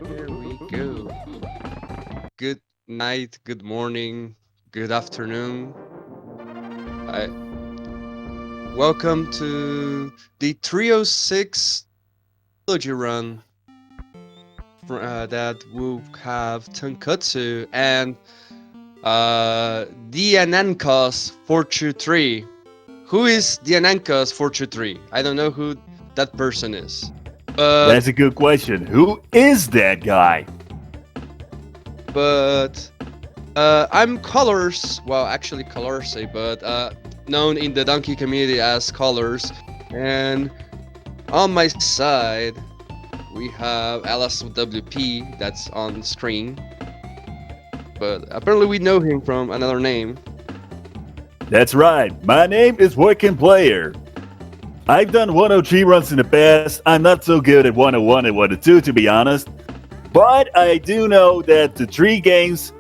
There we go. Good night, good morning, good afternoon. I welcome to the 306 Trilogy run that will have tonkotsu and Dna423. 423. Who is Dna423? I don't know who that person is. But That's a good question. Who is that guy? but I'm Colors. Well, actually Colors, but known in the donkey community as Colors. And on my side, we have LSWP that's on screen. But apparently we know him from another name. That's right. My name is Working Player. I've done 103 runs in the past. I'm not so good at 101 and 102 to be honest. But I do know that the three games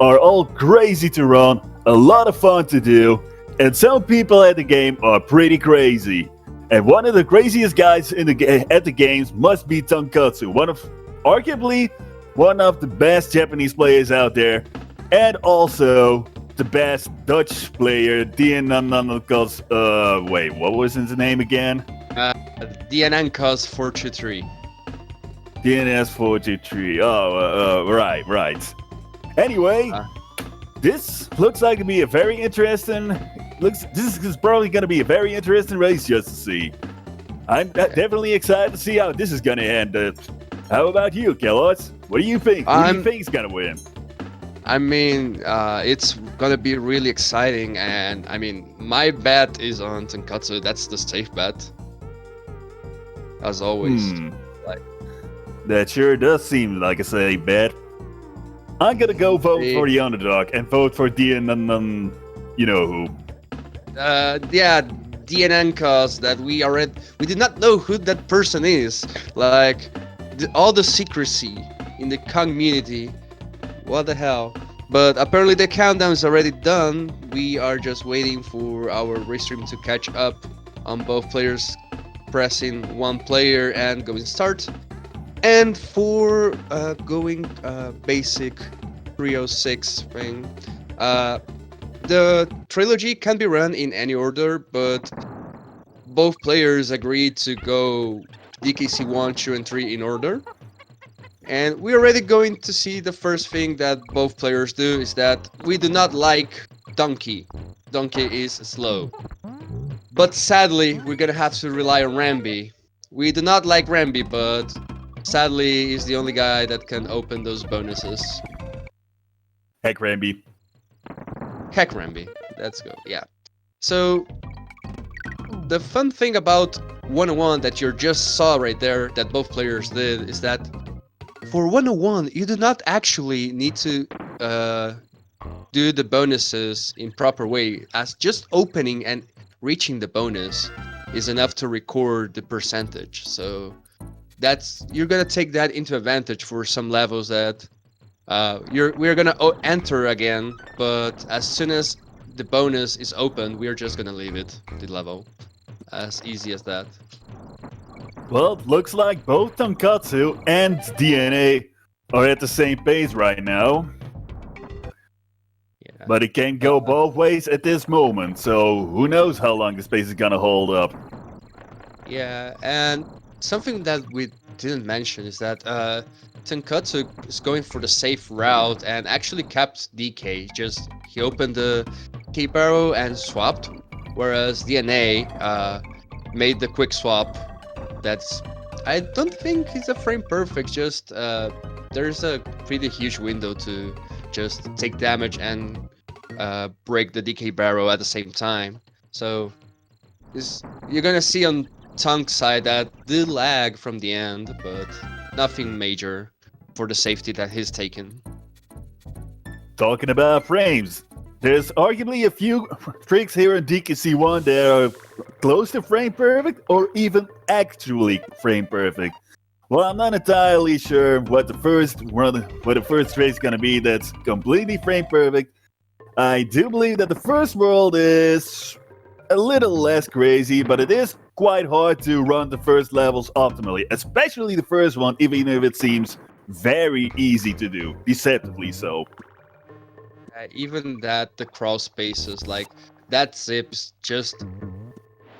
are all crazy to run, a lot of fun to do, and some people at the game are pretty crazy. And one of the craziest guys at the games must be Tonkotsu, arguably one of the best Japanese players out there, and also the best Dutch player, Dna423. Wait, what was his name again? Uh, Dna423. DNS423. Oh, right. Anyway, Uh, this looks like to be a very interesting. This is probably going to be a very interesting race just to see. I'm definitely excited to see how this is going to end. How about you, Kellogg's? What do you think? Who do you think is going to win? I mean, it's gonna be really exciting, and I mean, my bet is on Tonkotsu. That's the safe bet, as always. Like, That sure does seem like a safe bet. I'm gonna go vote for the underdog and vote for DN. You know who? yeah, DNN cause that we did not know who that person is. Like, all the secrecy in the community. What the hell? But apparently the countdown is already done. We are just waiting for our restream to catch up on both players pressing one player and going start. And for going basic 306 thing, the trilogy can be run in any order, but both players agreed to go DKC 1, 2, and 3 in order. And we're already going to see the first thing that both players do is that we do not like Donkey. Donkey is slow. But sadly, we're gonna have to rely on Ramby. We do not like Ramby, but sadly, he's the only guy that can open those bonuses. Heck, Ramby. Heck, Ramby. Let's go. Yeah. So, the fun thing about 101 that you just saw right there, that both players did, is that for 101, you do not actually need to do the bonuses in proper way, as just opening and reaching the bonus is enough to record the percentage. So you're gonna take that into advantage for some levels that we're gonna enter again, but as soon as the bonus is open, we're just gonna leave it the level, as easy as that. Well, looks like both Tonkatsu and DNA are at the same pace right now. Yeah. But it can go both ways at this moment, so who knows how long this pace is gonna hold up. Yeah, and something that we didn't mention is that Tonkotsu is going for the safe route and actually kept DK. Just he opened the key barrel and swapped, whereas DNA made the quick swap. That's I don't think it's a frame perfect. Just there's a pretty huge window to just take damage and break the DK barrel at the same time. So you're gonna see on Tunk's side that the lag from the end, but nothing major for the safety that he's taken. Talking about frames, there's arguably a few tricks here in DKC1 that are close to frame perfect or even actually frame perfect. Well, I'm not entirely sure what the first trick is gonna be that's completely frame perfect. I do believe that the first world is a little less crazy, but it is quite hard to run the first levels optimally, especially the first one, even if it seems very easy to do, deceptively so. Even that, the crawl spaces, like that zip's just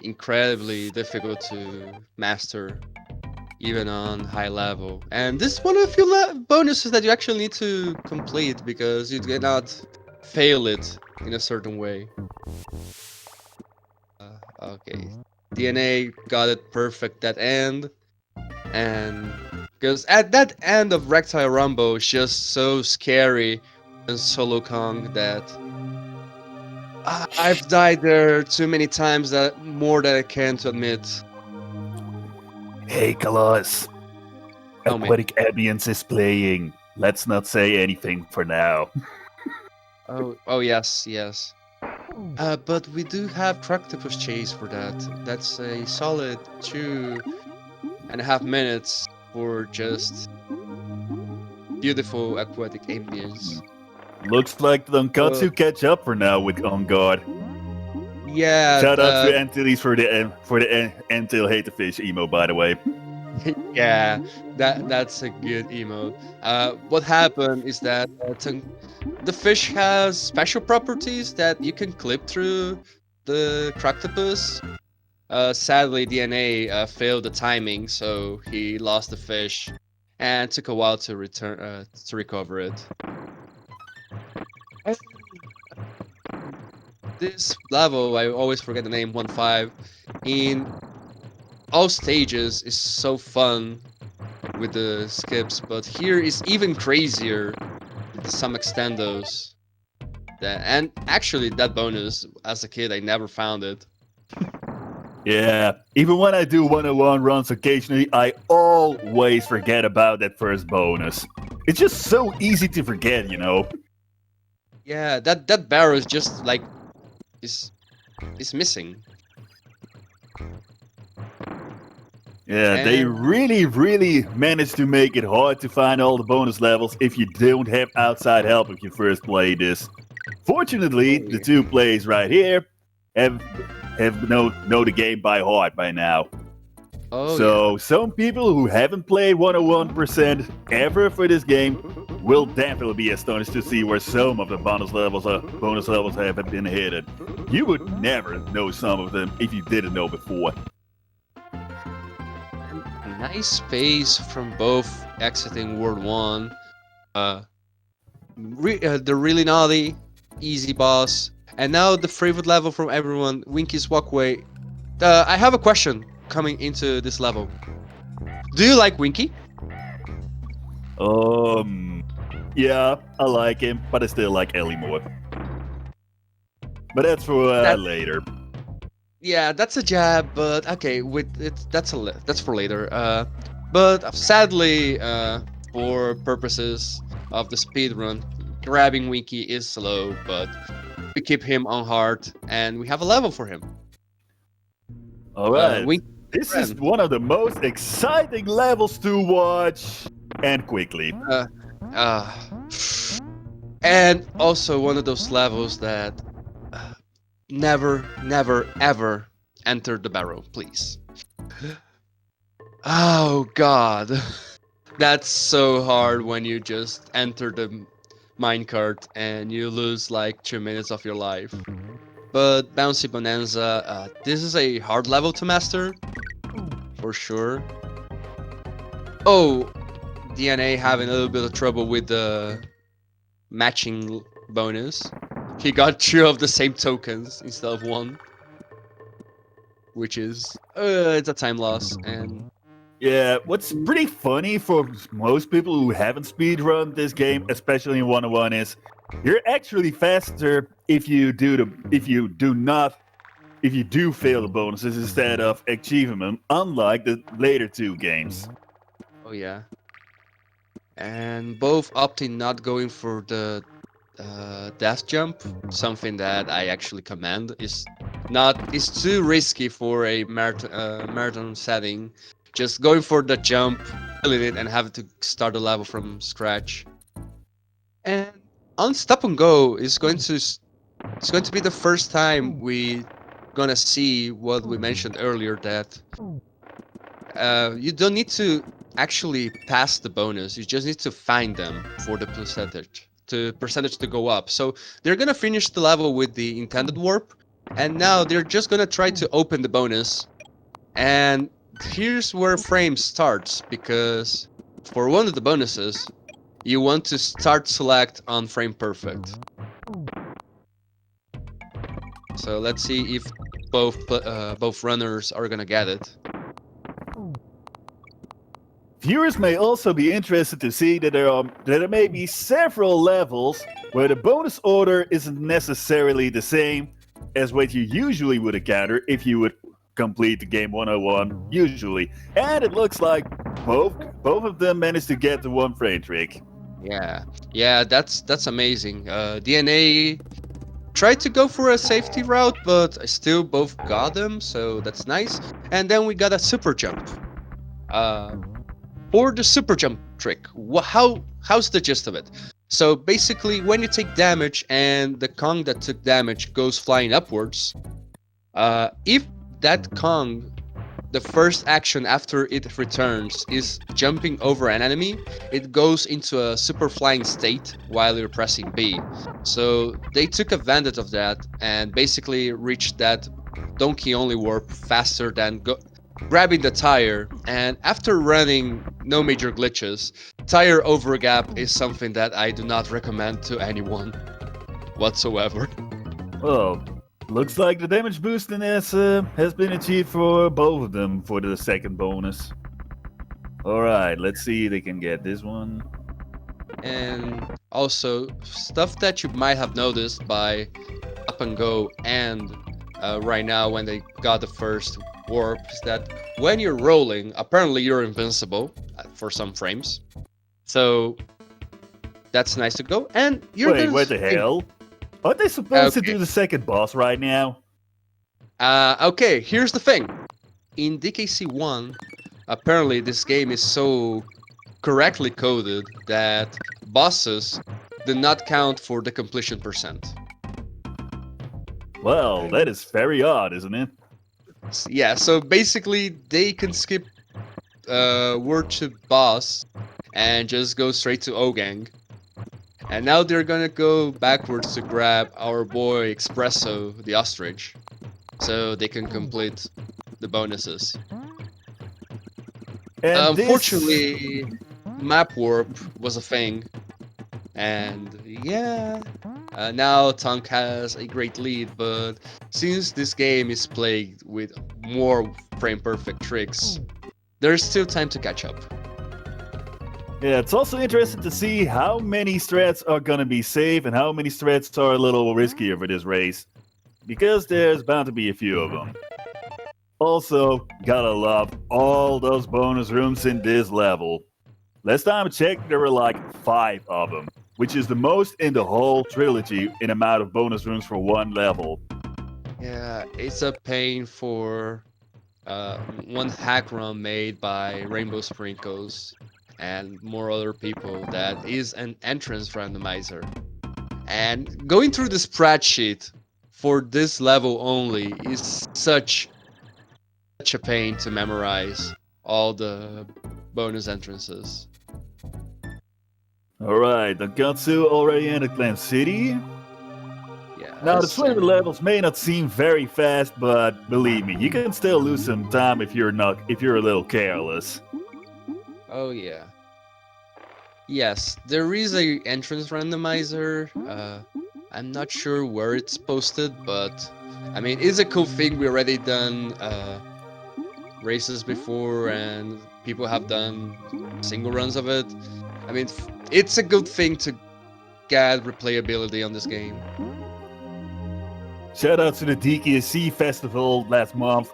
incredibly difficult to master, even on high level. And this is one of the few bonuses that you actually need to complete because you cannot fail it in a certain way. Okay, DNA got it perfect that end, and because at that end of Rectile Rumble is just so scary and Solo Kong that I've died there too many times, that more than I can to admit. Hey, Colossus. Oh man. Aquatic Ambience is playing. Let's not say anything for now. Oh yes, yes. But we do have Tractopus Chase for that. That's a solid 2.5 minutes for just beautiful aquatic ambience. Looks like the Uh, tonkotsu catch up for now with On Guard. yeah, Shout out to Antilles for the Antil Hate the Fish emo, by the way. yeah, that's a good emote. What happened is that the fish has special properties that you can clip through the Croctopus. Sadly, DNA failed the timing, so he lost the fish, and took a while to return to recover it. And this level, I always forget the name 1-5. In all stages, is so fun with the skips, but here is even crazier to some extendos. And actually, that bonus as a kid, I never found it. Yeah, even when I do 101 runs occasionally, I always forget about that first bonus. It's just so easy to forget, you know? Yeah, that barrel is just like is missing. Yeah, they And really managed to make it hard to find all the bonus levels if you don't have outside help if you first play this. Fortunately, oh the yeah, two players right here have know the game by heart by now. oh yeah, So some people who haven't played 101% ever for this game will definitely be astonished to see where some of the bonus levels have been hidden. You would never know some of them if you didn't know before. and nice space from both exiting World One. Uh, the really naughty, easy boss, and now the favorite level from everyone, Winky's Walkway. I have a question coming into this level. Do you like Winky? Yeah, I like him, but I still like Ellie more. But that's for That later. Yeah, that's a jab, but okay, with it, that's for later. But sadly, for purposes of the speed run, grabbing Winky is slow, but we keep him on heart, and we have a level for him. Alright, Winky this is friend. one of the most exciting levels to watch, and quickly. Uh, uh, and also one of those levels that never, never, ever enter the barrel, please. Oh God. That's so hard when you just enter the minecart and you lose like 2 minutes of your life. But Bouncy Bonanza, this is a hard level to master, for sure. Oh, DNA having a little bit of trouble with the matching bonus. He got two of the same tokens instead of one, which is it's a time loss. And Yeah, what's pretty funny for most people who haven't speedrun this game, especially in 101, is you're actually faster if you do fail the bonuses instead of achieving them, unlike the later two games. oh yeah, and both opting not going for the death jump, something that I actually commend, is too risky for a marathon setting. Just going for the jump, killing it, and having to start the level from scratch. And on Stop and Go is it's going to be the first time we gonna see what we mentioned earlier, that you don't need to actually pass the bonus. You just need to find them for the percentage to go up. So they're gonna finish the level with the intended warp, and now they're just gonna try to open the bonus. And here's where frame starts, because for one of the bonuses, you want to start select on frame perfect. So let's see if both runners are gonna get it. Viewers may also be interested to see that there may be several levels where the bonus order isn't necessarily the same as what you usually would encounter if you would complete the game 101 usually. And it looks like both of them managed to get the one frame trick. Yeah, that's amazing. DNA tried to go for a safety route, but I still both got them, so that's nice. And then we got a super jump. For the super jump trick, how's the gist of it? So basically, when you take damage and the Kong that took damage goes flying upwards, if that Kong, the first action after it returns is jumping over an enemy, it goes into a super flying state while you're pressing B. So they took advantage of that and basically reached that donkey only warp faster than grabbing the tire. And after running no major glitches, tire overgap is something that I do not recommend to anyone whatsoever. Well, looks like the damage boosting has been achieved for both of them for the second bonus. Alright, let's see if they can get this one. And also, stuff that you might have noticed by Up and Go and right now when they got the first warp is that when you're rolling, apparently you're invincible for some frames. So that's nice to go. And you're Wait, what the hell? Aren't they supposed to do the second boss right now? Okay, here's the thing. In DKC 1, apparently this game is so correctly coded that bosses do not count for the completion percent. Well, that is very odd, isn't it? Yeah, so basically they can skip word to boss and just go straight to O-Gang. And now they're gonna go backwards to grab our boy Espresso, the ostrich, so they can complete the bonuses. And unfortunately, map warp was a thing, and yeah, now Tonk has a great lead, but since this game is plagued with more frame perfect tricks, there's still time to catch up. Yeah, it's also interesting to see how many strats are gonna be safe and how many strats are a little riskier for this race. Because there's bound to be a few of them. Also, gotta love all those bonus rooms in this level. Last time I checked, there were like 5 of them, which is the most in the whole trilogy in amount of bonus rooms for one level. Yeah, it's a pain for one hack run made by Rainbow Sprinkles and more other people that is an entrance randomizer. And going through the spreadsheet for this level only is such a pain to memorize all the bonus entrances. Alright, tonkotsu already in the Clan City. Yeah. Now, the 20 levels may not seem very fast, but believe me, you can still lose some time if you're a little careless. Oh yeah. Yes, there is a entrance randomizer. I'm not sure where it's posted, but I mean, it's a cool thing. We already done races before, and people have done single runs of it. I mean, it's a good thing to get replayability on this game. Shout out to the DKC festival last month,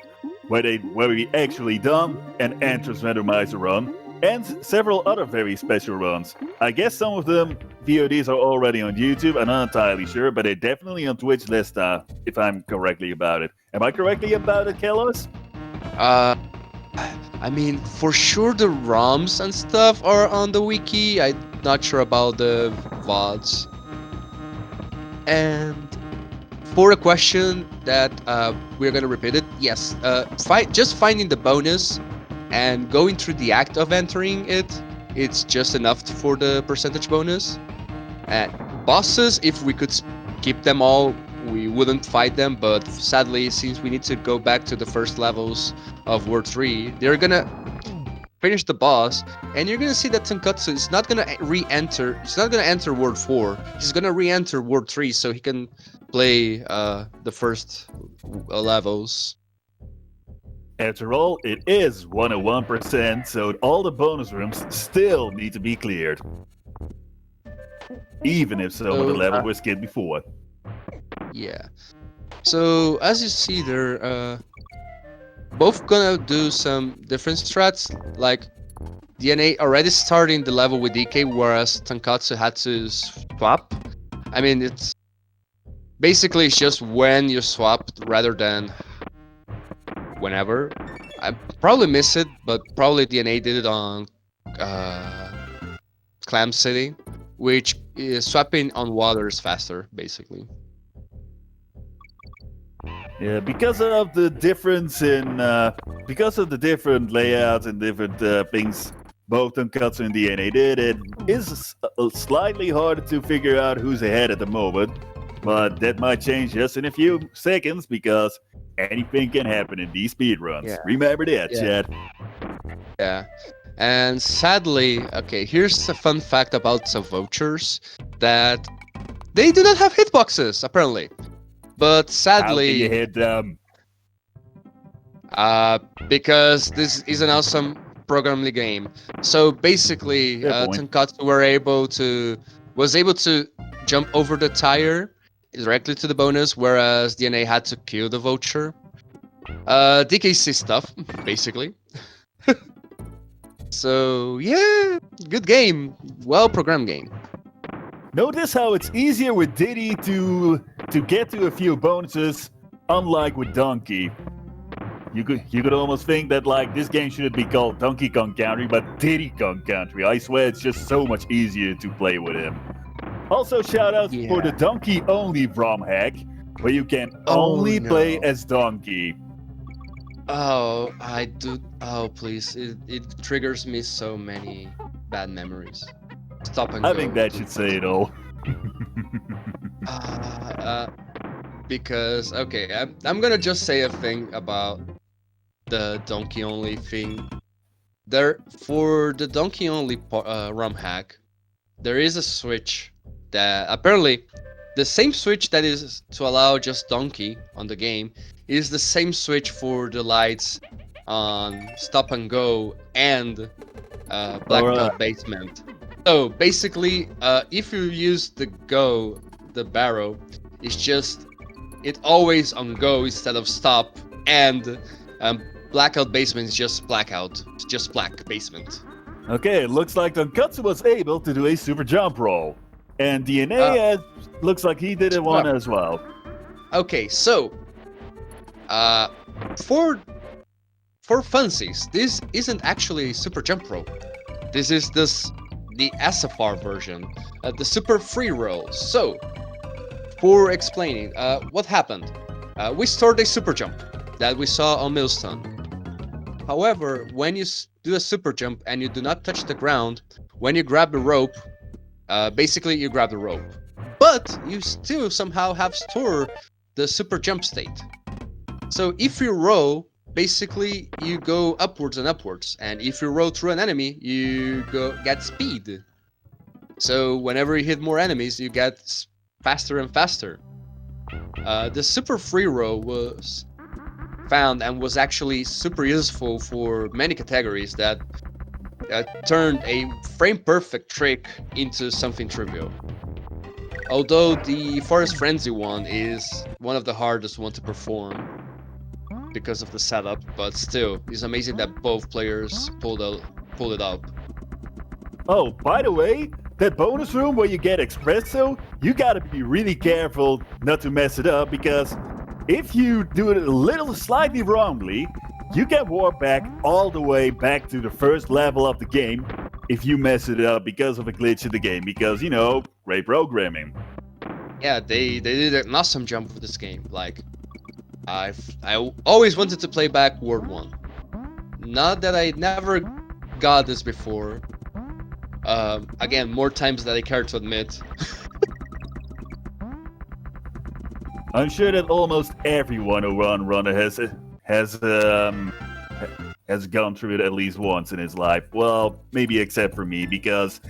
where we actually done an entrance randomizer run, and several other very special runs. I guess some of them VODs are already on YouTube. I'm not entirely sure, but they're definitely on Twitch Lista, if I'm correctly about it. Am I correctly about it, Kellos? I mean, for sure the ROMs and stuff are on the wiki. I'm not sure about the VODs. And for a question that we're gonna repeat it, yes, just finding the bonus and going through the act of entering it, it's just enough for the percentage bonus. Bosses, if we could keep them all, we wouldn't fight them, but sadly, since we need to go back to the first levels of World 3, they're gonna finish the boss, and you're gonna see that tonkotsu is not gonna re-enter. He's not gonna enter World 4. He's gonna re-enter World 3 so he can play the first levels. After all, it is 101%, so all the bonus rooms still need to be cleared. Even if some of the levels were skipped before. Yeah. So as you see, they're both gonna do some different strats. Like DNA already starting the level with DK, whereas tonkotsu had to swap. I mean, it's basically it's just when you swap rather than whenever. I probably miss it, but probably DNA did it on Clam City, which is swapping on water is faster, basically. Yeah, because of the difference in because of the different layouts and different things both tonkotsu and DNA did, it is slightly harder to figure out who's ahead at the moment. But that might change just in a few seconds because anything can happen in these speedruns. Yeah. Remember that, Chad. Yeah. And sadly, okay, here's a fun fact about some vouchers that they do not have hitboxes, apparently. But sadly, how can you hit them? Because this is an awesome programming game. So basically, tonkotsu was able to jump over the tire directly to the bonus, whereas DNA had to kill the voucher. DKC stuff, basically. So yeah, good game, well programmed game. Notice how it's easier with Diddy to get to a few bonuses, unlike with Donkey. You could almost think that like this game shouldn't be called Donkey Kong Country, but Diddy Kong Country. I swear it's just so much easier to play with him. Also, shout out for the Donkey only ROM hack, where you can only play as Donkey. Oh, I do. Oh, please! It triggers me so many bad memories. Stop and I go. think that should say it all. Because okay, I'm gonna just say a thing about the donkey only thing. There for the donkey only ROM hack, there is a switch that apparently the same switch that is to allow just donkey on the game is the same switch for the lights on stop and go and blackout basement. So basically, if you use the barrel, it's always on go instead of stop, and blackout basement is just blackout. It's just black basement. Okay, it looks like tonkotsu was able to do a super jump roll. And DNA looks like he did one as well. Okay, so for funsies, this isn't actually a super jump roll. This is the SFR version, the super free roll. So, for explaining, what happened? We stored a super jump that we saw on Millstone. However, when you do a super jump and you do not touch the ground, when you grab the rope, basically you grab the rope. But you still somehow have stored the super jump state. So if you roll, basically you go upwards and upwards, and if you roll through an enemy, you get speed. So whenever you hit more enemies, you get faster and faster. The super free roll was found and was actually super useful for many categories that turned a frame perfect trick into something trivial. Although the Forest Frenzy one is one of the hardest one to perform because of the setup, but still, it's amazing that both players pulled it up. Oh, by the way, that bonus room where you get espresso, you gotta be really careful not to mess it up, because if you do it a little slightly wrongly, you can warp back all the way back to the first level of the game if you mess it up because of a glitch in the game, because, you know, great programming. Yeah, they did an awesome jump for this game. Like, I always wanted to play back World 1. Not that I never got this before. Again, more times than I care to admit. I'm sure that almost everyone who runner has has gone through it at least once in his life. Well, maybe except for me, because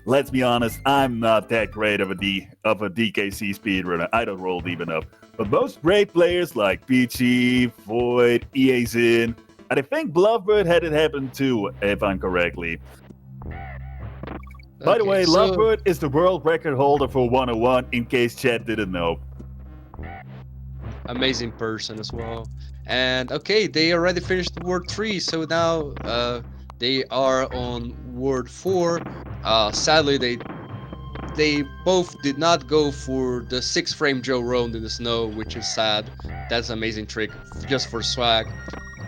let's be honest, I'm not that great of a DKC speedrunner. I don't roll deep enough. But most great players like Peachy, Void, EA Zin, and I think Bluffbird had it happen too, if I'm correctly. By the Okay, way, so Lovebird is the world record holder for 101, in case chat didn't know. amazing person as well. And okay, they already finished Word 3, so now they are on Word 4. Sadly, they both did not go for the 6-frame Joe round in the snow, which is sad. That's an amazing trick just for swag.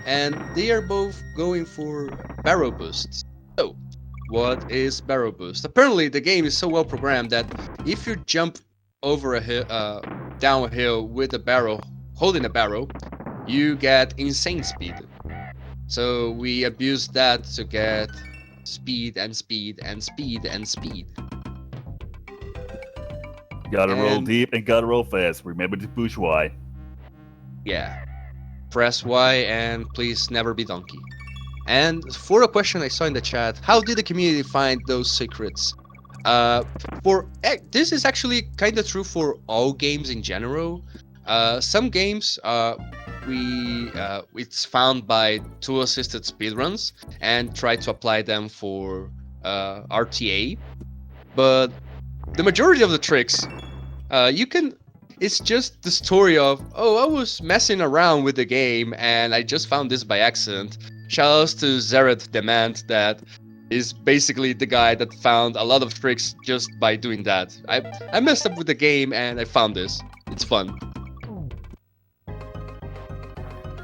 And they are both going for barrel boosts. So, what is barrel boost? Apparently, the game is so well programmed that if you jump over a hill, down a hill with a barrel, holding a barrel, you get insane speed. So we abuse that to get speed and speed and speed and speed. Gotta roll And deep and gotta roll fast. Remember to push Y. yeah, press Y and please never be donkey. And for a question I saw in the chat, how did the community find those secrets? This is actually kind of true for all games in general. Some games it's found by tool-assisted speedruns and try to apply them for RTA, but the majority of the tricks you can. It's just the story of, oh, I was messing around with the game and I just found this by accident. Shoutouts to Zeret Demand, that is basically the guy that found a lot of tricks just by doing that. I messed up with the game and I found this. It's fun.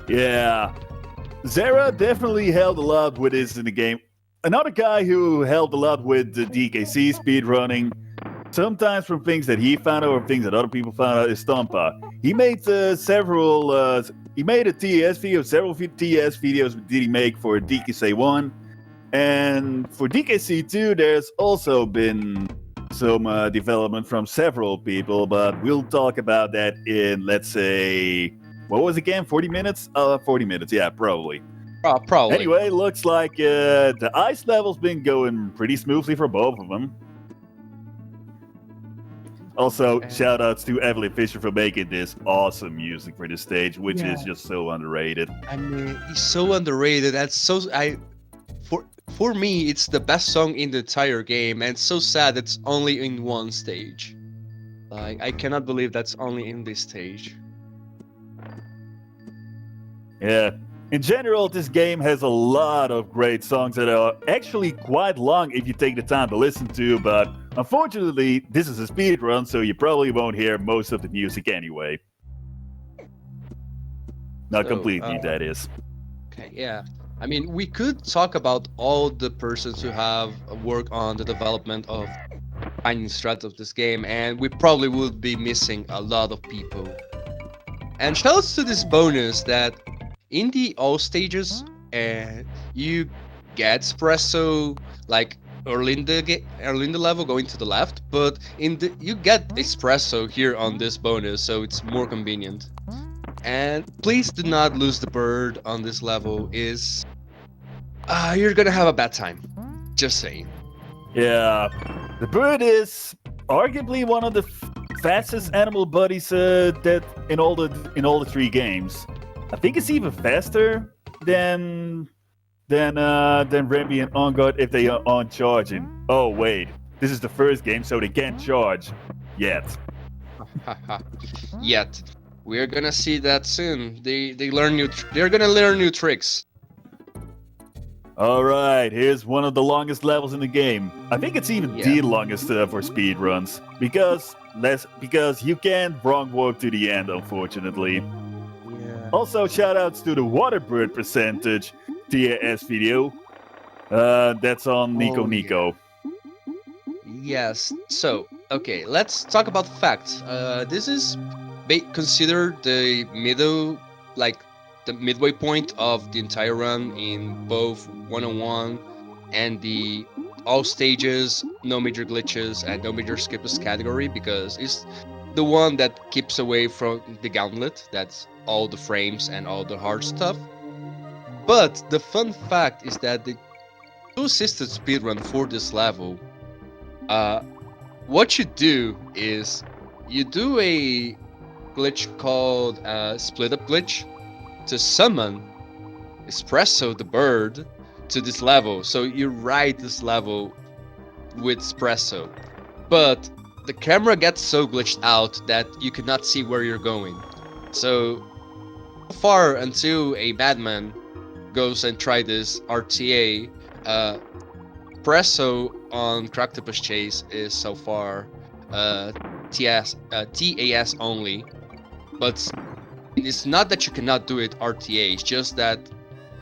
Yeah. Zara definitely held a lot with this in the game. Another guy who held a lot with the DKC speedrunning, sometimes from things that he found out or things that other people found out, is Stompa. He made he made a TS video, several TS videos did he make for DKC 1. And for DKC 2, there's also been some development from several people, but we'll talk about that in, let's say, what was it again? 40 minutes? 40 minutes, yeah, probably. Probably. Anyway, looks like the ice level's been going pretty smoothly for both of them. Also, shoutouts to Evelyn Fisher for making this awesome music for this stage, which is just so underrated. I mean, he's so underrated. That's so for me, it's the best song in the entire game, and it's so sad it's only in one stage. Like, I cannot believe that's only in this stage. Yeah. In general, this game has a lot of great songs that are actually quite long if you take the time to listen to, but unfortunately, this is a speedrun, so you probably won't hear most of the music anyway. Not completely, that is. Okay, yeah. I mean, we could talk about all the persons who have worked on the development of finding strats of this game, and we probably would be missing a lot of people. And shoutouts to this bonus that in the all stages, you get espresso like early in the level going to the left, but you get espresso here on this bonus, so it's more convenient. And please do not lose the bird on this level. You're gonna have a bad time. Just saying. Yeah, the bird is arguably one of the fastest animal buddies that in all the three games. I think it's even faster than Remy and On Guard if they are on charging. Oh wait, this is the first game, so they can't charge yet. Yet, we're gonna see that soon. They're gonna learn new tricks. All right, here's one of the longest levels in the game. I think it's even the longest for speedruns because you can't wrong warp to the end, unfortunately. Also, shoutouts to the Waterbird percentage TAS video. That's on Nico Nico. Yes. So, okay, let's talk about facts. This is considered the middle, like the midway point of the entire run in both 101 and the all stages, no major glitches and no major skips category, because it's the one that keeps away from the gauntlet. That's all the frames and all the hard stuff. But the fun fact is that the two-assisted speedrun for this level, uh, what you do is you do a glitch called split up glitch to summon Espresso the bird to this level. So you ride this level with Espresso, but the camera gets so glitched out that you cannot see where you're going. So far until a madman goes and try this RTA, Espresso on Croctopus Chase is so far TAS only, but it's not that you cannot do it RTA, it's just that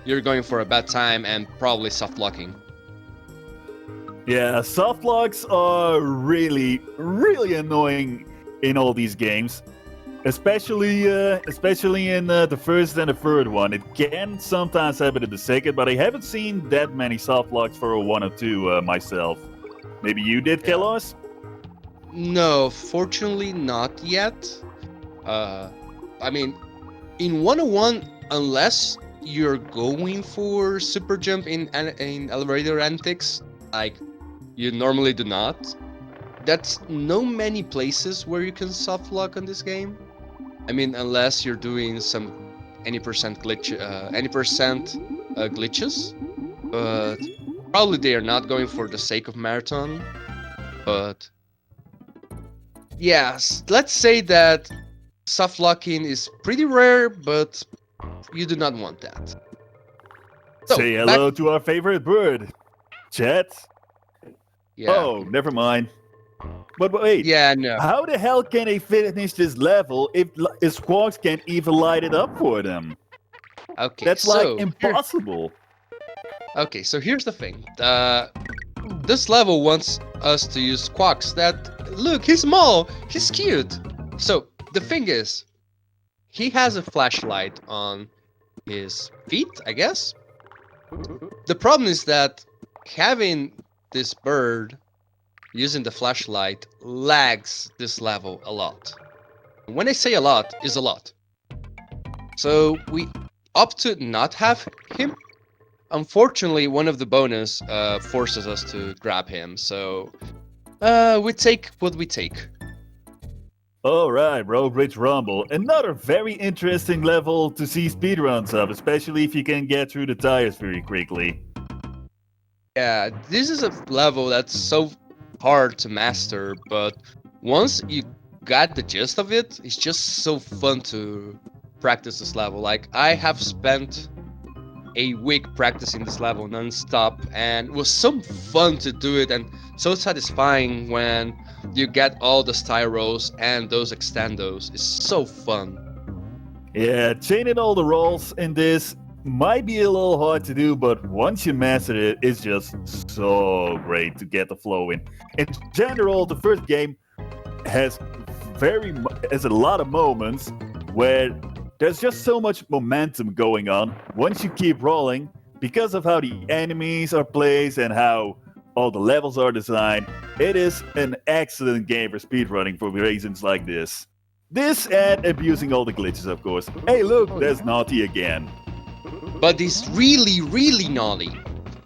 you're going for a bad time and probably soft locking. Yeah, softlocks are really, really annoying in all these games. Especially in the first and the third one. It can sometimes happen in the second, but I haven't seen that many softlocks for a 1 or 2 myself. Maybe you did, Kellos? No, fortunately not yet. I mean, in 101, unless you're going for super jump in elevator antics, like you normally do not, that's no many places where you can soft lock on this game. I mean, unless you're doing some any percent glitches, but probably they are not going for the sake of marathon. But yes, let's say that soft locking is pretty rare, but you do not want that. So, say hello to our favorite bird, Chat. Yeah. Oh, never mind. But wait, Yeah, no. how the hell can they finish this level if Squawks can't even light it up for them? Okay, That's so like impossible. Okay, so here's the thing. This level wants us to use Squawks. That look, he's small, he's cute. So the thing is, he has a flashlight on his feet, I guess. The problem is that having this bird using the flashlight lags this level a lot. When I say a lot, is a lot. So we opt to not have him. Unfortunately, one of the bonus forces us to grab him, so we take what we take. Alright, Road Bridge Rumble. Another very interesting level to see speedruns of, especially if you can get through the tires very quickly. Yeah, this is a level that's so hard to master, but once you got the gist of it, it's just so fun to practice this level. Like, I have spent a week practicing this level non-stop, and it was so fun to do it and so satisfying when you get all the styros and those extendos. It's so fun. Yeah, chaining all the rolls in this might be a little hard to do, but once you master it, it's just so great to get the flow in. In general, the first game has a lot of moments where there's just so much momentum going on once you keep rolling because of how the enemies are placed and how all the levels are designed. It is an excellent game for speedrunning for reasons like this. This and abusing all the glitches, of course. Hey, look, there's Naughty again. But he's really, really naughty.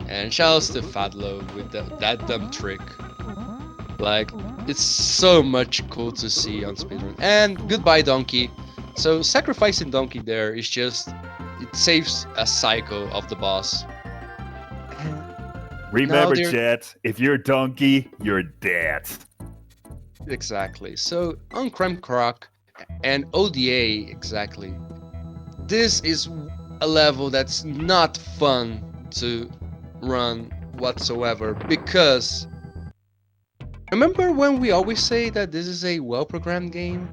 And shoutouts to Fadlo with that dumb trick. Like, it's so much cool to see on speedrun. And goodbye, Donkey. So sacrificing Donkey there is just, it saves a cycle of the boss. Remember, chat, if you're Donkey, you're dead. Exactly. So on Creme Croc and ODA, exactly. This is a level that's not fun to run whatsoever, because remember when we always say that this is a well-programmed game?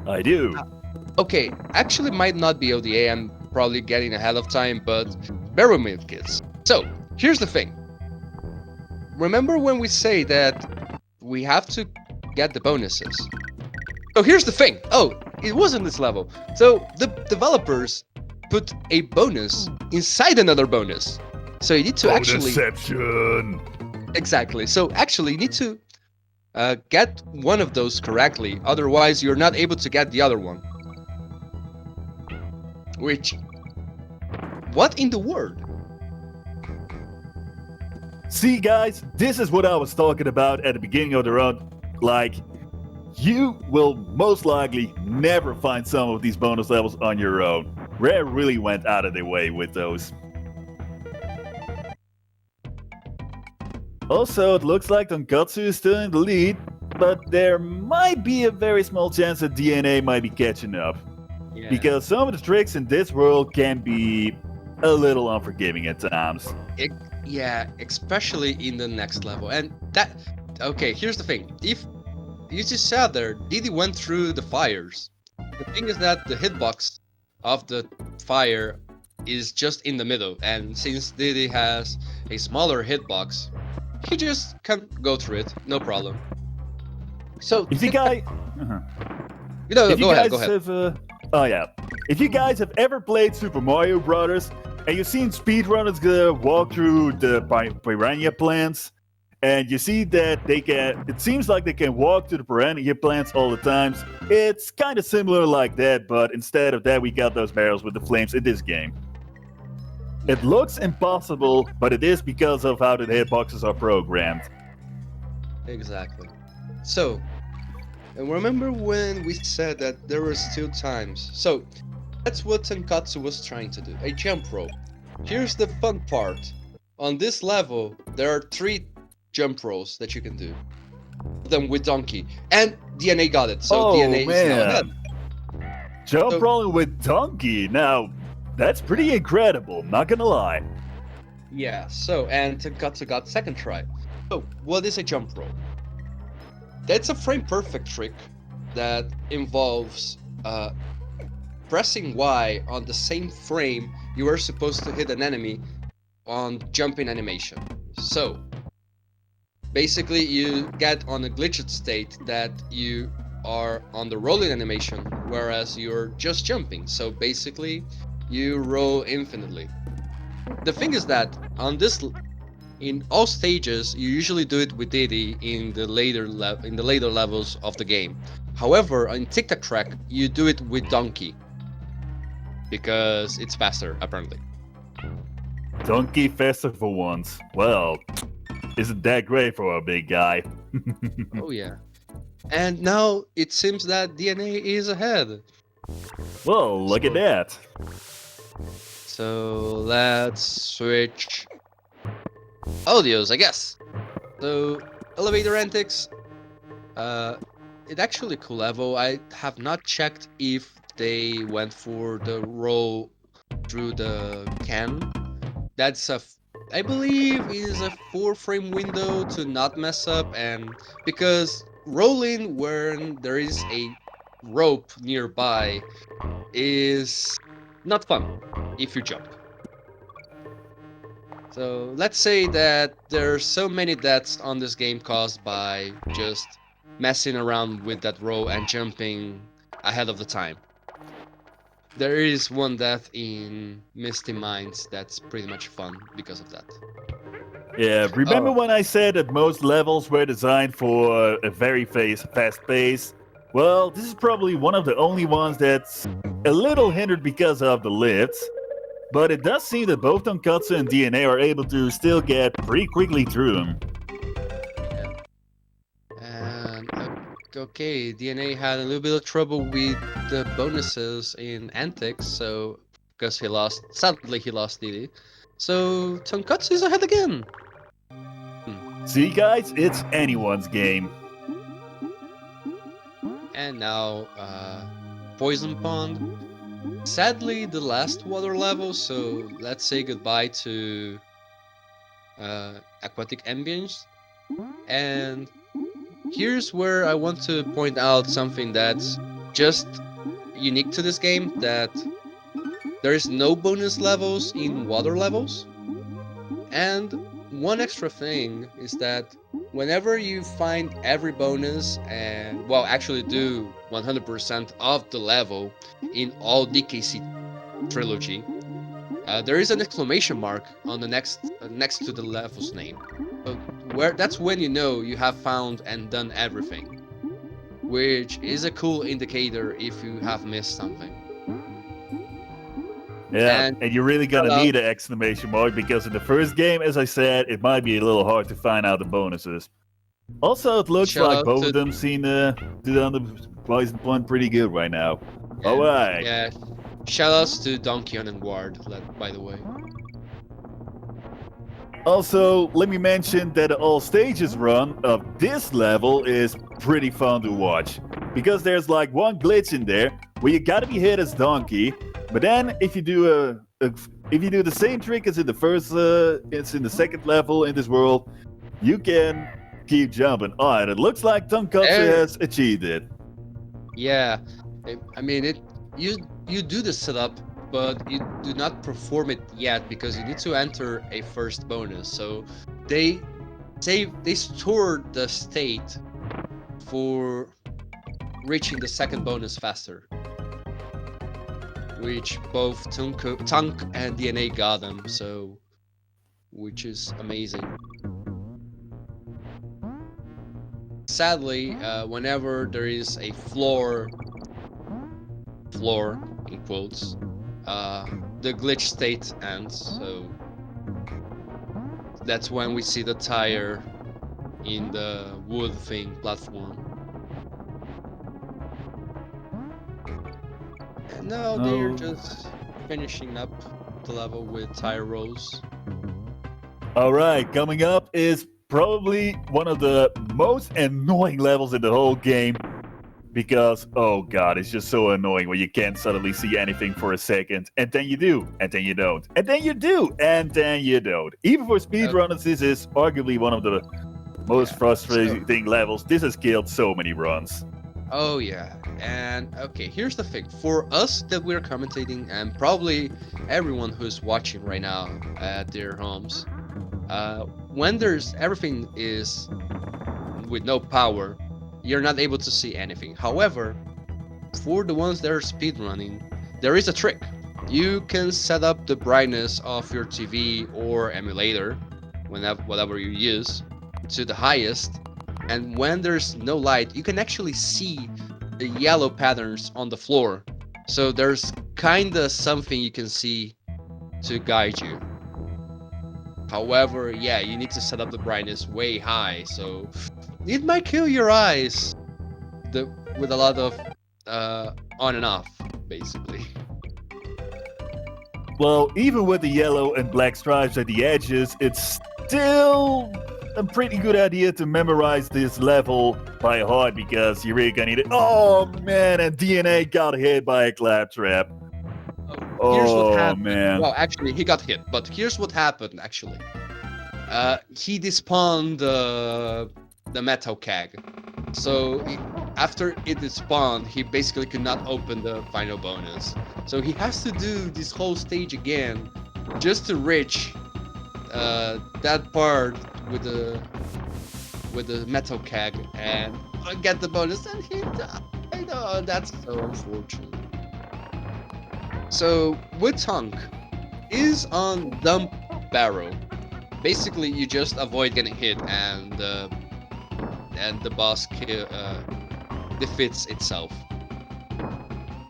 I do. Okay, actually might not be ODA, I'm probably getting ahead of time, but bear with me, kids. So, here's the thing. Remember when we say that we have to get the bonuses? So here's the thing. Oh, it wasn't this level. So the developers put a bonus inside another bonus. So you need to actually... Bonusception. Exactly. So actually you need to get one of those correctly. Otherwise, you're not able to get the other one. Which... What in the world? See, guys, this is what I was talking about at the beginning of the run. Like, you will most likely never find some of these bonus levels on your own. Rare really went out of their way with those. Also, it looks like tonkotsu is still in the lead, but there might be a very small chance that DNA might be catching up. Yeah. Because some of the tricks in this world can be a little unforgiving at times. Yeah, especially in the next level. And that... Okay, here's the thing. If you just saw there, Didi went through the fires. The thing is that the hitbox of the fire is just in the middle. And since Didi has a smaller hitbox, he just can go through it. No problem. So... If you guys... No, go ahead. Oh yeah. If you guys have ever played Super Mario Brothers and you've seen speedrunners walk through the piranha plants, and you see that it seems like they can walk to the piranha plants all the times. It's kind of similar like that, but instead of that, we got those barrels with the flames in this game. It looks impossible, but it is because of how the hitboxes are programmed. Exactly. So, and remember when we said that there were still times? So, that's what tonkotsu was trying to do, a jump rope. Here's the fun part. On this level, there are 3 jump rolls that you can do. Them with Donkey. And DNA got it, so DNA is now ahead. Jump rolling with Donkey. Now, that's pretty incredible, not gonna lie. Yeah, so, and tonkotsu got second try. So, what is a jump roll? That's a frame perfect trick that involves pressing Y on the same frame you are supposed to hit an enemy on jumping animation. So, basically you get on a glitched state that you are on the rolling animation, whereas you're just jumping. So basically, you roll infinitely. The thing is that on this... In all stages, you usually do it with Didi in the later levels of the game. However, on Tic Tac Track, you do it with Donkey because it's faster, apparently. Donkey faster for once. Well, isn't that great for a big guy? Oh yeah. And now it seems that DNA is ahead. Well, look at that. So let's switch audios, I guess. So, elevator antics. It's actually a cool level. I have not checked if they went for the roll through the can. That's I believe is a 4-frame window to not mess up, and because rolling when there is a rope nearby is not fun if you jump. So let's say that there are so many deaths on this game caused by just messing around with that row and jumping ahead of the time. There is one death in Misty Mines that's pretty much fun because of that. Yeah, remember when I said that most levels were designed for a very fast pace? Well, this is probably one of the only ones that's a little hindered because of the lifts. But it does seem that both tonkotsu and DNA are able to still get pretty quickly through them. Yeah. And okay, DNA had a little bit of trouble with the bonuses in Antics, so because sadly he lost Didi. So tonkotsu is ahead again. See guys, it's anyone's game. And now, Poison Pond. Sadly, the last water level, so let's say goodbye to aquatic ambience. And here's where I want to point out something that's just unique to this game, that there is no bonus levels in water levels. And one extra thing is that whenever you find every bonus and, well, actually do 100% of the level in all DKC Trilogy, there is an exclamation mark on the next to the level's name. That's when you know you have found and done everything, which is a cool indicator if you have missed something. Yeah, And and you're really gonna need an exclamation mark because in the first game, as I said, it might be a little hard to find out the bonuses. Also, it looks shout like out both to of them seem to do on the poison point pretty good right now. yeah, All right. yeah. Shoutouts to Donkey and Ward, by the way. Also, let me mention that the all stages run of this level is pretty fun to watch because there's like one glitch in there where you gotta be hit as Donkey, but then if you do if you do the same trick as in the first, it's in the second level in this world, you can keep jumping. Alright, it looks like tonkotsu has achieved it. Yeah, I mean it. You do the setup, but you do not perform it yet because you need to enter a first bonus. So they store the state for reaching the second bonus faster, which both Tunk and DNA got them. So, which is amazing. Sadly, whenever there is a floor in quotes, the glitch state ends. So that's when we see the tire in the wood thing platform. And now they're just finishing up the level with tire rolls. Alright, coming up is probably one of the most annoying levels in the whole game because, oh god, it's just so annoying when you can't suddenly see anything for a second, and then you do, and then you don't, and then you do, and then you don't. Even for speedrunners, this is arguably one of the most frustrating levels. This has killed so many runs. Oh yeah, and okay, here's the thing. For us that we're commentating, and probably everyone who's watching right now at their homes, when everything is with no power, you're not able to see anything. However, for the ones that are speedrunning, there is a trick. You can set up the brightness of your TV or emulator, whatever you use, to the highest, and when there's no light, you can actually see the yellow patterns on the floor. So there's kinda something you can see to guide you. However, yeah, you need to set up the brightness way high, so it might kill your eyes with a lot of on and off, basically. Well, even with the yellow and black stripes at the edges, it's still a pretty good idea to memorize this level by heart because you're really gonna need it. Oh man, and DNA got hit by a claptrap. Here's what Oh happened. man. Well, actually, he got hit, but here's what happened. Actually, he despawned the metal keg. So after it despawned, he basically could not open the final bonus. So he has to do this whole stage again, just to reach that part with the metal keg and get the bonus. And he died. I know, that's so unfortunate. So with Tunk is on dump barrel. Basically, you just avoid getting hit, and the boss defeats itself.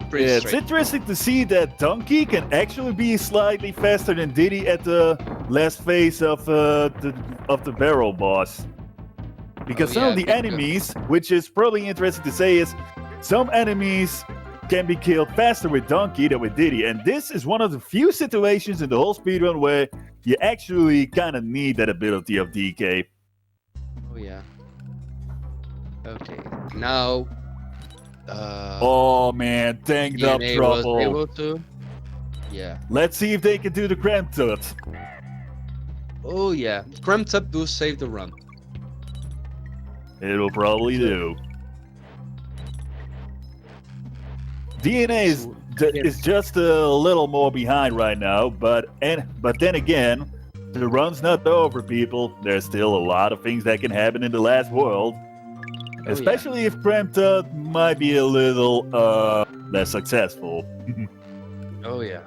Pretty Yeah, it's straight. interesting to see that Donkey can actually be slightly faster than Diddy at the last phase of the barrel boss. Because some of the enemies, which is probably interesting to say, is some enemies can be killed faster with Donkey than with Diddy, and this is one of the few situations in the whole speedrun where you actually kind of need that ability of DK. Oh yeah. Okay, now. Oh man, tanked up DNA trouble. was able to. Yeah. Let's see if they can do the cramp tut. Oh yeah. Cramped up will save the run. It'll probably do. DNA is just a little more behind right now, but then again, the run's not over, people. There's still a lot of things that can happen in the last world. Especially if Cramped might be a little less successful. Oh yeah.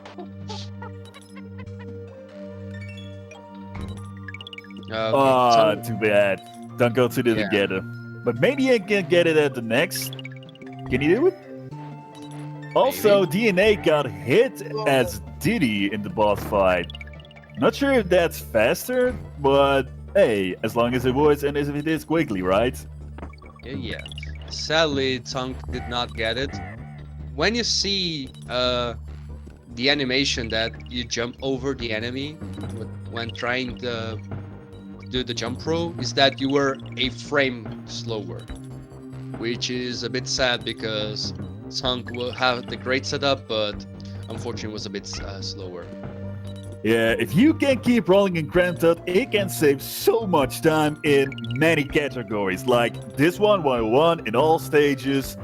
Okay. Ah, So too bad. Tonkotsu yeah. didn't get it. But maybe I can get it at the next. Can you do it? Maybe. Also, DNA got hit as Diddy in the boss fight. Not sure if that's faster, but hey, as long as it works and if it is quickly, right? Yeah. Sadly, Tonk did not get it. When you see the animation that you jump over the enemy when trying to do the jump roll, is that you were a frame slower, which is a bit sad because Tonk will have the great setup, but unfortunately was a bit slower. Yeah, if you can keep rolling in Grand Theft, it can save so much time in many categories, like this one 101 in all stages.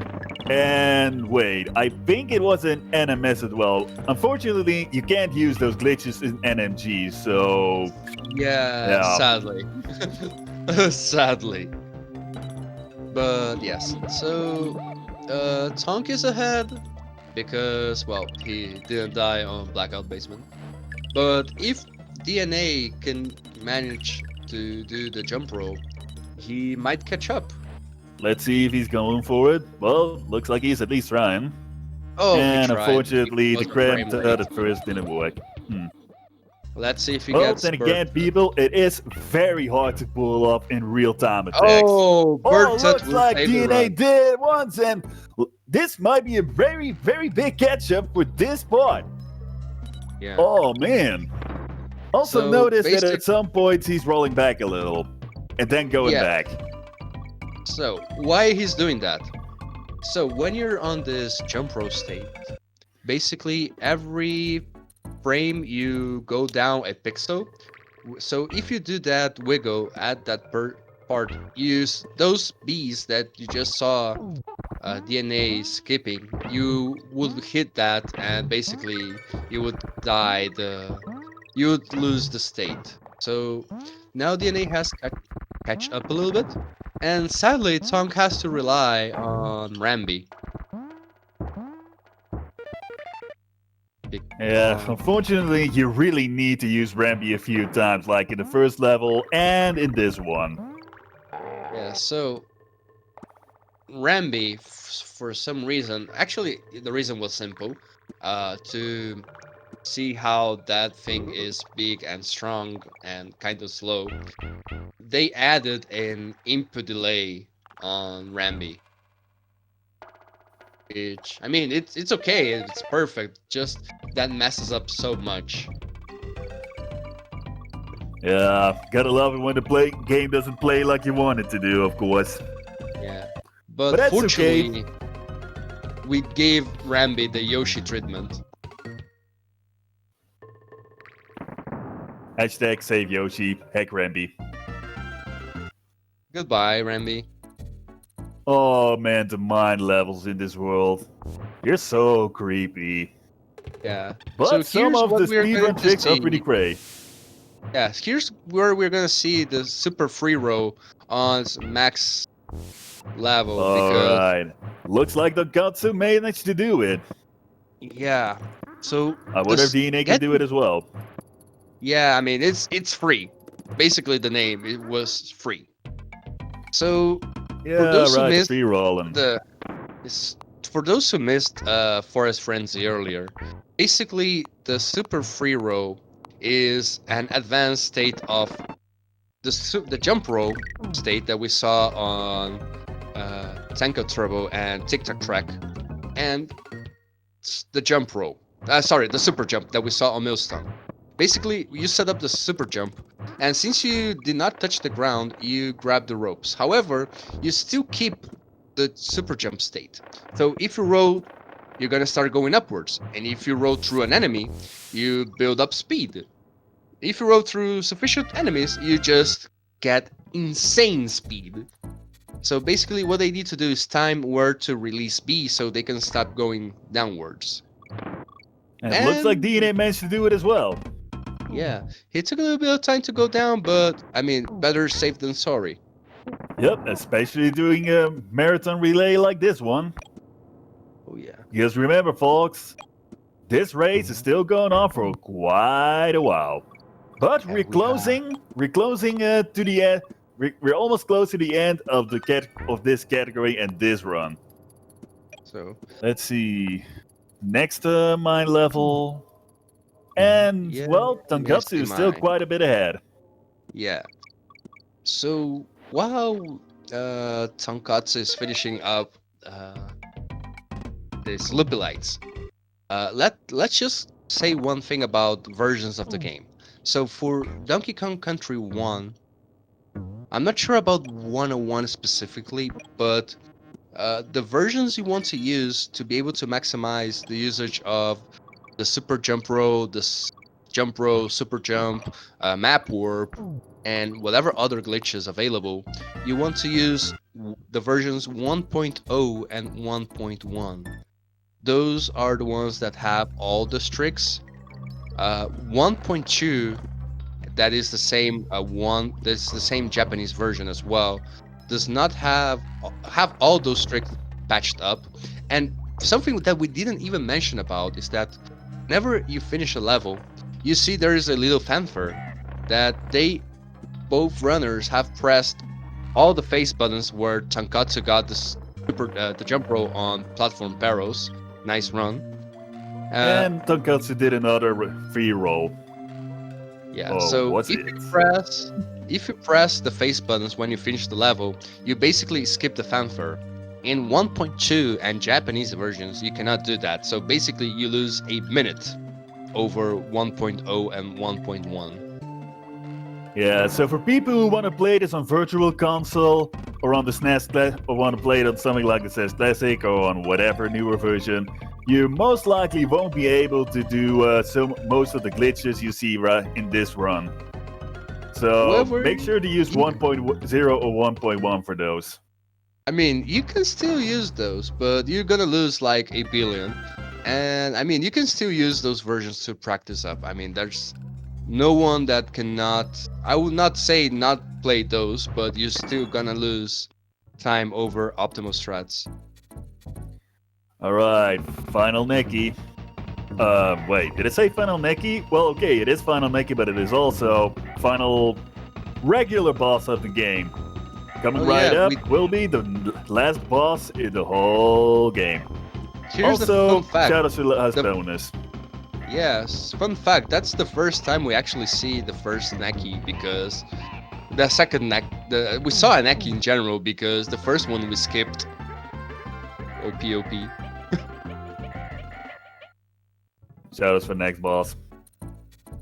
And wait, I think it was in NMS as well. Unfortunately, you can't use those glitches in NMG, so Yeah, yeah. sadly. Sadly. But yes, so Tonk is ahead because, well, he didn't die on Blackout Basement. But if DNA can manage to do the jump roll, he might catch up. Let's see if he's going for it. Well, looks like he's at least trying. Oh, he And tried. He unfortunately, the was a frame Grand late. Theft at first didn't work. Let's see if he Well, gets then bird. again, people, it is very hard to pull off in real-time attacks. Oh, Oh, bird looks will like save the DNA run. did it once, and this might be a very, very big catch-up for this part. Yeah. Oh, man. Also So, notice that at some points he's rolling back a little, and then going yeah. back. So why he's doing that? So when you're on this jump roll state, basically every frame you go down a pixel. So if you do that wiggle at that part, use those bees that you just saw DNA skipping, you would hit that and basically you would die you would lose the state. So now DNA has catch up a little bit, and sadly Tonk has to rely on Rambi. Yeah, unfortunately, you really need to use Rambi a few times, like in the first level and in this one. Yeah, so Rambi, for some reason, actually the reason was simple, to see how that thing is big and strong and kind of slow. They added an input delay on Rambi, which I mean it's okay, it's perfect. Just that messes up so much. Yeah, gotta love it when the game doesn't play like you want it to do, of course. Yeah, But but that's okay. fortunately, we gave Rambi the Yoshi treatment. Hashtag save Yoshi, heck Rambi. Goodbye, Rambi. Oh man, the mind levels in this world. You're so creepy. Yeah. But So some here's of what the we're going speedrun to tricks are pretty see. great. Yeah, here's where we're gonna see the super free roll on max level because Alright. Looks like the Tonkotsu managed to do it. yeah. So I wonder if this DNA can do it as well. yeah, I mean it's free. Basically the name it was free. So for Yeah, those who right, missed free rolling. the this, for those who missed Forest Frenzy earlier, basically the super free roll is an advanced state of the jump roll state that we saw on Tanko Turbo and Tic Tac Track, and the jump roll. Sorry, the super jump that we saw on Millstone. Basically, you set up the super jump, and since you did not touch the ground, you grab the ropes. However, you still keep the super jump state. So if you roll, you're gonna start going upwards, and if you roll through an enemy, you build up speed. If you roll through sufficient enemies, you just get insane speed. So basically, what they need to do is time where to release B so they can stop going downwards. And it looks like And DNA managed to do it as well. yeah, it took a little bit of time to go down, but I mean, better safe than sorry. Yep, especially doing a marathon relay like this one. Oh yeah. Because remember, folks, This race is still going on for quite a while. But Yeah, we're closing. We're closing to the end. We're almost close to the end of this category and this run. So Let's see. Next mine level. And, yeah, well, let me Tonkotsu see is still mine. quite a bit ahead. Yeah. So while Tonkatsu is finishing up these loopy lights, let's just say one thing about versions of the game. So for Donkey Kong Country 1, I'm not sure about 101 specifically, but the versions you want to use to be able to maximize the usage of the super jump row, jump row, super jump, map warp, and whatever other glitches available, you want to use the versions 1.0 and 1.1. Those are the ones that have all the tricks. 1.2, that is the same that's the same Japanese version as well, does not have all those tricks patched up. And something that we didn't even mention about is that whenever you finish a level, you see there is a little fanfare that both runners have pressed all the face buttons where Tankatsu got the jump roll on platform barrels. Nice run. And Tonkotsu did another free roll. Yeah, Oh, so what's it? if you press the face buttons when you finish the level, you basically skip the fanfare. In 1.2 and Japanese versions, you cannot do that. So basically you lose a minute over 1.0 and 1.1. Yeah, so for people who want to play this on Virtual Console or on the SNES or want to play it on something like the SNES Classic or on whatever newer version, you most likely won't be able to do most of the glitches you see right in this run. So However, make sure to use 1.0 or 1.1 for those. I mean, you can still use those, but you're gonna lose like a billion. And I mean, you can still use those versions to practice up. I mean, there's no one that cannot. I would not say not play those, but you're still gonna lose time over optimal strats. Alright, Final Neki. Wait, did it say Final Neki? Well, okay, it is Final Neki, but it is also final regular boss of the game. Coming Oh, right yeah, up will be the last boss in the whole game. here's the Also, fun fact. shout out to the last The- bonus. Yes, fun fact. That's the first time we actually see the first Neki because the second we saw a Neki in general because the first one we skipped. OP. Shout outs for next boss.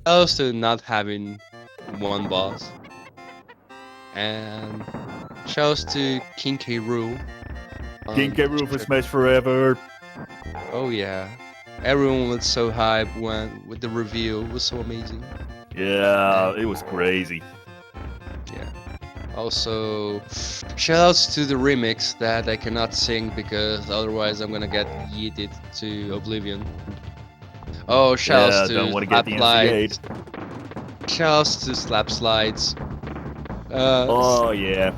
Also not having one boss. And shouts to King K. Rool. King K. Rool for Smash Forever. Oh yeah. Everyone was so hyped with the reveal. It was so amazing. Yeah, it was crazy. Yeah. Also, shoutouts to the remix that I cannot sing because otherwise I'm gonna get yeeted to oblivion. Oh, shoutouts to don't want to get the Slap NCA'd. Shoutouts to Slap Slides. Oh yeah,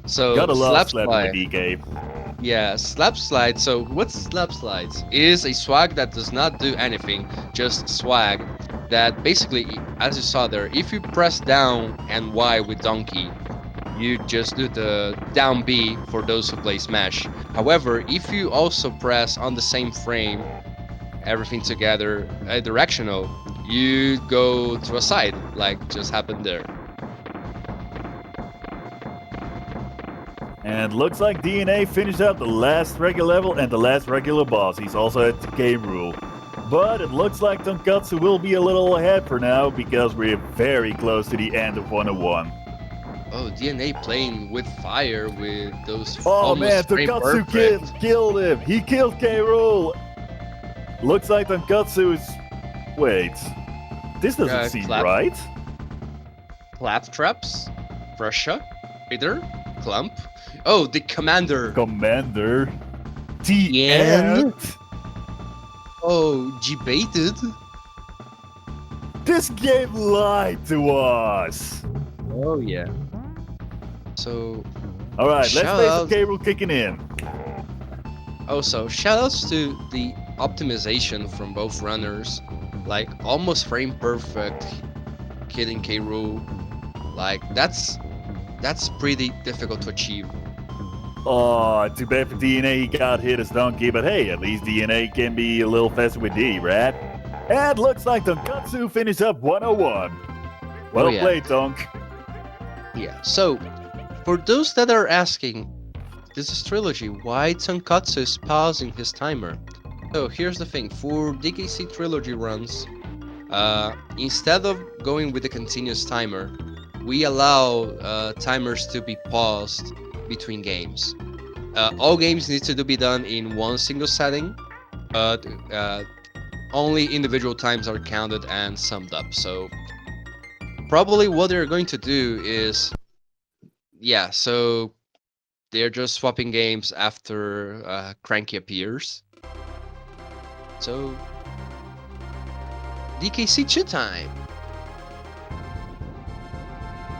So gotta love Slap slapping Slide. the DK. Yeah, Slap Slide. So what's Slap Slides? Is a swag that does not do anything, just swag. That basically, as you saw there, if you press down and Y with Donkey, you just do the down B for those who play Smash. However, if you also press on the same frame, everything together, directional, you go to a side, like just happened there. And looks like DNA finished out the last regular level and the last regular boss. He's also at the game rule. But it looks like Tonkotsu will be a little ahead for now because we're very close to the end of 101. Oh, DNA playing with fire with those Oh man, almost frame Tonkotsu perfect. killed him! He killed K. Rool! Looks like Tonkotsu is... Wait. This doesn't seem Clap. right. Claptraps, Prussia, Bitter, Clump. Oh, the commander. Commander. The And- end. Oh, G-baited. This game lied to us. Oh yeah. So Alright, let's Shout face out- the cable kicking in. also shoutouts to the optimization from both runners, like almost frame perfect killing K. Rool. Like that's pretty difficult to achieve. Oh, too bad for DNA he got hit as Donkey, but hey, at least DNA can be a little faster with D, right? And looks like Tonkotsu finished up 101. Oh Well yeah. played, Tonk. Yeah. So, for those that are asking, this is Trilogy, why Tonkotsu is pausing his timer? So here's the thing: for DKC Trilogy runs, instead of going with a continuous timer, we allow timers to be paused between games. All games need to be done in one single setting, but only individual times are counted and summed up. So probably what they're going to do is, yeah, so they're just swapping games after Cranky appears. So DKC2 time.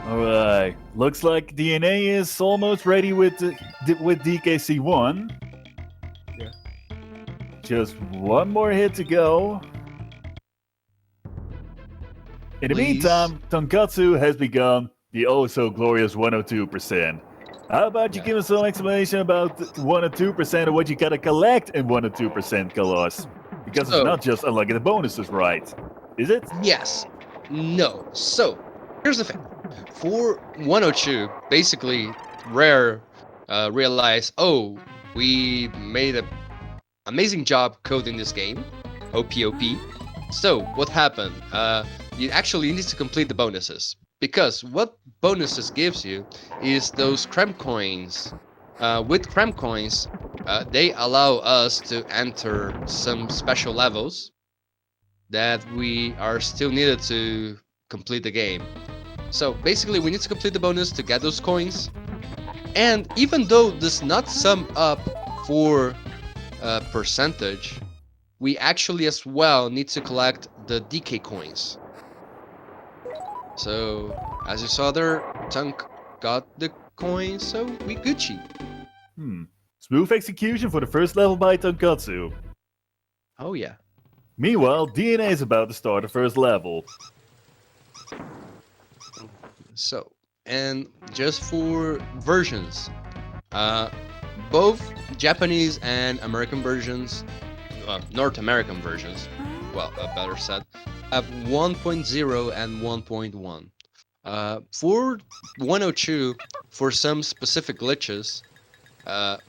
Alright, looks like DNA is almost ready with DKC1. Yeah. Just one more hit to go. In the Please. meantime, Tonkotsu has begun the oh so glorious 102%. How about you Yeah. give us some explanation about 102% of what you gotta collect in 102%, Kalos? Because it's So- not just unlocking the bonuses, right? Is it? Yes. No. So here's the thing. For 102, basically Rare realized, oh, we made an amazing job coding this game. OPOP. So what happened? You actually need to complete the bonuses. Because what bonuses gives you is those creme coins. With creme coins, they allow us to enter some special levels that we are still needed to complete the game. So basically we need to complete the bonus to get those coins. And even though this not sum up for percentage, we actually as well need to collect the DK coins. So as you saw there, Tunk got the coins, so we Gucci. Smooth execution for the first level by Tonkotsu. Oh yeah. Meanwhile, DNA is about to start the first level. So, and just for versions, both Japanese and American versions, North American versions, well, better said, have 1.0 and 1.1. For 102, for some specific glitches,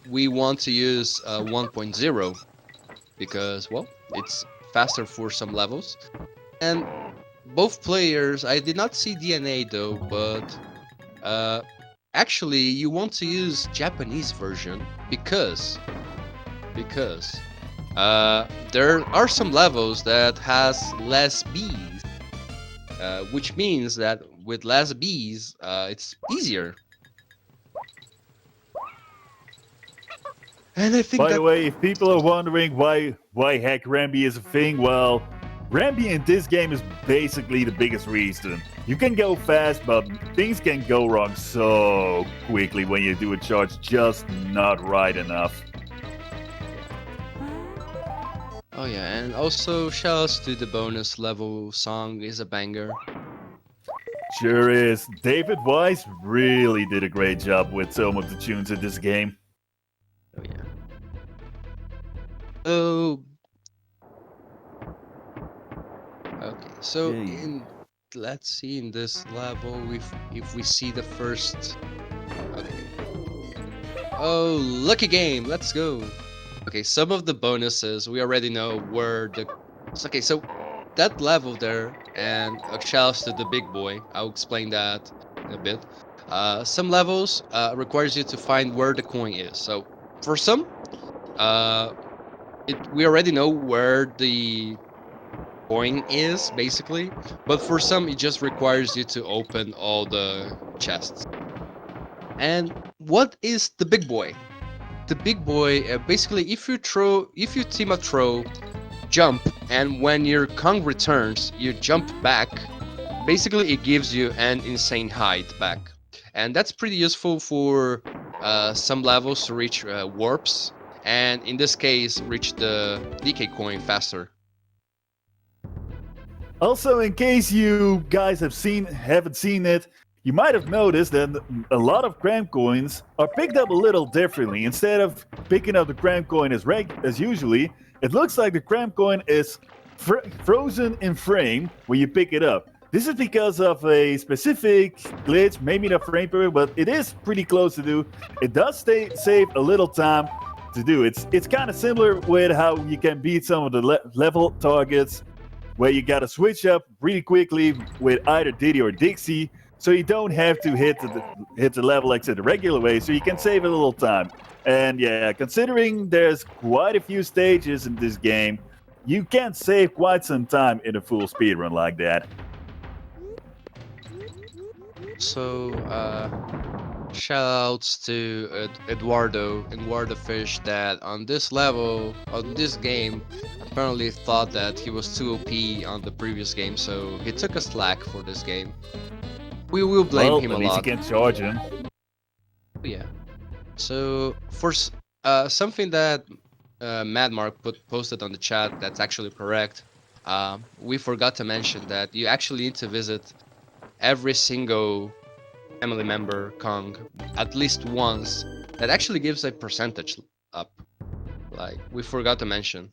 we want to use 1.0 because, well, it's faster for some levels. And both players, I did not see DNA though, but actually you want to use Japanese version because there are some levels that has less bees, which means that with less bees, it's easier. And I think By that the way, if people are wondering why hack Rambi is a thing, well, Rambi in this game is basically the biggest reason. You can go fast, but things can go wrong so quickly when you do a charge just not right enough. oh yeah, and also shouts to the bonus level song is a banger. Sure is. David Wise really did a great job with some of the tunes in this game. Oh yeah. Oh. Okay, so Okay. let's see in this level if we see the first. Okay. Oh, lucky game. Let's go. Okay, some of the bonuses we already know where the. Okay, so that level there, and shouts to the big boy. I'll explain that in a bit. Some levels requires you to find where the coin is. So for some, we already know where the coin is basically, but for some it just requires you to open all the chests. And what is the big boy? The big boy, basically, if you team a throw, jump, and when your Kong returns, you jump back. Basically, it gives you an insane height back, and that's pretty useful for some levels to reach warps. and in this case, reach the DK coin faster. Also, in case you guys haven't seen it, you might have noticed that a lot of cram coins are picked up a little differently. Instead of picking up the cram coin as usually, it looks like the cram coin is frozen in frame when you pick it up. This is because of a specific glitch, maybe not frame period, but it is pretty close to do. It does save a little time to do. It's kind of similar with how you can beat some of the level targets, where you gotta switch up really quickly with either Diddy or Dixie, so you don't have to hit the level exit the regular way, so you can save a little time. And yeah, considering there's quite a few stages in this game, you can save quite some time in a full speedrun like that. So, shoutouts to Eduardo Fish that on this level, on this game, apparently thought that he was too OP on the previous game, so he took a slack for this game. We will blame him a At least lot. you can charge him. Yeah. So for something that Madmark posted on the chat that's actually correct, we forgot to mention that you actually need to visit every single family member Kong at least once. That actually gives a percentage up. Like we forgot to mention.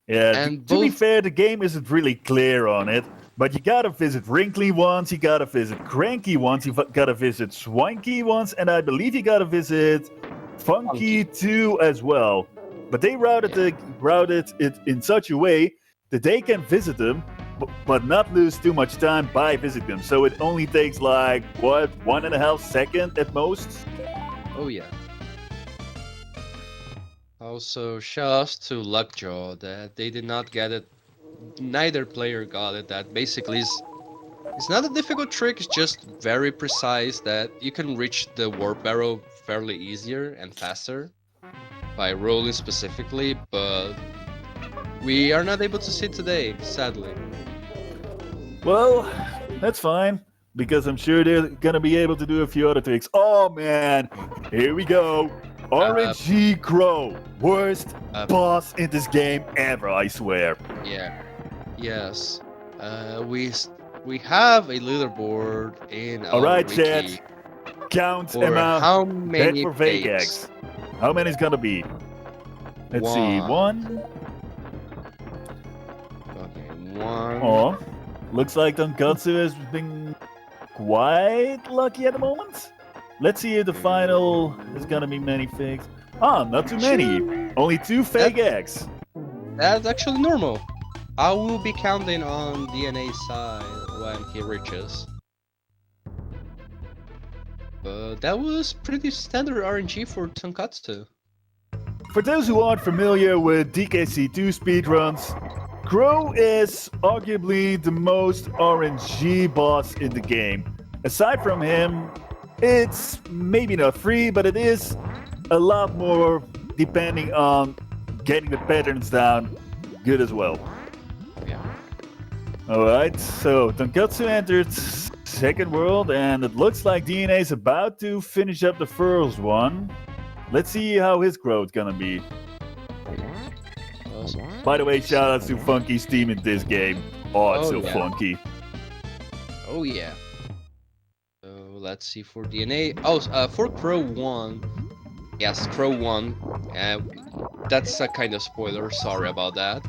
Yeah, And to be both fair, the game isn't really clear on it, but you gotta visit Wrinkly once, you gotta visit Cranky once, you gotta visit Swanky once, and I believe you gotta visit Funky too as well. But they routed it in such a way that they can visit them, but not lose too much time by visiting them. So it only takes like, what, 1.5 seconds at most? oh yeah. Also, shoutouts to Luckjaw that they did not get it. Neither player got it. That basically is it's not a difficult trick. It's just very precise. That you can reach the warp barrel fairly easier and faster by rolling specifically. But we are not able to see it today, sadly. Well, that's fine, because I'm sure they're gonna be able to do a few other tricks. Oh man, here we go. RNG Crow, worst boss in this game ever, I swear. Yeah. Yes. We have a leaderboard in our Alright, wiki chat. Count for amount. how Bet many for fake fakes. eggs. How many is gonna be? Let's see. One. Okay, one. Oh, looks like tonkotsu has been quite lucky at the moment. Let's see if the final is gonna be many fakes. Ah, not too many. Only 2 fake eggs. That's actually normal. I will be counting on DNA's side when he reaches. But that was pretty standard RNG for tonkotsu. For those who aren't familiar with DKC2 speedruns, Crow is arguably the most RNG boss in the game. Aside from him, it's maybe not free, but it is a lot more depending on getting the patterns down good as well. Yeah. Alright, so tonkotsu entered second world, and it looks like DNA is about to finish up the first one. Let's see how his growth gonna be. Awesome. By the way, shoutouts to Funky's team in this game. Oh, it's so funky. Oh yeah. So let's see for DNA. Oh, for Crow 1. Yes, Crow 1. That's a kind of spoiler, sorry about that.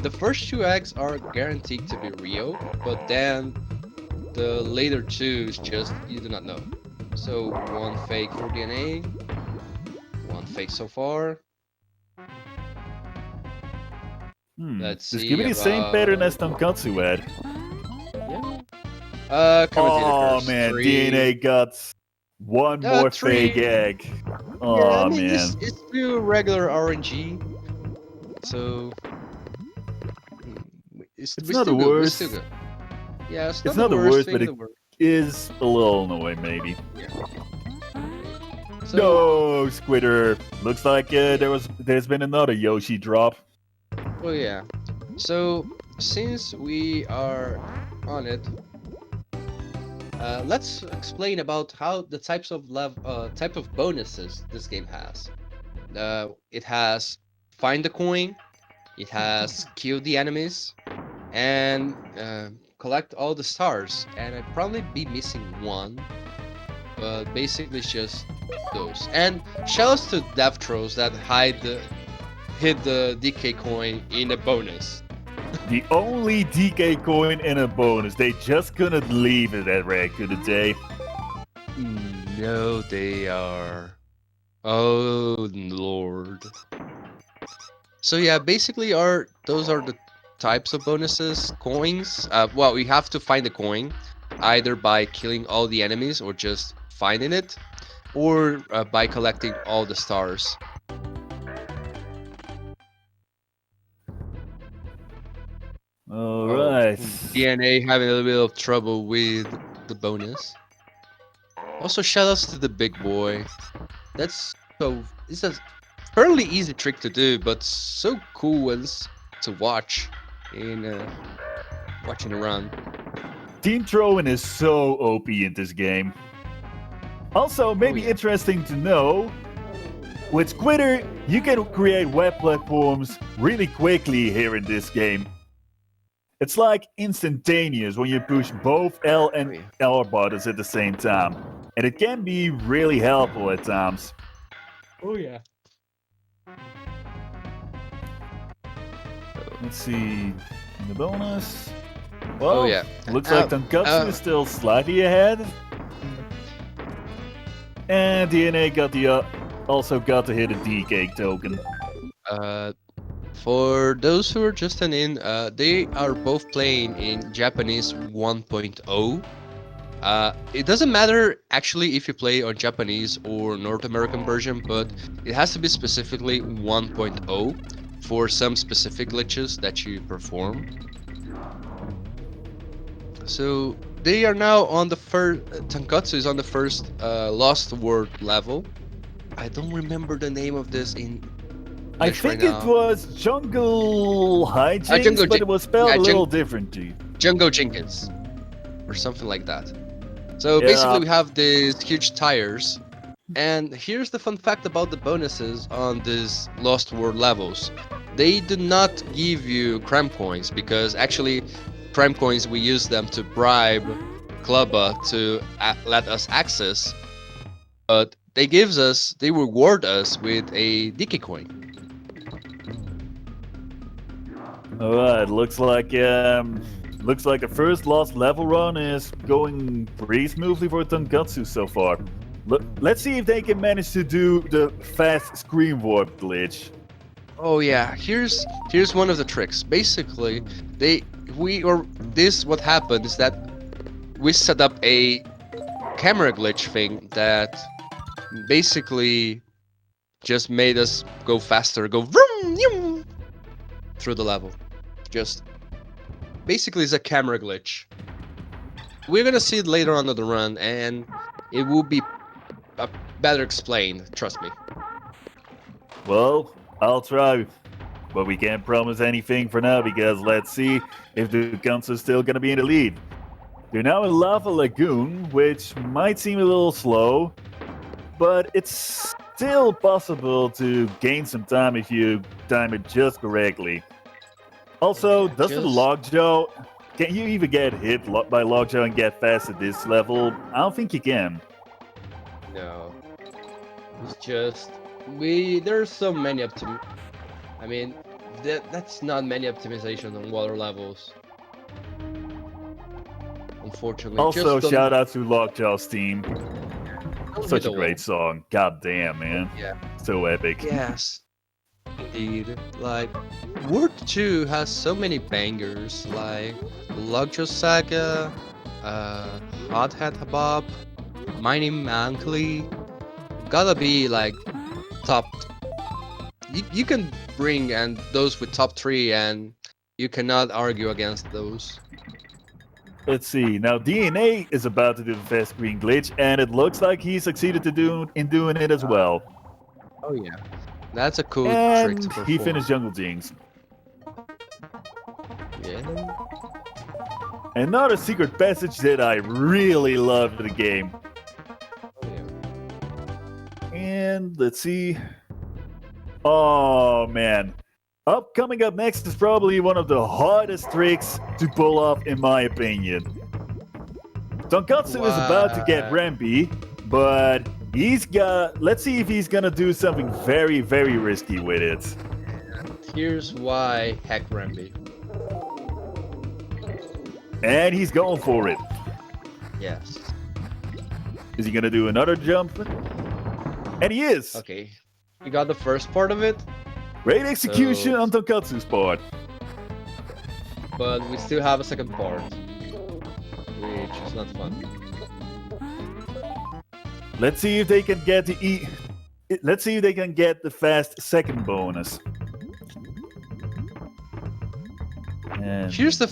The first 2 eggs are guaranteed to be real, but then the later 2 is just, you do not know. So 1 fake for DNA, 1 fake so far. Let's see. Just give me the same pattern as tonkotsu had. Yeah. Oh man, 3. DNA got 1 more 3. fake egg. Oh Yeah, I mean, man. it's still regular RNG. So It's not the worst. We're still good. Yeah, it's Not the worst, but thing it in the world. is a little annoying maybe. Yeah. So, No, Squitter. Looks like there's been another Yoshi drop. oh yeah. So since we are on it, let's explain about how the type of bonuses this game has. It has find the coin, it has kill the enemies, and collect all the stars. And I'd probably be missing one, but basically it's just those. And shoutouts to death trolls that hid the DK coin in a bonus. The only DK coin in a bonus. They just couldn't leave it at rare, couldn't they? No, they are. Oh lord. So yeah, basically those are the types of bonuses, coins. Well, we have to find the coin, either by killing all the enemies or just finding it, or by collecting all the stars. All Oh, right. DNA having a little bit of trouble with the bonus. Also, shoutouts to the big boy. That's so. It's a fairly easy trick to do, but so cool to watch in watching it run. Team throwing is so OP in this game. Also, maybe yeah. interesting to know, with Squitter, you can create web platforms really quickly here in this game. It's like instantaneous when you push both L and Oh, yeah. R buttons at the same time. And it can be really helpful at times. Oh yeah. Let's see. The bonus. Well, Oh yeah. looks like Tonkotsu is still slightly ahead. And DNA got also got to hit a DK token. For those who are just in, they are both playing in Japanese 1.0. It doesn't matter actually if you play on Japanese or North American version, but it has to be specifically 1.0 for some specific glitches that you perform. So they are now on the first. Tonkotsu is on the first Lost World level. I don't remember the name of this in. I English think right it now. was Jungle Hijinks, but it was spelled a little differently. Jungo Jenkins, or something like that. So Yeah. basically, we have these huge tires, and here's the fun fact about the bonuses on these Lost World levels. They do not give you crime coins because actually, crime coins we use them to bribe Clubba to let us access, but they reward us with a DK coin. Alright, looks like the first lost level run is going pretty smoothly for Tonkotsu so far. Let's see if they can manage to do the fast screen warp glitch. Oh yeah, here's one of the tricks. Basically, what happened is that we set up a camera glitch thing that basically just made us go faster, go vroom, yoom, through the level. Just basically it's a camera glitch. We're gonna see it later on in the run, and it will be better explained. Trust me. Well, I'll try, but we can't promise anything for now because let's see if the Guns are still gonna be in the lead. They're now in Lava Lagoon, which might seem a little slow, but it's still possible to gain some time if you time it just correctly. Also, doesn't Lockjaw... Can you even get hit by Lockjaw and get fast at this level? I don't think you can. No. It's just... There's so many I mean, that's not many optimizations on water levels. Unfortunately. Also, shout out to Lockjaw's team. Such a great song. song. God damn, man. Yeah. So epic. Yes. Indeed. Like, World 2 has so many bangers, like Lockjaw Saga, Hot Hat Habab, Mining Mankly. Gotta be like top. You can bring and those with top 3, and you cannot argue against those. Let's see. Now DNA is about to do the fast screen glitch, and it looks like he succeeded in doing it as well. Oh yeah, that's a cool and trick to perform. He finished Jungle Jinx. Yeah. Another secret passage that I really love in the game. Oh yeah. And let's see. Oh man. Coming up next is probably one of the hardest tricks to pull off, in my opinion. Tonkotsu is about to get rampy, but let's see if he's gonna do something very, very risky with it. Here's why heck rampy. And he's going for it. Yes. Is he gonna do another jump? And he is! Okay. We got the first part of it. Great execution on Tonkotsu's part. But we still have a second part, which is not fun. Let's see if they can get Let's see if they can get the fast second bonus. And Here's a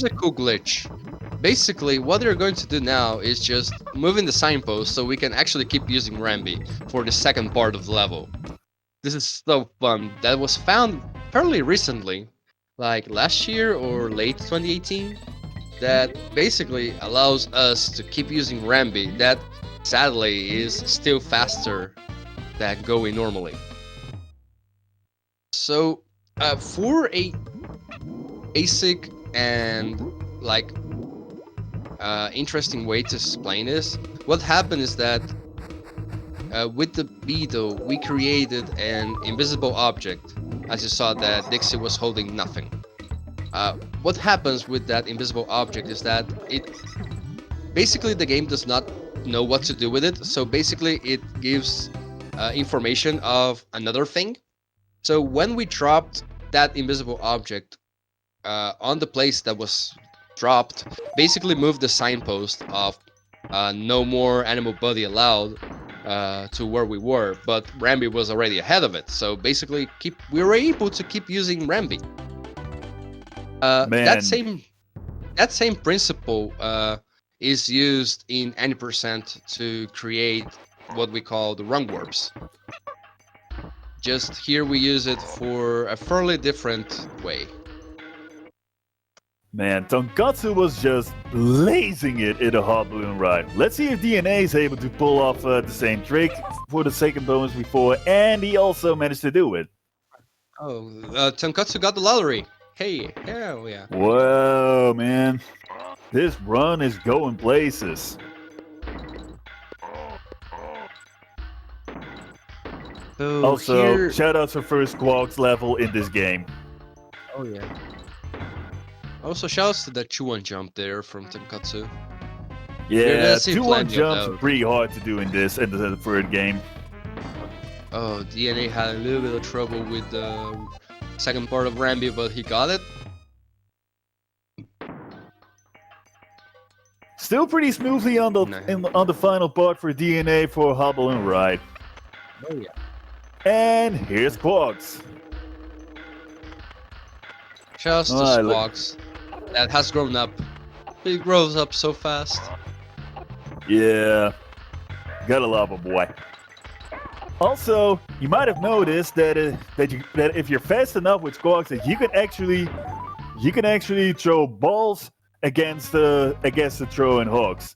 cool glitch. Basically, what they're going to do now is just moving the signpost so we can actually keep using Rambi for the second part of the level. This is so fun. That was found fairly recently, like last year or late 2018. That basically allows us to keep using Rambi. That sadly is still faster than going normally. So, for a basic and like interesting way to explain this, what happened is that with the Beetle we created an invisible object. As you saw, that Dixie was holding nothing. What happens with that invisible object is that basically the game does not know what to do with it, so basically it gives information of another thing. So when we dropped that invisible object on the place that was dropped, basically moved the signpost of no more animal body allowed to where we were, but Rambi was already ahead of it, so basically we were able to keep using Rambi. That same principle is used in any percent to create what we call the rung warps. Just here we use it for a fairly different way. Man, Tonkotsu was just blazing it in a hot balloon ride. Let's see if DNA is able to pull off the same trick for the second bonus before, and he also managed to do it. Oh, Tonkotsu got the lottery. Hey, hell yeah. Whoa, man. This run is going places. So Also, shoutouts for first Squawks level in this game. Oh yeah. Also, shoutouts to that 2-1 jump there from Tonkotsu. Yeah, see 2-1 plenty of jumps those. are pretty hard to do in this and the third game. Oh, DNA had a little bit of trouble with the second part of Rambi, but he got it. Still pretty smoothly on the on the final part for DNA for a hot balloon ride. Oh yeah. And here's Quarks. Shoutouts to Softlocks. That has grown up. He grows up so fast. Yeah, gotta love a boy. Also, you might have noticed that that if you're fast enough with Squawks, that you can actually throw balls against the throwing hooks.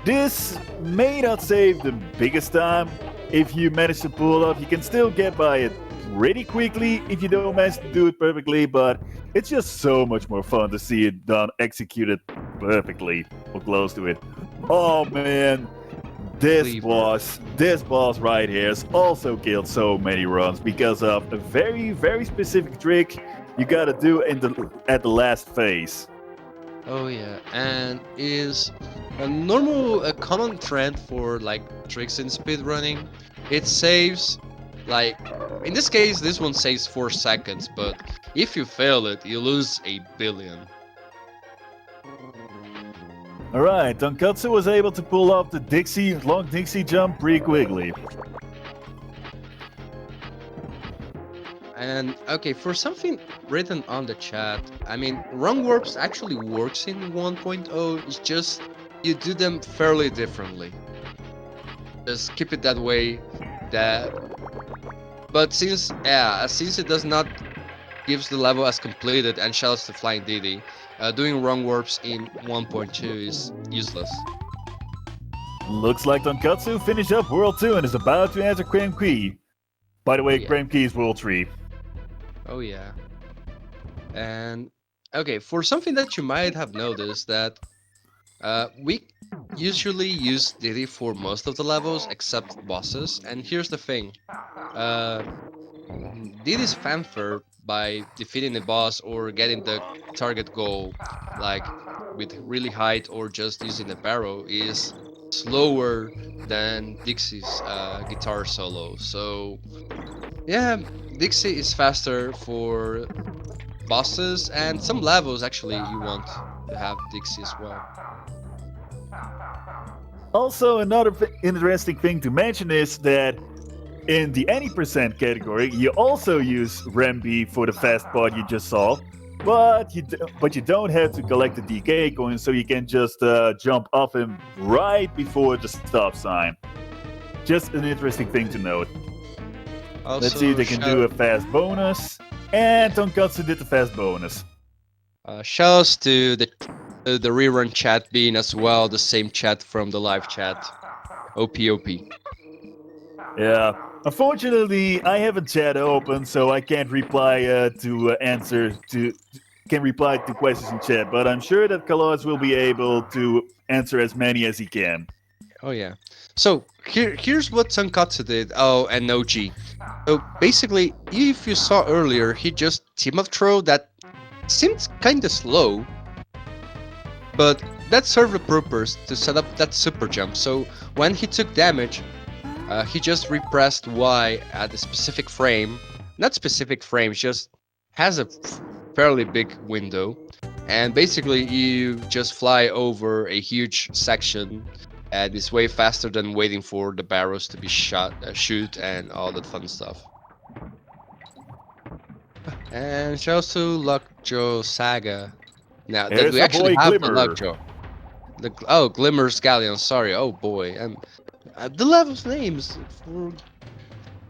This may not save the biggest time if you manage to pull off. You can still get by it pretty quickly if you don't manage to do it perfectly, but it's just so much more fun to see it done, executed perfectly or close to it. Oh man, this boss right here has also killed so many runs because of a very, very specific trick you gotta do at the last phase. Oh yeah, and is a common trend for like tricks in speedrunning. It saves, like, in this case, this one saves 4 seconds, but if you fail it, you lose 1 billion. Alright, Tonkotsu was able to pull off the long Dixie jump pretty quickly. And okay, for something written on the chat, I mean, rung warps actually works in 1.0, it's just you do them fairly differently. Just keep it that way. But since it does not gives the level as completed, and shoutouts to Flying Diddy, doing rung warps in 1.2 is useless. Looks like Tonkotsu finished up World 2 and is about to enter Grand Prix. By the way, yeah. Gram Key is World 3. Oh yeah. And okay, for something that you might have noticed that we usually use Diddy for most of the levels except bosses. And here's the thing. Uh, Diddy's fanfare by defeating a boss or getting the target goal, like with really height or just using a barrel, is slower than Dixie's guitar solo. So yeah, Dixie is faster for bosses and some levels. Actually, you want to have Dixie as well. Also, another interesting thing to mention is that in the any percent category, you also use Rambi for the fast part you just saw, but you don't have to collect the DK coin, so you can just jump off him right before the stop sign. Just an interesting thing to note. Also, Let's see if they can do a fast bonus, and Tonkotsu did the fast bonus. shouts to the rerun chat being as well the same chat from the live chat. OP. Yeah. Unfortunately, I have a chat open, so I can't reply can reply to questions in chat. But I'm sure that Kalos will be able to answer as many as he can. Oh yeah. So here's what Tonkotsu did. Oh, and OG. So basically, if you saw earlier, he just team up throw that seemed kind of slow, but that served a purpose to set up that super jump. So when he took damage, he just repressed Y at a specific frame. Not specific frames, just has a fairly big window. And basically, you just fly over a huge section, and it's way faster than waiting for the barrels to be shoot, and all that fun stuff. And shouts to Lockjaw Saga. Now that Here's we our actually boy have the Glimmer. Lockjaw. Glimmer Scallion. Sorry. Oh boy. And the level's names. Fortunately,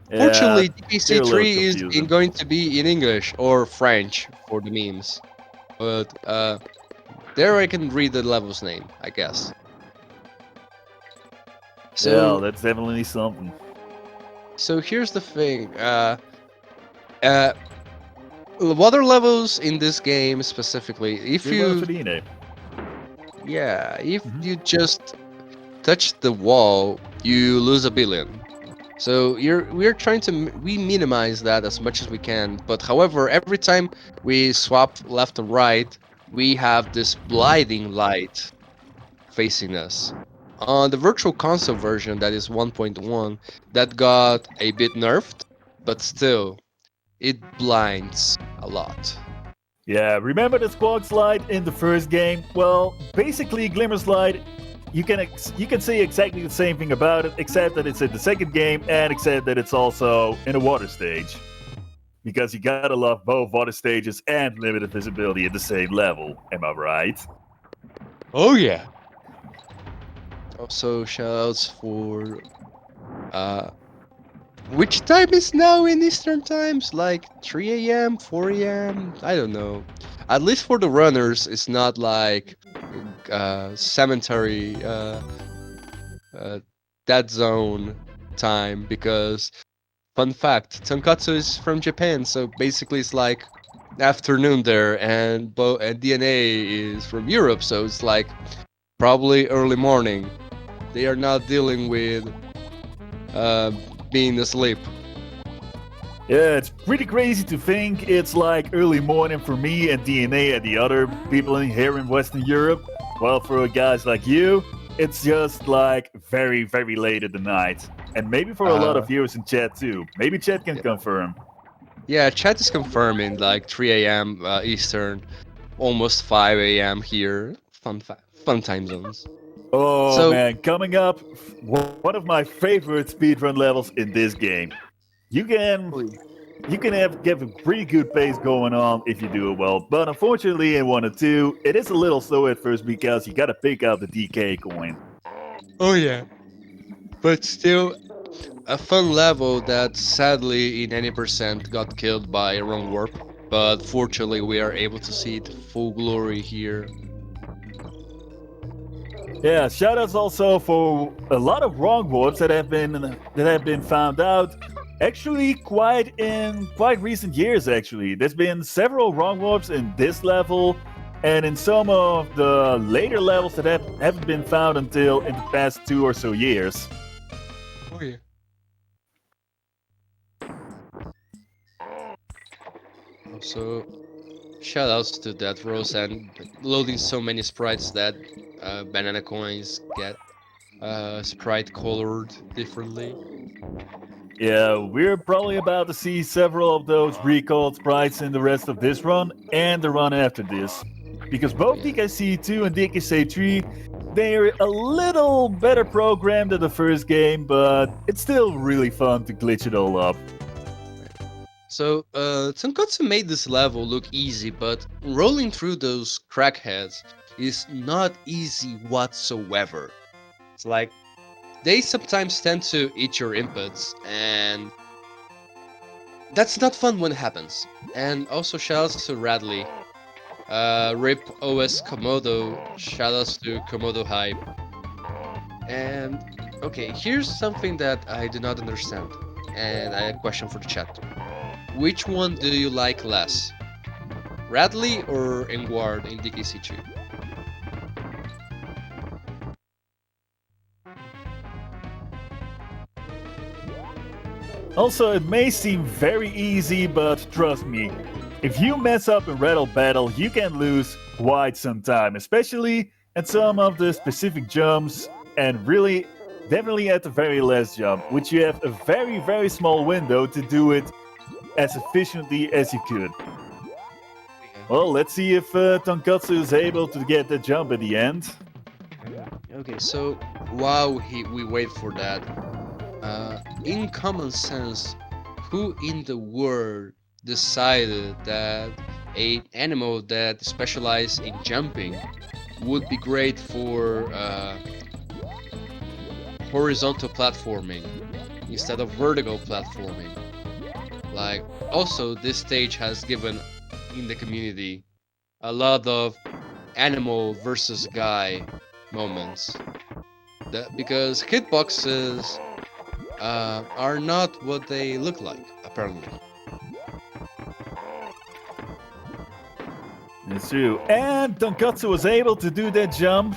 they're a little DKC3 is confusing. going to be in English or French for the memes. But there I can read the level's name, I guess. So Yeah, that's definitely something. so here's the thing. Water levels in this game specifically, if Good one you for Dna. if Mhm. you just touch the wall, you lose a billion. So we're trying to we minimize that as much as we can. But however, every time we swap left and right, we have this blinding light facing us. On the Virtual Console version, that is 1.1, that got a bit nerfed, but still, it blinds a lot. Yeah, remember the Squawk Slide in the first game? Well, basically, Glimmer Slide, you can say exactly the same thing about it, except that it's in the second game, and except that it's also in a water stage. Because you gotta love both water stages and limited visibility at the same level. Am I right? Oh yeah. Also, shoutouts for which time is now in Eastern times? Like 3 a.m., 4 a.m.? I don't know. At least for the runners, it's not like cemetery uh, dead zone time because fun fact, Tonkatsu is from Japan, so basically it's like afternoon there, and DNA is from Europe, so it's like probably early morning. They are not dealing with uh, being asleep. Yeah, it's pretty crazy to think it's like early morning for me and DNA and the other people in here in Western Europe. Well, for guys like you, it's just like very, very late at the night. And maybe for a lot of viewers in chat too. Maybe chat can confirm. Yeah, chat is confirming like 3 a.m. Eastern, almost 5 a.m. here. Fun time zones. Oh So man, coming up, one of my favorite speedrun levels in this game. You can get a pretty good pace going on if you do it well, but unfortunately in 1 and 2, it is a little slow at first because you gotta pick out the DK coin. oh yeah, but still a fun level that sadly in any percent got killed by a wrong warp. But fortunately, we are able to see it full glory here. Yeah, shoutouts also for a lot of wrong warps that have been found out. Actually, quite recent years, actually. There's been several wrong warps in this level, and in some of the later levels that haven't been found until in the past 2 or so years. Oh yeah. Also, shoutouts to that Rose and loading so many sprites that banana coins get sprite colored differently. Yeah, we're probably about to see several of those recalled sprites in the rest of this run and the run after this. Because Oh both yeah. DKC2 and DKC3, they're a little better programmed than the first game, but it's still really fun to glitch it all up. So, Tonkotsu made this level look easy, but rolling through those crackheads is not easy whatsoever. It's like they sometimes tend to eat your inputs, and that's not fun when it happens. And also, shoutouts to Radley. RIP OS Komodo. Shoutouts to Komodo Hype. And okay, here's something that I do not understand, and I have a question for the chat. Which one do you like less? Radley or Engward in DKC2? Also, it may seem very easy, but trust me, if you mess up in Rattle Battle, you can lose quite some time, especially at some of the specific jumps, and really, definitely at the very last jump, which you have a very, very small window to do it as efficiently as you could. Well, let's see if Tonkotsu is able to get the jump at the end. Okay, so while we wait for that, in common sense, who in the world decided that a animal that specializes in jumping would be great for horizontal platforming instead of vertical platforming? Like, also, this stage has given in the community a lot of animal versus guy moments. Because hitboxes are not what they look like, apparently. It's true. And Tonkotsu was able to do that jump.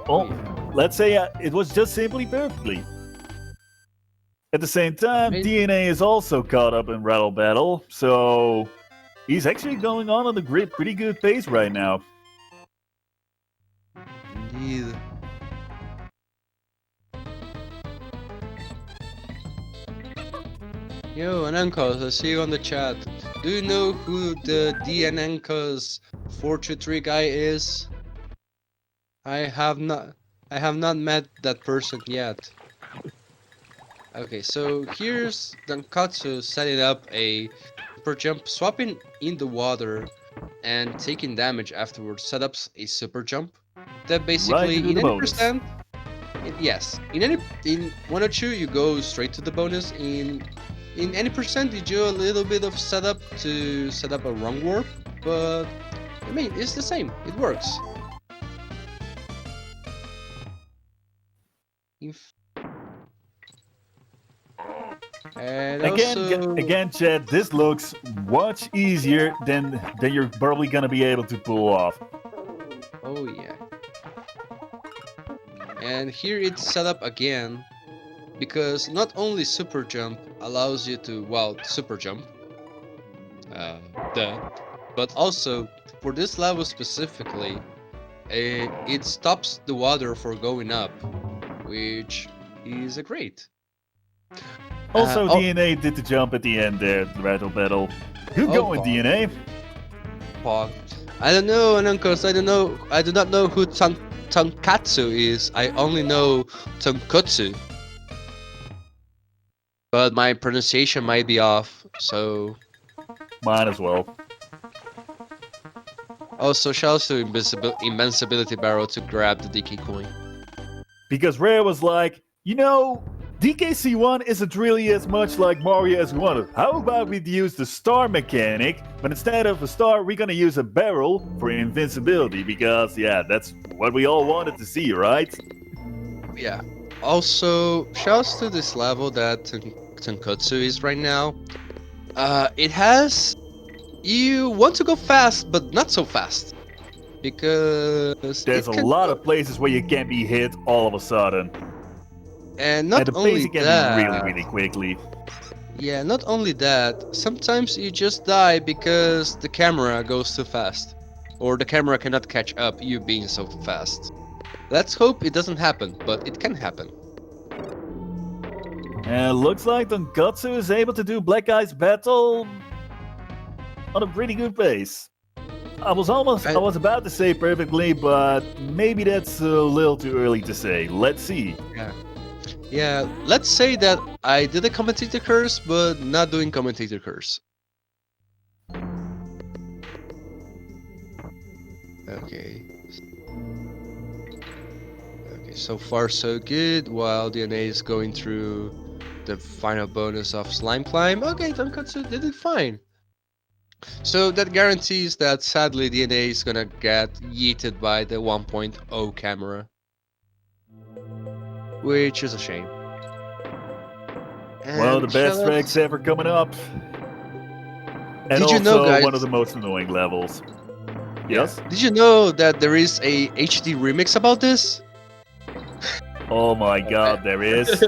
Oh, let's say it was just simply perfectly. At the same time, DNA is also caught up in Rattle Battle, so he's actually going on the grid pretty good pace right now. Indeed. Yo, Anankos, I see you on the chat. Do you know who the Dna423 guy is? I have not met that person yet. Okay, so here's Dankatsu setting up a super jump, swapping in the water and taking damage afterwards. Set up a super jump that basically Right into in the any bonus. percent, yes, in 102 you go straight to the bonus. In any percent you do a little bit of setup to set up a wrong warp, but I mean it's the same. It works. And also, Again, Chad, this looks much easier than you're probably gonna be able to pull off. oh yeah. And here it's set up again because not only super jump allows you to super jump, duh, but also for this level specifically, it stops the water for going up, which is a great. Also, DNA did the jump at the end there, the Rattle Battle. Good going, DNA. Pog. I don't know, Anankos. I don't know. I do not know who Tonkatsu is. I only know tonkotsu. But my pronunciation might be off, so. Mine as well. Also, shouts to Invincibility Barrel to grab the DK coin. Because Rare was like, you know, DKC1 isn't really as much like Mario as we wanted. How about we use the star mechanic, but instead of a star, we're gonna use a barrel for invincibility, because, yeah, that's what we all wanted to see, right? Yeah. Also, shouts to this level that tonkotsu is right now. It has you want to go fast, but not so fast because There's it a can lot go, of places where you can be hit all of a sudden. and And not the only pacing can be really, that. really quickly. Yeah, not only that, sometimes you just die because the camera goes too fast. Or the camera cannot catch up you being so fast. Let's hope it doesn't happen, but it can happen. And looks like Tonkotsu is able to do Black Guy's battle on a pretty good pace. I was about to say perfectly, but maybe that's a little too early to say. Let's see. Yeah, let's say that I did a commentator curse, but not doing commentator curse. Okay. Okay, so far so good, while DNA is going through the final bonus of Slime Climb. Okay, Tonkotsu did it fine. So that guarantees that sadly DNA is gonna get yeeted by the 1.0 camera. Which is a shame. One of the And best tracks ever coming up. And did you know, also guys? one of the most annoying levels. Yeah. Yes? Did you know that there is a HD remix about this? Oh my god, there is.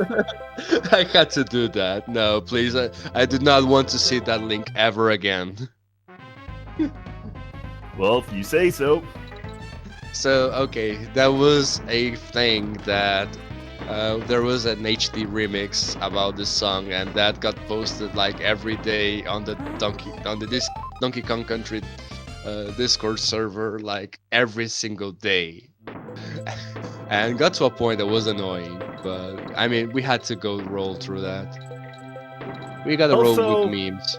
I had to do that. No, please. I do not want to see that link ever again. Well, if you say so. So, okay, that was a thing that there was an HD remix about this song, and that got posted like every day on the Donkey Kong Country Discord server, like every single day, and got to a point that was annoying. But I mean, we had to go roll through that. We gotta roll with Also, memes.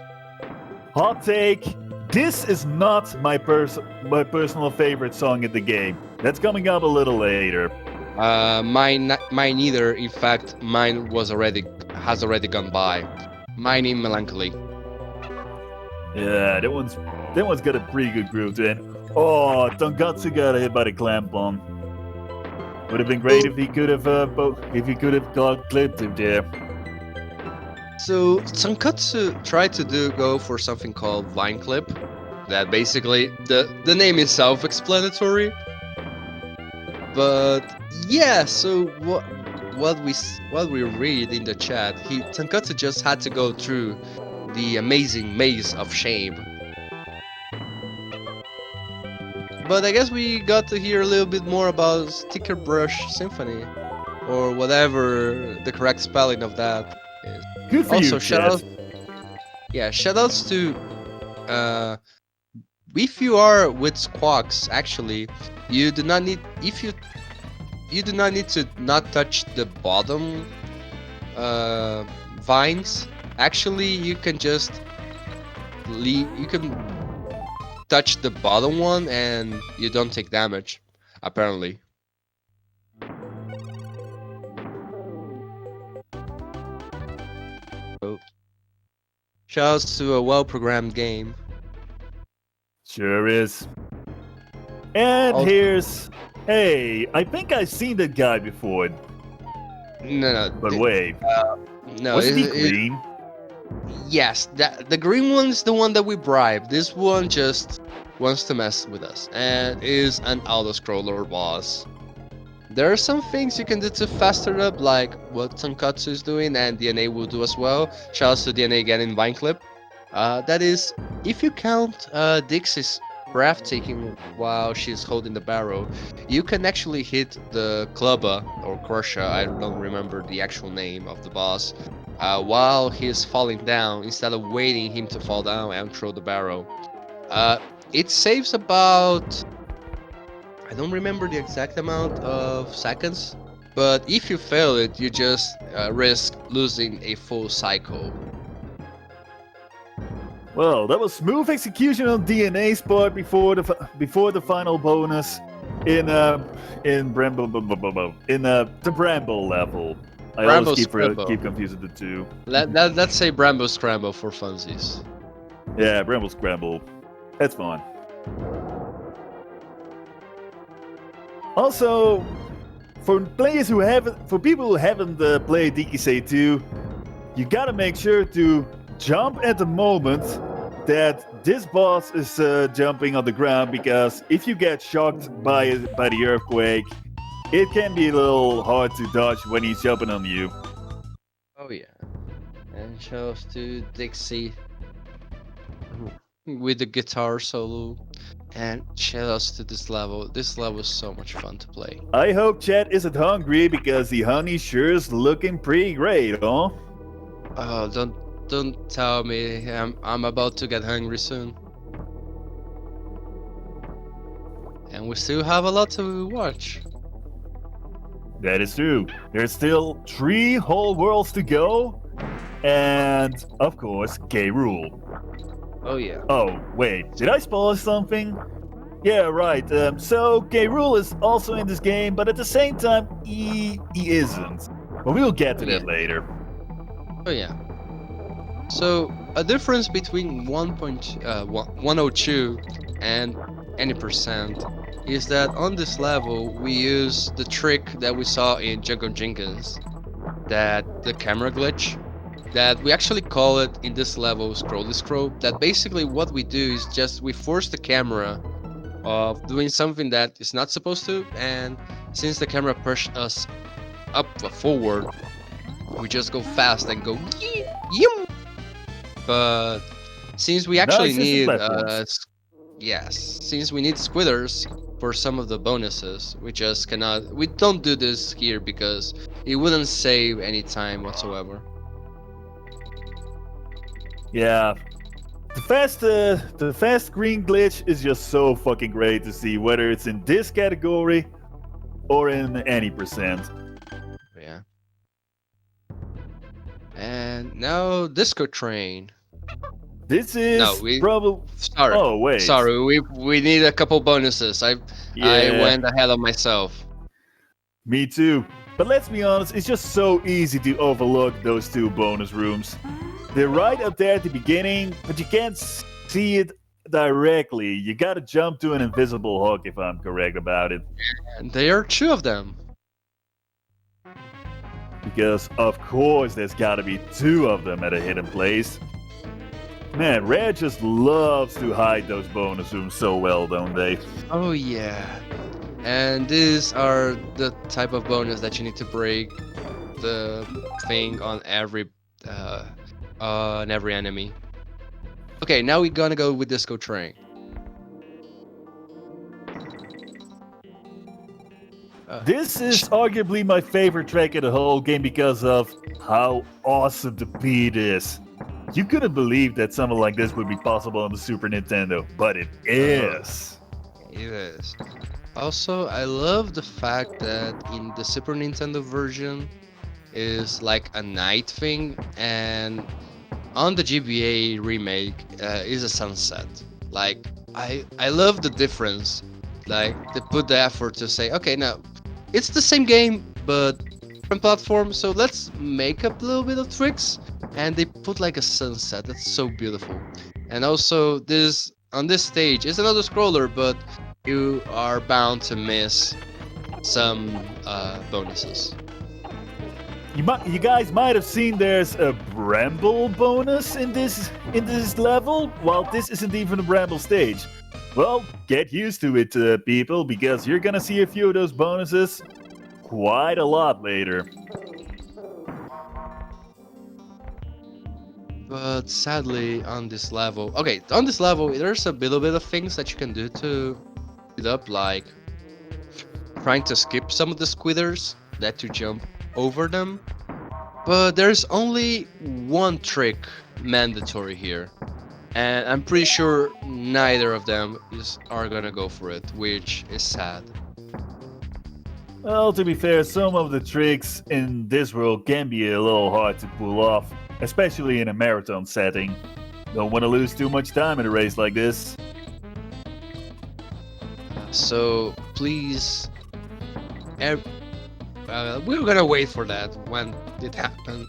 hot take. This is not my personal favorite song in the game. That's coming up a little later. Mine either. In fact, mine has already gone by. Mine in Melancholy. Yeah, that one's got a pretty good groove to it. Oh, Tonkatsu got hit by the clamp bomb. Would have been great if he could have got clipped him there. So Tonkotsu tried to go for something called Vine Clip. That basically the name is self-explanatory. But yeah, so what we read in the chat, Tonkotsu just had to go through the amazing maze of shame. But I guess we got to hear a little bit more about Sticker Brush Symphony, or whatever the correct spelling of that is. Good for Also, you, Chet. shoutouts to if you are with squawks, actually, you do not need you do not need to not touch the bottom vines. Actually, you can just you can touch the bottom one and you don't take damage, apparently. So, shoutouts to a well-programmed game. Sure is. And Also- here's... Hey, I think I've seen that guy before. No, But wait, no. wasn't he green? Yes, the green one's the one that we bribe. This one just wants to mess with us and is an auto-scroller boss. There are some things you can do to faster it up, like what Tonkotsu is doing and DNA will do as well. Shouts to DNA again in Vine Clip. That is, if you count Dixie's breathtaking while she's holding the barrel, you can actually hit the Clubba or Crusher, I don't remember the actual name of the boss, while he's falling down instead of waiting him to fall down and throw the barrel. It saves about, I don't remember the exact amount of seconds, but if you fail it, you just risk losing a full cycle. Well, that was smooth execution on DNA's part before the final bonus in the Bramble level. I Bramble always Scramble. keep confusing the two. Let's say Bramble Scramble for funsies. Yeah, Bramble Scramble. That's fun. Also, for people who haven't played DKC 2, you gotta make sure to jump at the moment that this boss is jumping on the ground, because if you get shocked by the earthquake, it can be a little hard to dodge when he's jumping on you. Oh yeah. And shows to Dixie with the guitar solo. And shoutouts to this level. This level is so much fun to play. I hope chat isn't hungry, because the honey sure is looking pretty great, huh? Oh, don't tell me. I'm about to get hungry soon. And we still have a lot to watch. That is true. There's still 3 whole worlds to go, and of course, K. Rool. Oh yeah. Oh, wait, did I spoil something? Yeah, right. So K. Rool is also in this game, but at the same time, he isn't. But we'll get to that later. Oh yeah. So a difference between 102 and any percent is that on this level we use the trick that we saw in Jungle Jenkins, that the camera glitch, that we actually call it in this level scrolly scroll. That basically what we do is just we force the camera of doing something that is not supposed to, and since the camera pushed us up forward, we just go fast and go yum. But since we actually Nice, need platforms. yes, since we need squidders for some of the bonuses, we just cannot, we don't do this here because it wouldn't save any time whatsoever. Yeah. The fast green glitch is just so fucking great to see, whether it's in this category or in any percent. Yeah. And now Disco Train. This is No, we probably. sorry. Oh wait. Sorry, we need a couple bonuses. I went ahead of myself. Me too. But let's be honest, it's just so easy to overlook those 2 bonus rooms. They're right up there at the beginning, but you can't see it directly. You gotta jump to an invisible hook, if I'm correct about it. And there are 2 of them. Because, of course, there's gotta be 2 of them at a hidden place. Man, Rare just loves to hide those bonus rooms so well, don't they? Oh yeah. And these are the type of bonus that you need to break the thing on every enemy. Okay, now we're gonna go with Disco Train. This is arguably my favorite track in the whole game because of how awesome the beat is. You couldn't believe that something like this would be possible on the Super Nintendo, but it is. It is. Also, I love the fact that in the Super Nintendo version is like a night thing, and on the GBA remake is a sunset. Like I love the difference. Like they put the effort to say, okay, now it's the same game but different platform, so let's make up a little bit of tricks, and they put like a sunset. That's so beautiful. And also this on this stage is another scroller, but you are bound to miss some bonuses. You guys might have seen there's a Bramble bonus in this level, while this isn't even a Bramble stage. Well, get used to it, people, because you're gonna see a few of those bonuses quite a lot later. But sadly, on this level, there's a little bit of things that you can do to speed up, like trying to skip some of the squidders, that to jump over them. But there's only one trick mandatory here, and I'm pretty sure neither of them are gonna go for it, which is sad. Well, to be fair, some of the tricks in this world can be a little hard to pull off, especially in a marathon setting. Don't want to lose too much time in a race like this. So please, we're gonna wait for that when it happens.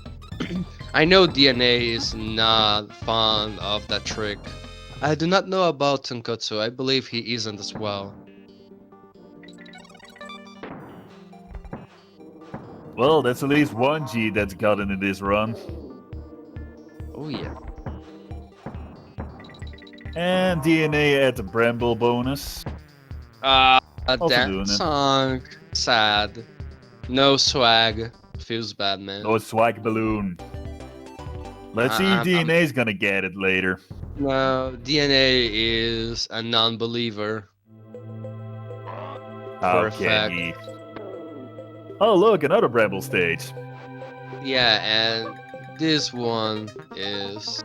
I know DNA is not fond of that trick. I do not know about tonkotsu. I believe he isn't as well. Well, that's at least one G that's gotten in this run. Oh yeah. And DNA at the Bramble bonus. Also That doing it. song, sad. No swag. Feels bad, man. No swag balloon. Let's see if DNA's gonna get it later. No, DNA is a non-believer. How For a can fact. he? Oh look, another Bramble stage. Yeah, and this one is...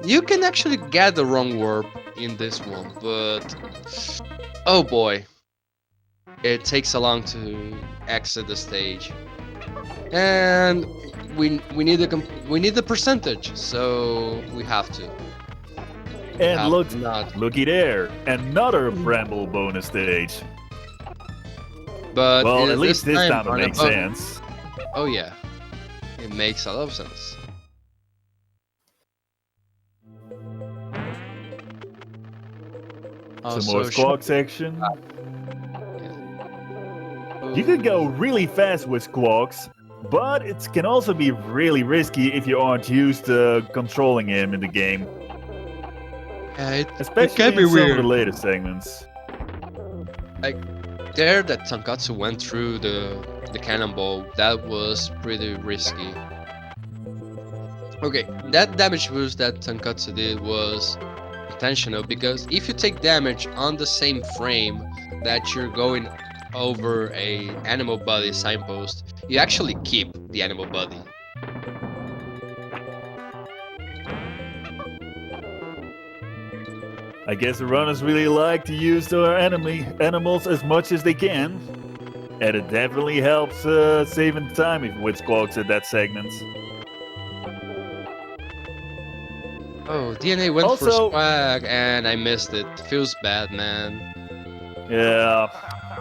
You can actually get the wrong warp in this one, but... Oh boy. It takes a long to exit the stage. And we need the percentage, so we have to. And Have look, not. looky there, another Bramble bonus stage. But Well, at least this time it on a makes sense. Oh yeah, it makes a lot of sense. Some more squawk section. Yeah. You could go really fast with squawks, but it can also be really risky if you aren't used to controlling him in the game. Especially it can be in some weird. of the later segments. There, that tonkotsu went through the cannonball. That was pretty risky. Okay, that damage boost that tonkotsu did was intentional, because if you take damage on the same frame that you're going over a animal body signpost, you actually keep the animal body. I guess the runners really like to use their animals as much as they can. And it definitely helps saving time with squawks at that segment. Oh, DNA went for Also- swag and I missed it. Feels bad, man. Yeah,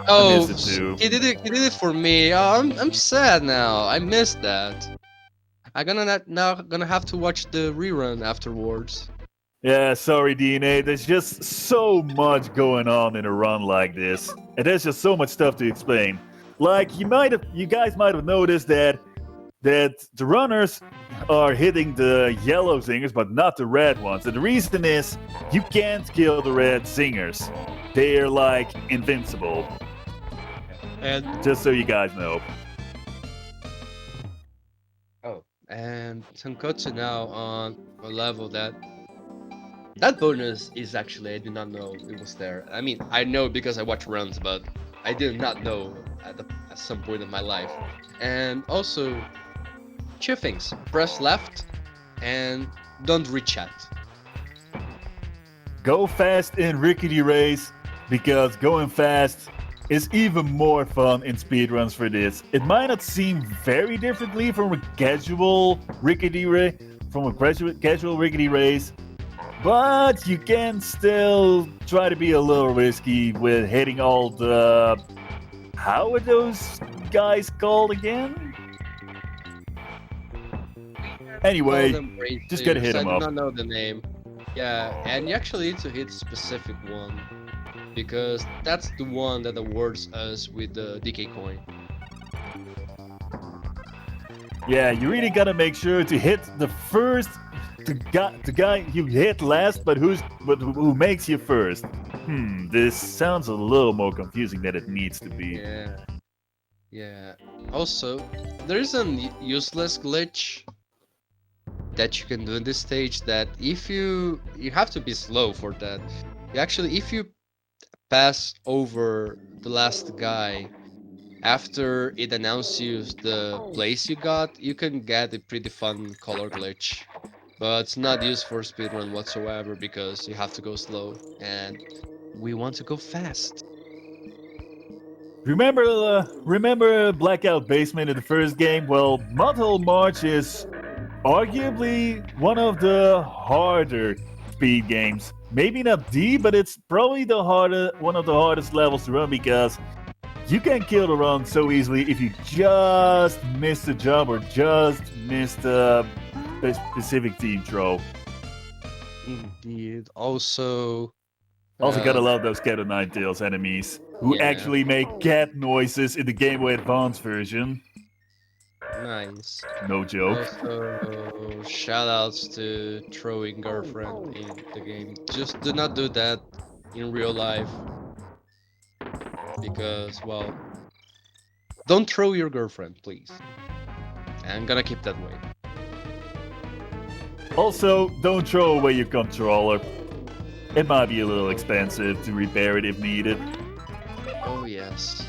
Oh, missed it too. he did it. He did it for me. Oh, I'm sad now. I missed that. Now gonna have to watch the rerun afterwards. Yeah, sorry DNA, there's just so much going on in a run like this. And there's just so much stuff to explain. Like you guys might have noticed that the runners are hitting the yellow zingers but not the red ones. And the reason is you can't kill the red zingers. They're like invincible. And Just so you guys know. and tonkotsu now on a level that bonus is actually, I did not know it was there. I mean, I know because I watch runs, but I did not know at some point in my life. And also, two things: press left and don't rechat. Go fast in Rickety Race, because going fast is even more fun in speedruns for this. It might not seem very differently from a casual Rickety Race, but you can still try to be a little risky with hitting all the... How are those guys called again? Anyway, just gotta hit him I up. do not know the name. Yeah, and you actually need to hit specific one, because that's the one that awards us with the DK coin. Yeah, you really gotta make sure to hit the guy you hit last, but who makes you first. This sounds a little more confusing than it needs to be. Yeah. Also, there's an useless glitch that you can do in this stage, that if you have to be slow for that. If you pass over the last guy after it announces the place you got, you can get a pretty fun color glitch. But it's not used for speedrun whatsoever, because you have to go slow and we want to go fast. Remember Blackout Basement in the first game? Well, Mudhole March is arguably one of the harder speed games. Maybe not the, but it's probably one of the hardest levels to run, because you can kill the run so easily if you just miss the jump or just miss the specific team throw. Indeed. Also Gotta love those Cat o' Nine Tails enemies who Yeah. actually make cat noises in the Game Boy Advance version. Nice. No joke. Also, shoutouts to throwing girlfriend in the game. Just do not do that in real life because, well, don't throw your girlfriend, please. I'm gonna keep that way. Also, don't throw away your controller. It might be a little expensive to repair it if needed. Oh, yes.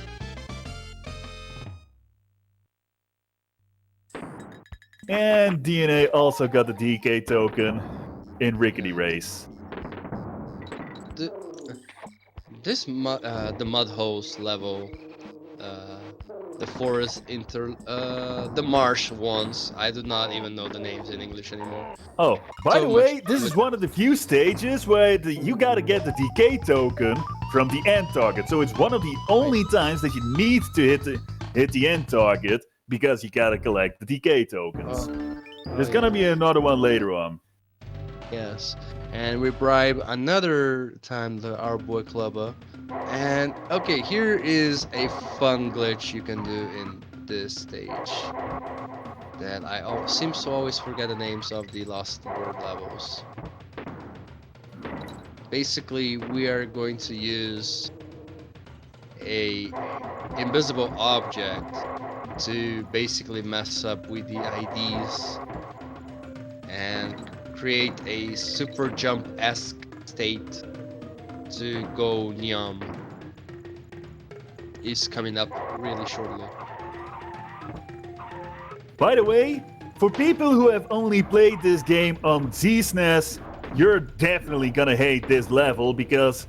And DNA also got the DK token in Rickety Race. The, the mud holes level, uh, the forest the marsh ones. I do not even know the names in English anymore. Oh, by So the much. way, this is one of the few stages where you gotta get the DK token from the end target. So it's one of the only times that you need to hit the end target because you gotta collect the DK tokens. There's gonna be another one later on. Yes, and we bribe another time our boy Clubber. And okay, here is a fun glitch you can do in this stage. That seems to always forget the names of the Lost World levels. Basically, we are going to use a invisible object to basically mess up with the IDs and create a super jump-esque state to go Nyam is coming up really shortly. By the way, for people who have only played this game on SNES, you're definitely gonna hate this level because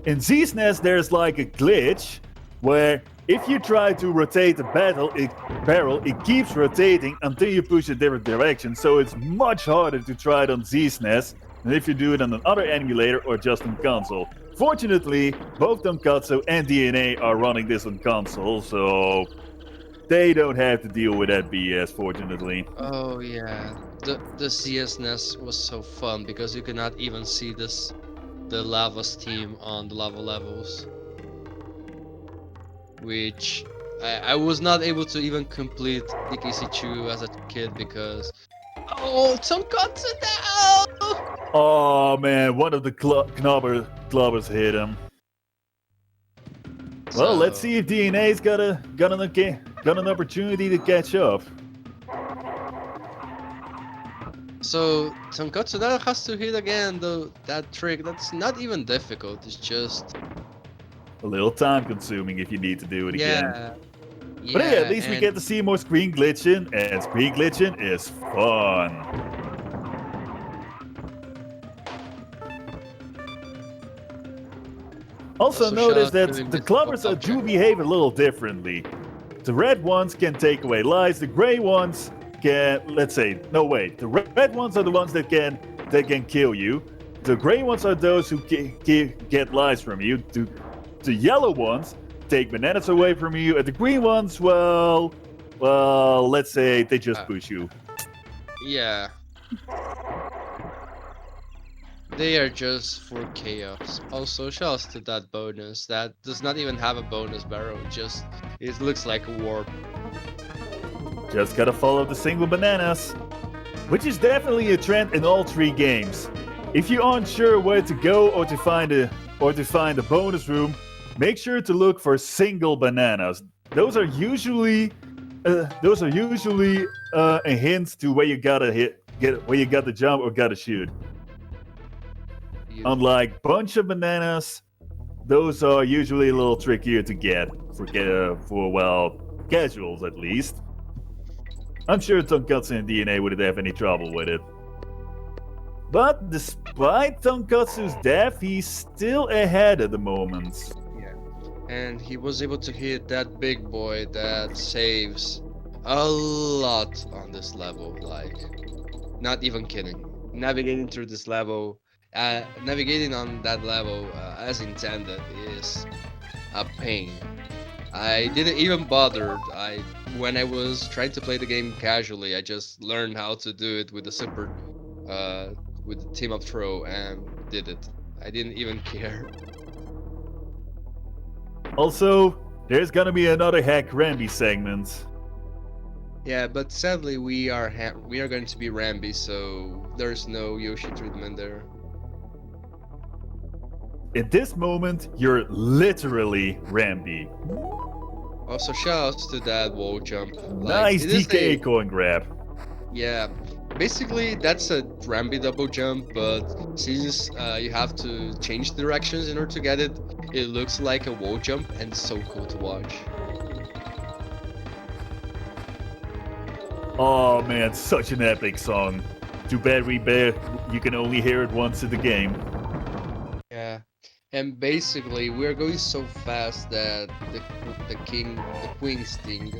in SNES there's like a glitch where if you try to rotate the barrel, it keeps rotating until you push a different direction. So it's much harder to try it on SNES than if you do it on another emulator or just on console. Fortunately, both tonkotsu and DNA are running this on console, so they don't have to deal with that BS, fortunately. Oh yeah, the CSNES was so fun because you cannot even see the lava steam on the lava levels, which I was not able to even complete DKC2 as a kid because tonkotsu now. Oh man, one of the clubbers hit him. Well, let's see if DNA's got an opportunity to catch up. So tonkotsu now has to hit again that trick. That's not even difficult. It's just A little time consuming if you need to do it again. yeah. But hey, at least we get to see more screen glitching, and screen glitching is fun. Also notice that the clubbers do behave a little differently. The red ones can take away lives, the gray ones can, the red ones are the ones that can kill you. The gray ones are those who get lives from you. The yellow ones take bananas away from you, and the green ones, well, let's say they just push you. Yeah. They are just for chaos. Also, shouts to that bonus. That does not even have a bonus barrel. It looks like a warp. Just gotta follow the single bananas, which is definitely a trend in all three games. If you aren't sure where to go or to find a bonus room, make sure to look for single bananas. Those are usually a hint to where you gotta where you gotta jump or gotta shoot. Unlike bunch of bananas, those are usually a little trickier to get for casuals at least. I'm sure tonkotsu and DNA wouldn't have any trouble with it. But despite tonkotsu's death, he's still ahead at the moment. Yeah, and he was able to hit that big boy that saves a lot on this level. Like, not even kidding. Navigating on that level as intended is a pain. I didn't even bother. When I was trying to play the game casually, I just learned how to do it with with the team up throw and did it. I didn't even care. Also, there's gonna be another Hack Ramby segment. Yeah, but sadly we are going to be Rambi, so there's no Yoshi treatment there. In this moment, you're literally Rambi. Also, shoutouts to that wall jump. Like Nice it is a DK coin grab. yeah. Basically, that's a Rambi double jump, but since you have to change directions in order to get it, it looks like a wall jump and so cool to watch. Oh man, such an epic song. Too bad you can only hear it once in the game. Yeah, and basically we're going so fast that the queen sting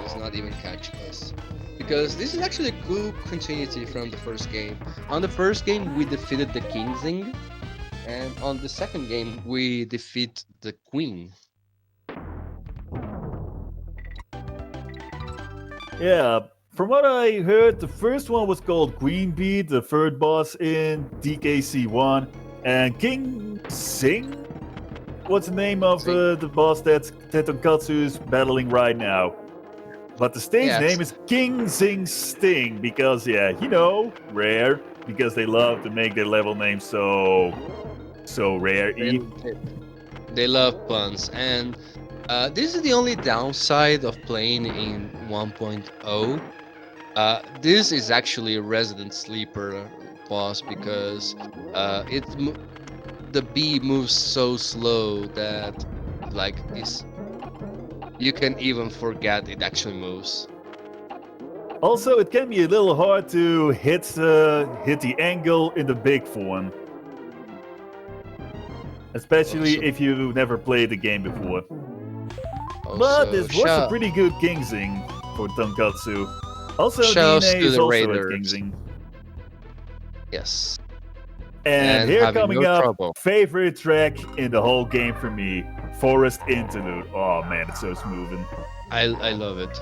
does not even catch us. Because this is actually a cool continuity from the first game. On the first game, we defeated the king zing, and on the second game, we defeat the queen. Yeah, from what I heard, the first one was called Queen Bee, the third boss in DKC1, and King Sing. What's the name of Zing. the boss that tonkotsu is battling right now? But the stage Yes, name is King Sing Sting because, yeah, rare because they love to make their level names so rare. they, they love puns, and this is the only downside of playing in 1.0. This is actually a resident sleeper boss because the bee moves so slow that like is you can even forget it actually moves. Also, it can be a little hard to hit the angle in the big form, especially Also, if you never played the game before. But also this was a pretty good Kingsing for tonkotsu. Also, shouts DNA to is the also at raiders. Kingsing. Yes, And and here having no coming up, trouble. favorite track in the whole game for me, Forest Interlude. Oh man, it's so smooth. I love it.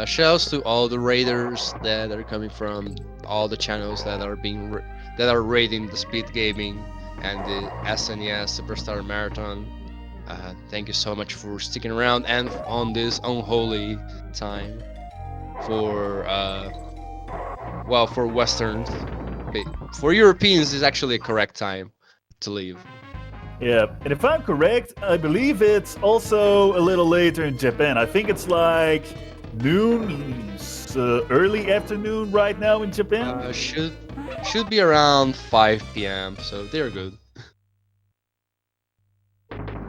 Shouts to all the raiders that are coming from all the channels that are that are raiding the speed gaming and the SNES Superstar Marathon. Thank you so much for sticking around and on this unholy time for well for Westerns. For Europeans, is actually a correct time to leave. Yeah, and if I'm correct, I believe it's also a little later in Japan. I think it's like noon, early afternoon right now in Japan. Should be around 5 p.m. So they're good.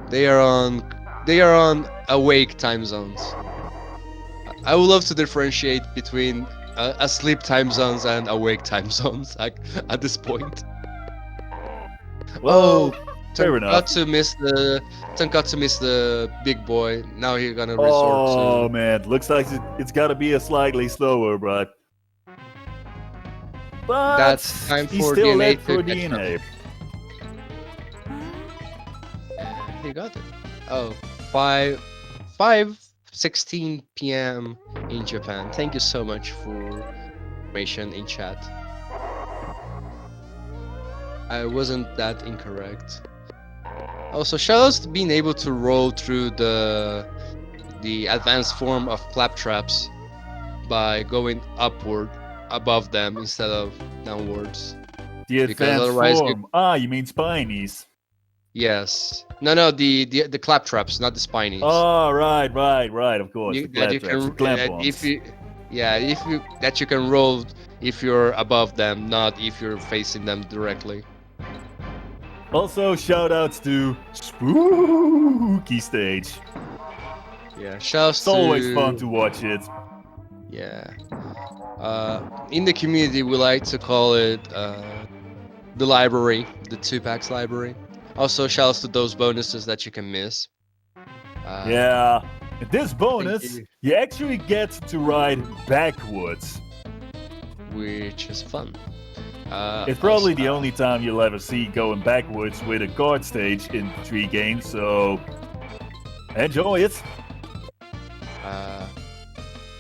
They are on awake time zones. I would love to differentiate between asleep time zones and awake time zones at this point. Well, Oh, fair enough. Tonkatsu missed the big boy. Now he's gonna resort Oh to man, looks like it's got to be a slightly slower, but that's time he's for still DNA led to for catch up. DNA. He got it. Oh, 5:16 p.m. in Japan. Thank you so much for information in chat. I wasn't that incorrect. Also, shoutouts to being able to roll through the advanced form of claptraps by going upward above them instead of downwards. The Because advanced otherwise, form. You mean spinies? yes, no, the claptraps, not the spinies. Oh, right. Of course, the That you claptraps, the can if clamp-ons. you yeah if you that you can roll if you're above them, not if you're facing them directly. Also, shoutouts to Spooky Stage. Yeah, shouts It's always to fun to watch it. yeah. In the community, we like to call it the library, the 2 packs library. Also, shouts to those bonuses that you can miss. Yeah. And this I think bonus, you actually get to ride backwards. which is fun. It's probably the only time you'll ever see going backwards with a card stage in 3 games, so enjoy it.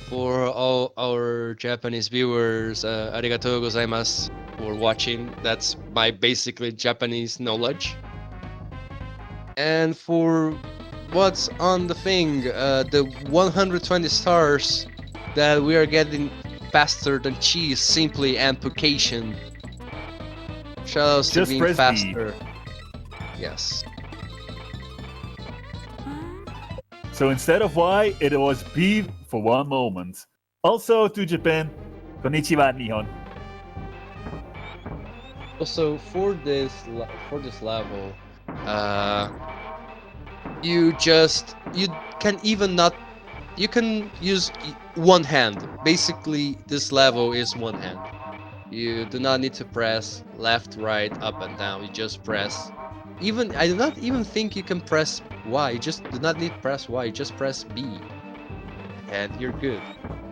For all our Japanese viewers, arigatou gozaimasu for watching. That's my basically Japanese knowledge. And for what's on the thing, the 120 stars that we are getting faster than cheese, simply amplification. Shoutouts to Just being press B. faster. Yes. So instead of Y, it was B for one moment. Also to Japan, konnichiwa Nihon. Also, for this level, you can even not you can use one hand. Basically, this level is one hand. You do not need to press left, right, up, and down. You just press. Even I do not even think you can press Y. You just do not need to press Y. You just press B, and you're good.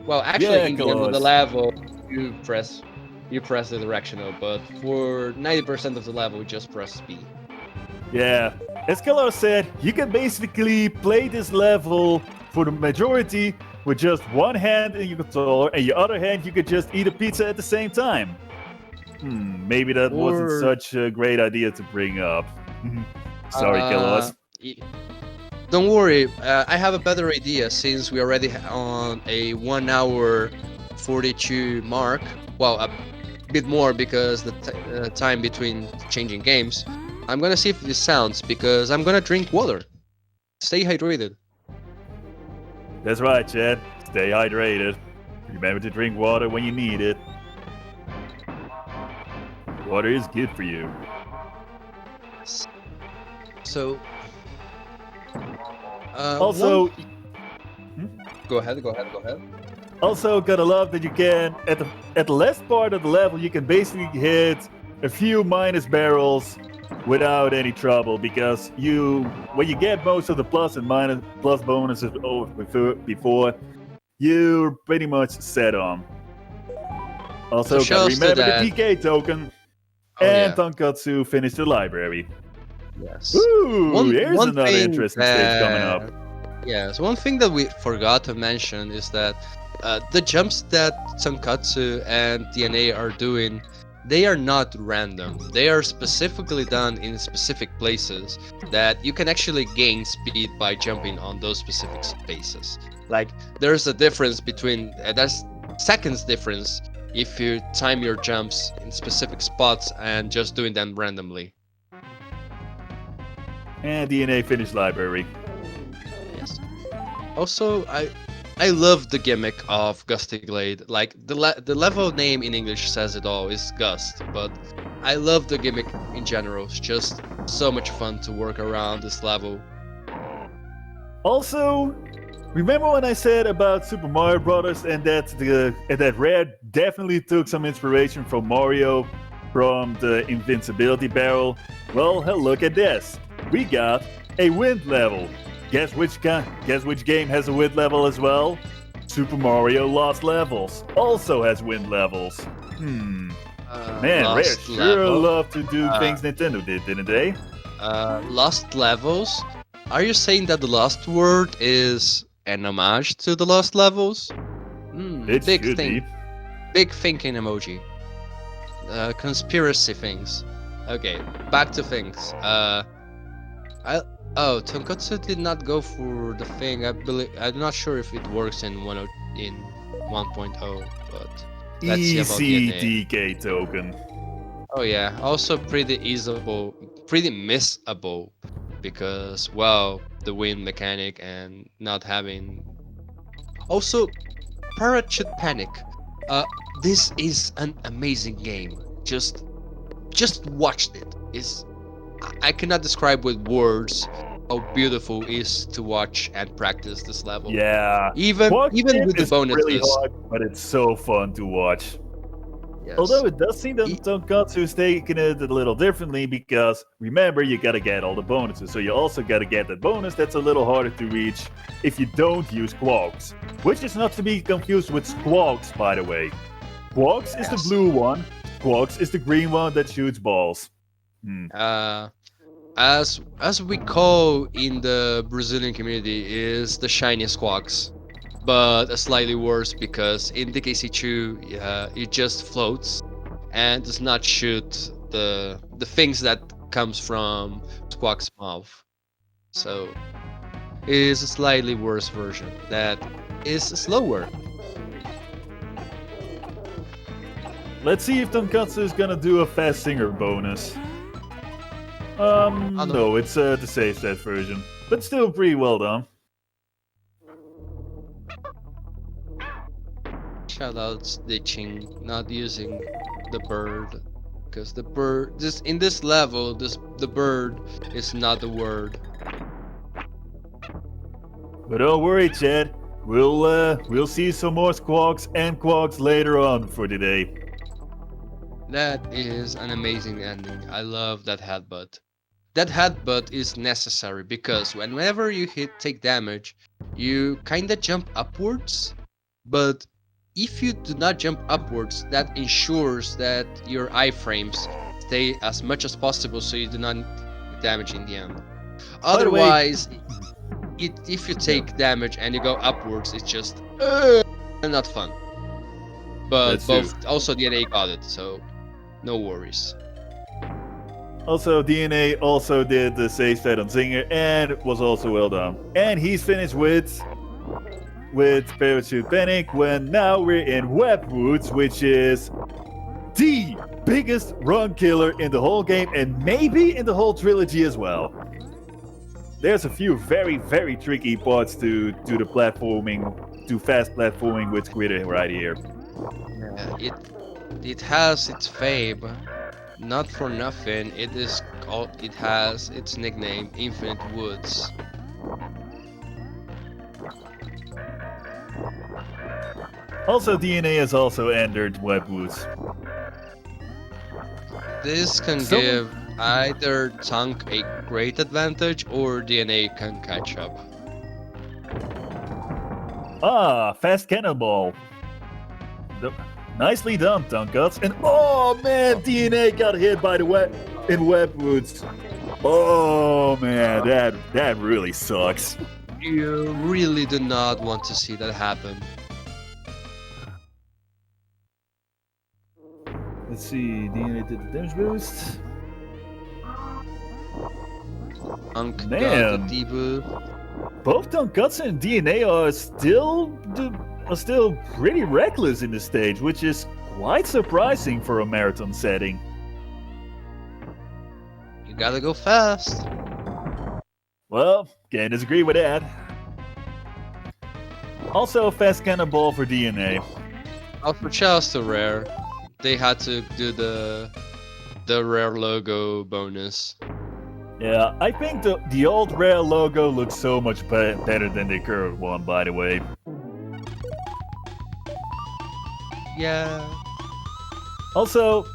Well, actually, Yeah, in the end of the Kalos. level, you press the directional, but for 90% of the level, just press B. Yeah. As Kalos said, you can basically play this level for the majority with just one hand in your controller, and your other hand you could just eat a pizza at the same time. Maybe that wasn't Or such a great idea to bring up. Sorry, uh, Kalos. y- don't worry, I have a better idea since we already on a 1 hour 42 mark. Well, a bit more because the time between changing games. I'm gonna see if this sounds because I'm gonna drink water. Stay hydrated. That's right, Chad. Stay hydrated. Remember to drink water when you need it. Water is good for you. So, Also, go ahead, go ahead, go ahead. Also, gotta love that you can at the last part of the level you can basically hit a few minus barrels without any trouble because when you get most of the plus and minus plus bonuses before you're pretty much set on. Also, So gotta shows to remember the that. DK token Oh and yeah. tonkotsu finish the library. Yes. Ooh, here's One another thing interesting stage coming up. Yes, one thing that we forgot to mention is that the jumps that tonkotsu and DNA are doing, they are not random. They are specifically done in specific places that you can actually gain speed by jumping on those specific spaces. Like there's a difference between there's seconds difference if you time your jumps in specific spots and just doing them randomly. And DNA finish library. Yes. Also, I love the gimmick of Gusty Glade. Like the level name in English says it all is Gust, but I love the gimmick in general. It's just so much fun to work around this level. Also, remember when I said about Super Mario Brothers and that Rare definitely took some inspiration from Mario from the invincibility barrel? Well, look at this. We got a wind level. Guess which game has a wind level as well? Super Mario Lost Levels also has wind levels. Man, Rare Lost sure level. loved to do things Nintendo did, didn't they? Lost levels. Are you saying that the Lost Word is an homage to the Lost Levels? It Big should thing. be. Big thinking emoji. Conspiracy things. Okay, back to things. Tonkotsu did not go for the thing. I'm not sure if it works in 1.0, but let's see about Easy DNA. DK token. Oh yeah, also pretty pretty missable because well, the wind mechanic and not having. Also, Parachute Panic. Uh, this is an amazing game. Just watch it. I cannot describe with words how beautiful it is to watch and practice this level. Yeah. Even Walking with the is really bonuses. hard, but it's so fun to watch. Yes. Although it does seem that E- Tonkatsu is taking it a little differently because remember, you gotta get all the bonuses. So you also gotta get that bonus that's a little harder to reach if you don't use Quarks. Which is not to be confused with Squawks, by the way. Quarks is the Yes. blue one, Squawks is the green one that shoots balls. As we call in the Brazilian community is the shiny squawks, but slightly worse because in DKC2 it just floats and does not shoot the things that comes from Squawk's mouth. So it is a slightly worse version that is slower. Let's see if Tonkotsu is gonna do a fast singer bonus. Oh, no. No, it's the save stat version, but still pretty well done. Shoutouts ditching, not using the bird, because the bird, this in this level, the bird is not the word. But don't worry, Chad. We'll see some more squawks and quawks later on for today. That is an amazing ending. I love that headbutt. That headbutt is necessary because whenever you take damage, you kinda jump upwards, but if you do not jump upwards, that ensures that your iframes stay as much as possible so you do not take damage in the end. By the way, Otherwise, if you take damage and you go upwards, it's just not fun. But That's true. both also DNA got it, so no worries. Also, DNA also did the save stat on Zinger and was also well done. And he's finished with Parachute Panic when now we're in Webwoods, which is the biggest run killer in the whole game and maybe in the whole trilogy as well. There's a few very, very tricky parts to the platforming, to fast platforming with Squid right here. It has its fame. Not for nothing, it has its nickname, Infinite Woods. Also, DNA has also entered Webwoods. This can give either Tunk a great advantage or DNA can catch up. Ah, fast cannonball. Nicely done, Tonkotsu. And oh man, DNA got hit by the in Webwoods. Oh man, that really sucks. You really do not want to see that happen. Let's see, DNA did the damage boost. Tunk got Man. the debuff. Both Tonkotsu and DNA are still pretty reckless in this stage, which is quite surprising for a marathon setting. You gotta go fast. Well, can't disagree with that. Also, fast cannonball for DNA. For Charles to rare, they had to do the rare logo bonus. Yeah, I think the old rare logo looks so much better than the current one, by the way. Yeah. Also,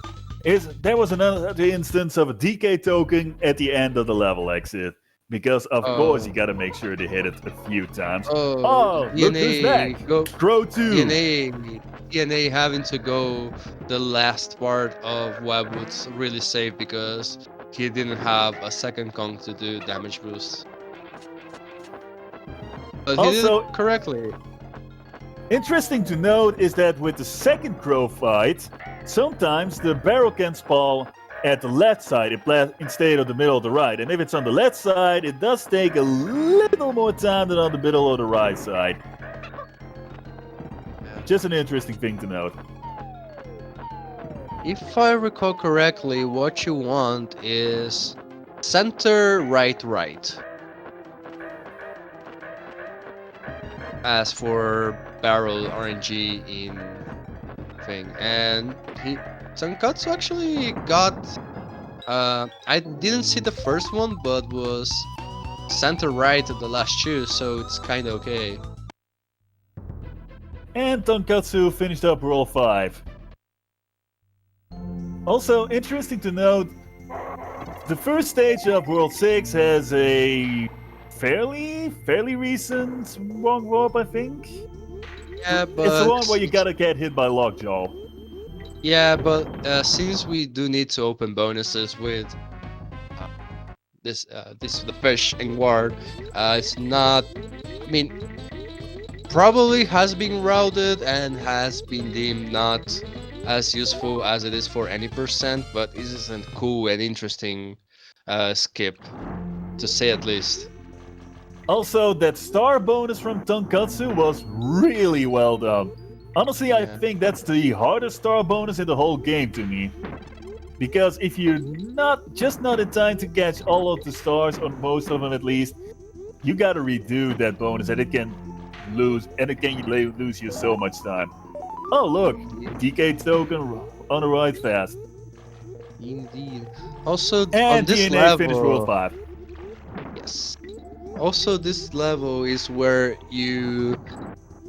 there was another instance of a DK token at the end of the level exit. Because, of course, you gotta make sure to hit it a few times. Oh, look who's back! Crow 2! DNA having to go the last part of Webwood's really safe because he didn't have a second Kong to do damage boost. But he did it correctly. Interesting to note is that with the second Crow fight, sometimes the barrel can spawn at the left side instead of the middle or the right. And if it's on the left side, it does take a little more time than on the middle or the right side. Just an interesting thing to note. If I recall correctly, what you want is center, right, right. As for barrel RNG in thing, and Tonkotsu actually got. I didn't see the first one, but was center right at the last two, so it's kind of okay. And Tonkotsu finished up roll 5. Also, interesting to note, the first stage of World 6 has a fairly recent wrong warp, I think. Yeah, but it's the one where you gotta get hit by Lockjaw. Yeah, but since we do need to open bonuses with this the fish and ward, it's not. I mean, probably has been routed and has been deemed not as useful as it is for any percent, but it isn't cool and interesting skip, to say at least. Also, that star bonus from Tonkotsu was really well done. Honestly, I Yeah. think that's the hardest star bonus in the whole game to me. Because if you're not in time to catch all of the stars, or most of them at least, you gotta redo that bonus and it can lose you so much time. Oh look, DK token on the right fast. Indeed. Also, on And this DNA finished World level, 5. yes. Also, this level is where you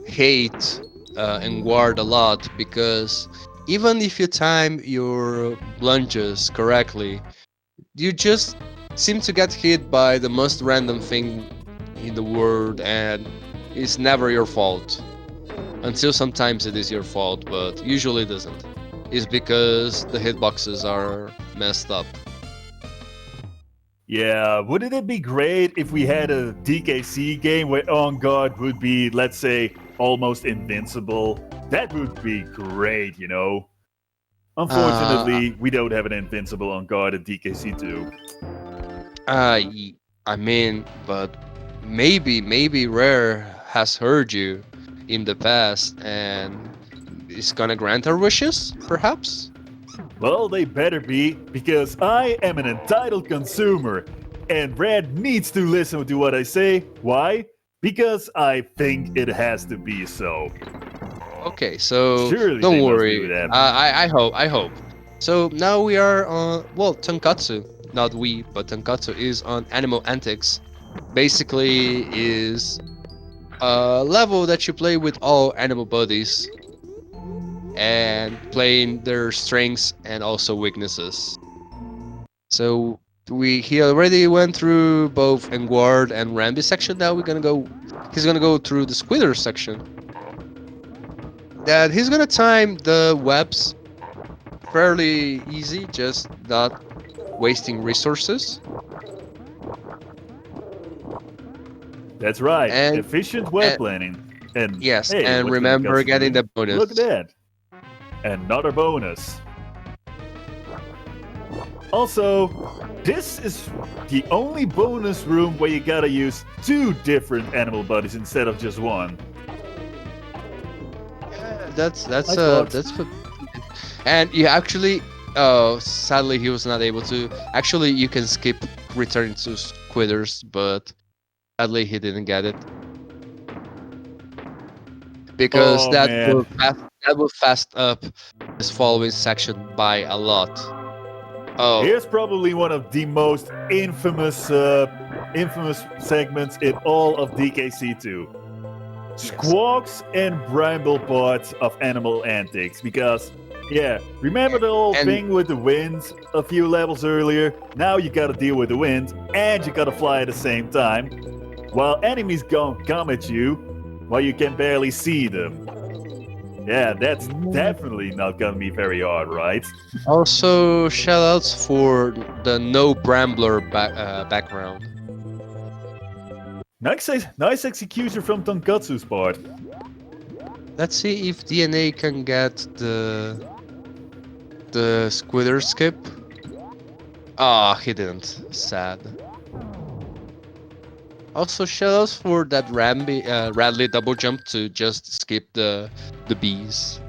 hate and guard a lot because even if you time your lunges correctly, you just seem to get hit by the most random thing in the world, and it's never your fault. Until sometimes it is your fault, but usually it isn't. It's because the hitboxes are messed up. Yeah, wouldn't it be great if we had a DKC game where On Guard would be, let's say, almost invincible? That would be great, you know? Uh, Unfortunately, we don't have an invincible On Guard at DKC2. I mean, but maybe Rare has heard you in the past and is gonna grant our wishes, perhaps? Well, they better be, because I am an entitled consumer, and Red needs to listen to what I say. Why? Because I think it has to be so. Okay, so Surely don't they must do worry. that. I hope. So now we are on, well, tonkotsu, not we, but tonkotsu is on Animal Antics. Basically, is a level that you play with all animal bodies and playing their strengths and also weaknesses. So he already went through both Engward and Ramby section. Now he's gonna go through the Squidder section. That he's gonna time the webs fairly easy, just not wasting resources. That's right, And, efficient web and planning. And yes, hey, and what's remember Tonkatsu getting doing? the bonus. Look at that. Another bonus. Also, this is the only bonus room where you gotta use 2 different animal bodies instead of just one. That's Nice box. that's and you actually, oh, sadly he was not able to. Actually, you can skip return to Squidders, but sadly he didn't get it because Oh man, that will fast up this following section by a lot. Oh, here's probably one of the most infamous segments in all of DKC2. yes. Squawks and bramble parts of Animal Antics, because yeah, remember the whole And thing with the wind a few levels earlier? Now you gotta deal with the wind and you gotta fly at the same time, while enemies come at you while you can barely see them. Yeah, that's definitely not gonna be very hard, right? also shoutouts for the no Brambler background. Nice execution from Tonkatsu's part. Let's see if DNA can get the Squidder skip. Ah, he didn't. Sad. Also, shoutouts for that Radley double jump to just skip the bees.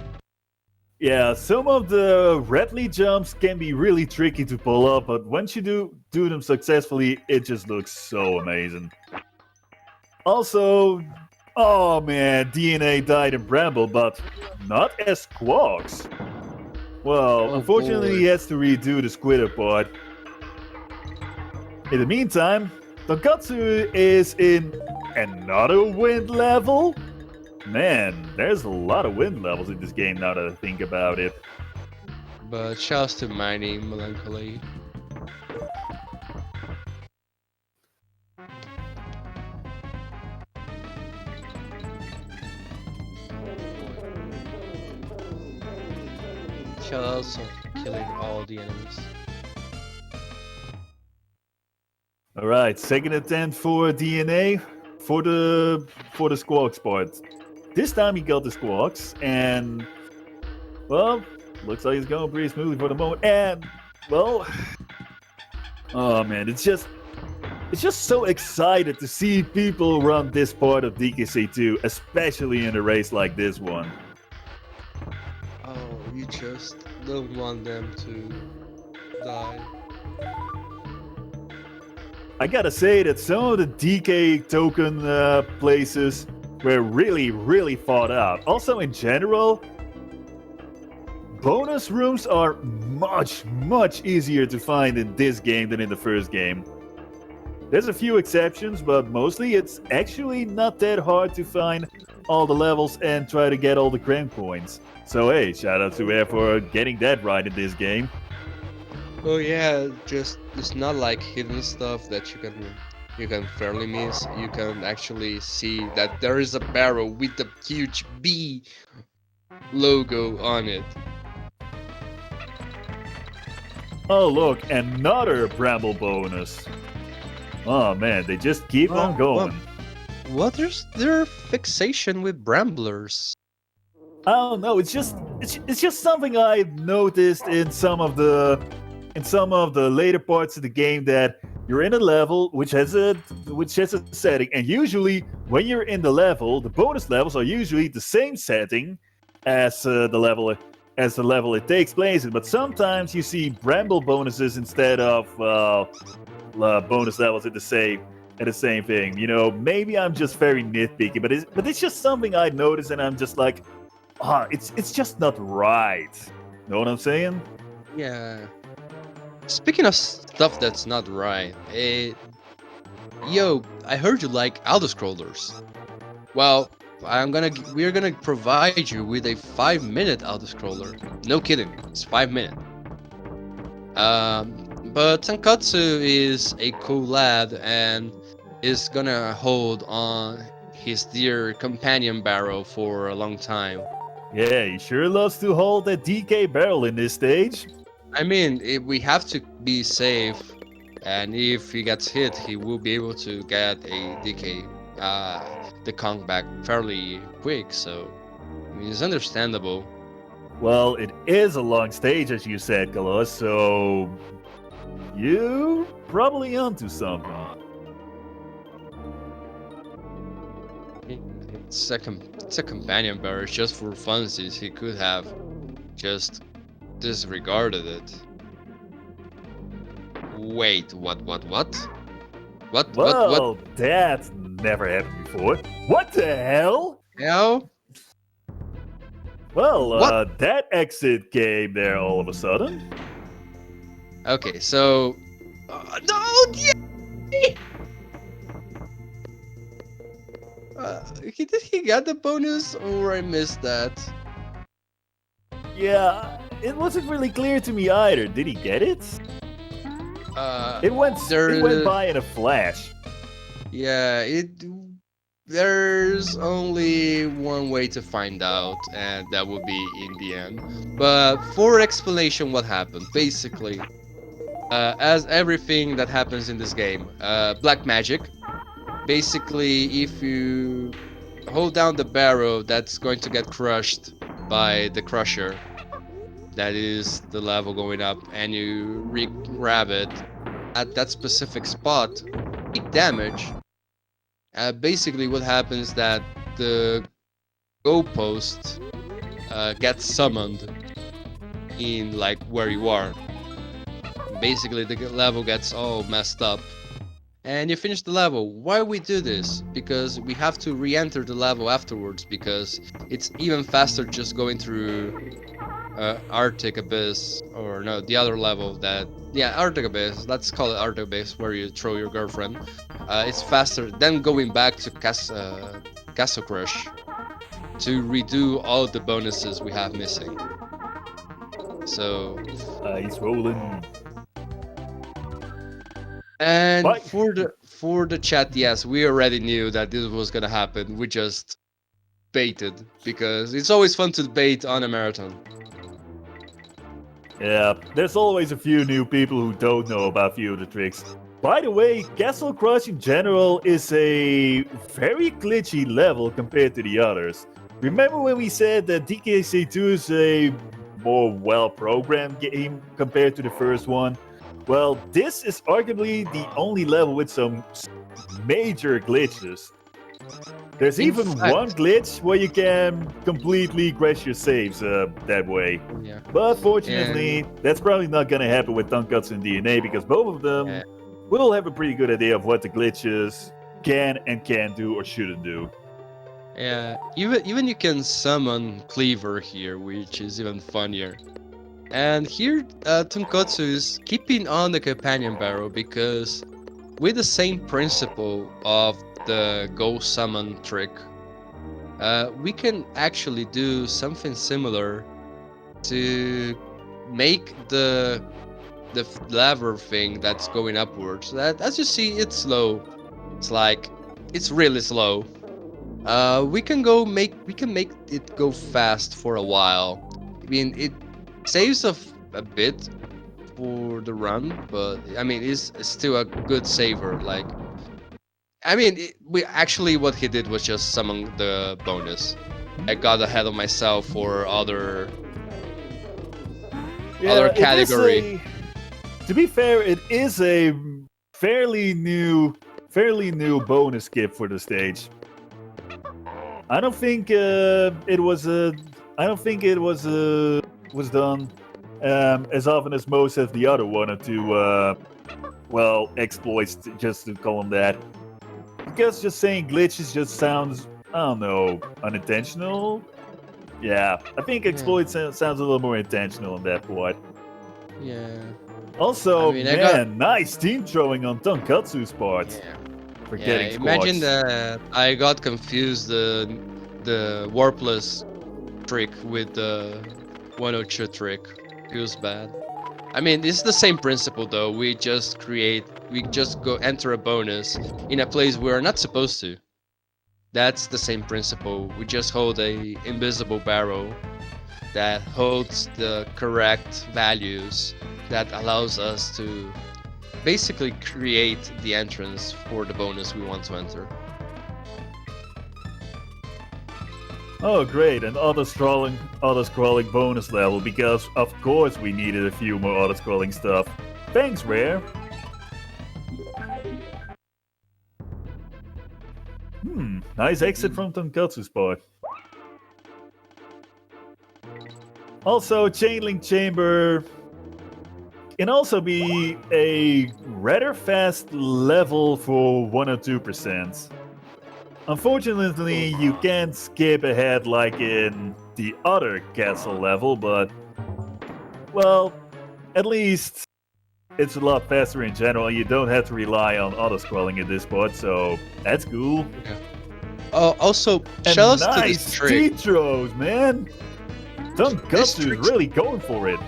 Yeah, some of the Redley jumps can be really tricky to pull up, but once you do them successfully, it just looks so amazing. Also, oh man, DNA died in Bramble, but not as Squawks. Well, Oh unfortunately, boy. he has to redo the Squidder part. In the meantime, Tonkatsu is in another wind level. Man, there's a lot of wind levels in this game now that I think about it. But shouts to Mining Melancholy. Shoutouts of killing all the enemies. All right, second attempt for DNA for the Squawks part. This time he got the Squawks, and well, looks like it's going pretty smoothly for the moment. And well, oh man, it's just so excited to see people run this part of DKC2, especially in a race like this one. You just don't want them to die. I gotta say that some of the DK token places were really, really thought out. Also, in general, bonus rooms are much, much easier to find in this game than in the first game. There's a few exceptions, but mostly it's actually not that hard to find all the levels and try to get all the crank points. So hey, shout out to Air for getting that right in this game. Oh yeah, just it's not like hidden stuff that you can fairly miss. You can actually see that there is a barrel with the huge B logo on it. Oh look, another Bramble bonus. Oh man, they just keep on going. What is their fixation with bramblers? I don't know. It's just something I've noticed in some of the later parts of the game, that you're in a level which has a setting, and usually when you're in the level, the bonus levels are usually the same setting as the level it takes place in. But sometimes you see bramble bonuses instead of bonus levels at the same thing. You know, maybe I'm just very nitpicky, but it's just something I noticed, and I'm just like, it's just not right. Know what I'm saying? Yeah. Speaking of stuff that's not right, yo, I heard you like auto-scrollers. Well, we're gonna provide you with a 5-minute auto-scroller. No kidding, it's 5 minutes. But Tonkotsu is a cool lad and is gonna hold on his dear companion barrel for a long time. Yeah, he sure loves to hold that DK barrel in this stage. I mean, we have to be safe, and if he gets hit, he will be able to get a DK, the Kong back fairly quick. So, I mean, it's understandable. Well, it is a long stage, as you said, Kalos, so you probably onto something. It's a companion barrel. It's just for funsies. He could have just disregarded it. Wait, what? Well, that's never happened before. What the hell? Hell? Well, What? that exit came there all of a sudden. Okay, so no, yeah. Did he get the bonus, or I missed that? Yeah, it wasn't really clear to me either. Did he get it? It went by in a flash. Yeah, there's only one way to find out, and that would be in the end. But for explanation, what happened? Basically, as everything that happens in this game, black magic. Basically, if you hold down the barrel, that's going to get crushed by the crusher. That is the level going up, and you re-grab it at that specific spot, take damage. Basically, what happens is that the goalpost gets summoned in like where you are. Basically, the level gets all messed up, and you finish the level. Why we do this? Because we have to re-enter the level afterwards, because it's even faster just going through Arctic Abyss, or no, the other level that, yeah, Arctic Abyss, let's call it Arctic Abyss, where you throw your girlfriend. It's faster than going back to Castle Crush to redo all the bonuses we have missing. So He's rolling. and Bye. for the chat, yes, we already knew that this was gonna happen. We just baited, because it's always fun to bait on a marathon. Yeah, there's always a few new people who don't know about a few of the tricks. By the way, Castle Crush in general is a very glitchy level compared to the others. Remember when we said that DKC2 is a more well-programmed game compared to the first one? Well, this is arguably the only level with some major glitches. There's In even one fact, glitch where you can completely crash your saves that way. yeah, But yeah, fortunately, that's probably not gonna happen with tonkotsu and DNA because both of yeah. them will have a pretty good idea of what the glitches can and can't do or shouldn't do. Yeah, even you can summon Cleaver here, which is even funnier. And here, Tonkotsu is keeping on the companion barrel because with the same principle of the go summon trick, we can actually do something similar to make the lever thing that's going upwards. That, as you see, it's slow. It's like it's really slow. We can make it go fast for a while. I mean, it saves a bit for the run, but I mean, it's still a good saver. Like, I mean, we actually what he did was just summon the bonus. I got ahead of myself for other Yeah, it is category. a. To be fair, it is a fairly new bonus gift for the stage. I don't think it was I don't think it was done as often as most of the other one or two well exploits, just to call them that. Because just saying glitches just sounds, I don't know, unintentional. Yeah, I think Yeah, exploit sounds a little more intentional on that part. yeah. I Also, mean, I got man, nice team throwing on Tonkatsu's part yeah. for Yeah, getting imagine squats. that I got confused the warpless trick with the 102 trick. Feels bad. I mean, it's the same principle though. We just go enter a bonus in a place we're not supposed to. That's the same principle. We just hold a invisible barrel that holds the correct values that allows us to basically create the entrance for the bonus we want to enter. Oh, great, an auto-scrolling bonus level, because of course we needed a few more auto-scrolling stuff. Thanks, Rare. Nice exit Mm. from Tonkatsu's part. Also, Chainlink Chamber can also be a rather fast level for 102%. Unfortunately, you can't skip ahead like in the other castle level, but, well, at least it's a lot faster in general, and you don't have to rely on auto-scrolling at this point, so that's cool. Yeah. Oh, also, shout And outs to this nice trick. T-throws, man! This Tonkatsu is trick, really going for it.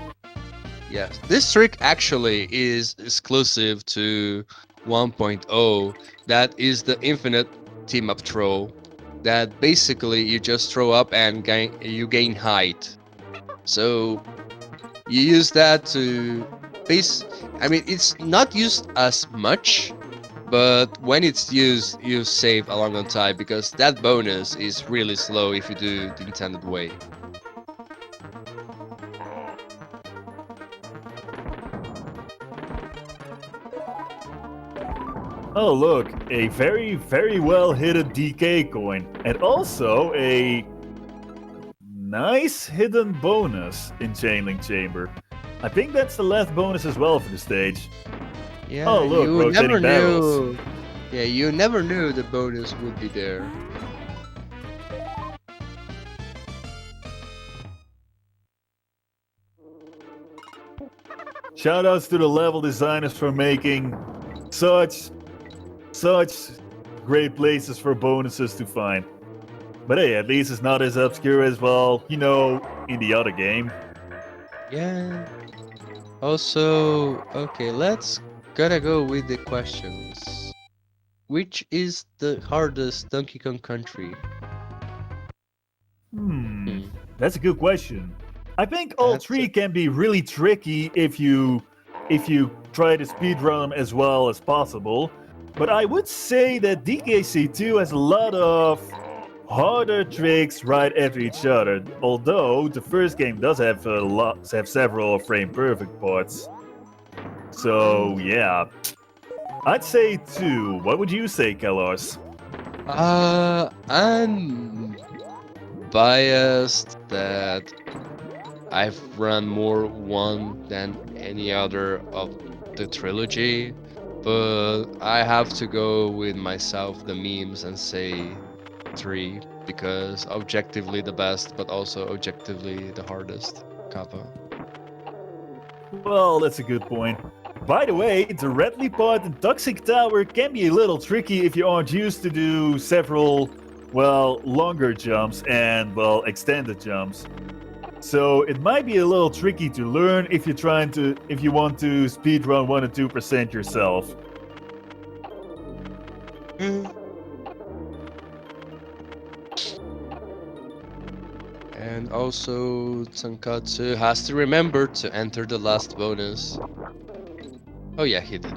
yes, this trick actually is exclusive to 1.0. That is the infinite team up throw. That basically you just throw up and gain height. So you use that to base. I mean, it's not used as much, but when it's used, you save a long on time because that bonus is really slow if you do the intended way. Oh, look, a very, very well hidden DK coin, and also a nice hidden bonus in Chainlink Chamber. I think that's the last bonus as well for the stage. Yeah, Oh, look, you never rotating barrels. knew. Yeah, you never knew the bonus would be there. Shoutouts to the level designers for making such, such great places for bonuses to find. But hey, at least it's not as obscure as, well, you know, in the other game. Yeah. Also, okay, let's gotta go with the questions. Which is the hardest Donkey Kong country? Hmm, Hmm, that's a good question. I think all that's a, three can be really tricky if you try to speedrun them as well as possible. But I would say that DKC2 has a lot of harder tricks right after each other. Although the first game does have several frame perfect parts. So yeah, I'd say two. What would you say, Kalos? I'm biased that I've run more one than any other of the trilogy, but I have to go with myself, the memes, and say three because objectively the best, but also objectively the hardest kappa. Well, that's a good point. By the way, the Redley part in Toxic Tower can be a little tricky if you aren't used to do several, well, longer jumps and, well, extended jumps. So it might be a little tricky to learn if if you want to speedrun 1 or 2% yourself. And also, Tonkotsu has to remember to enter the last bonus. Oh yeah, he did.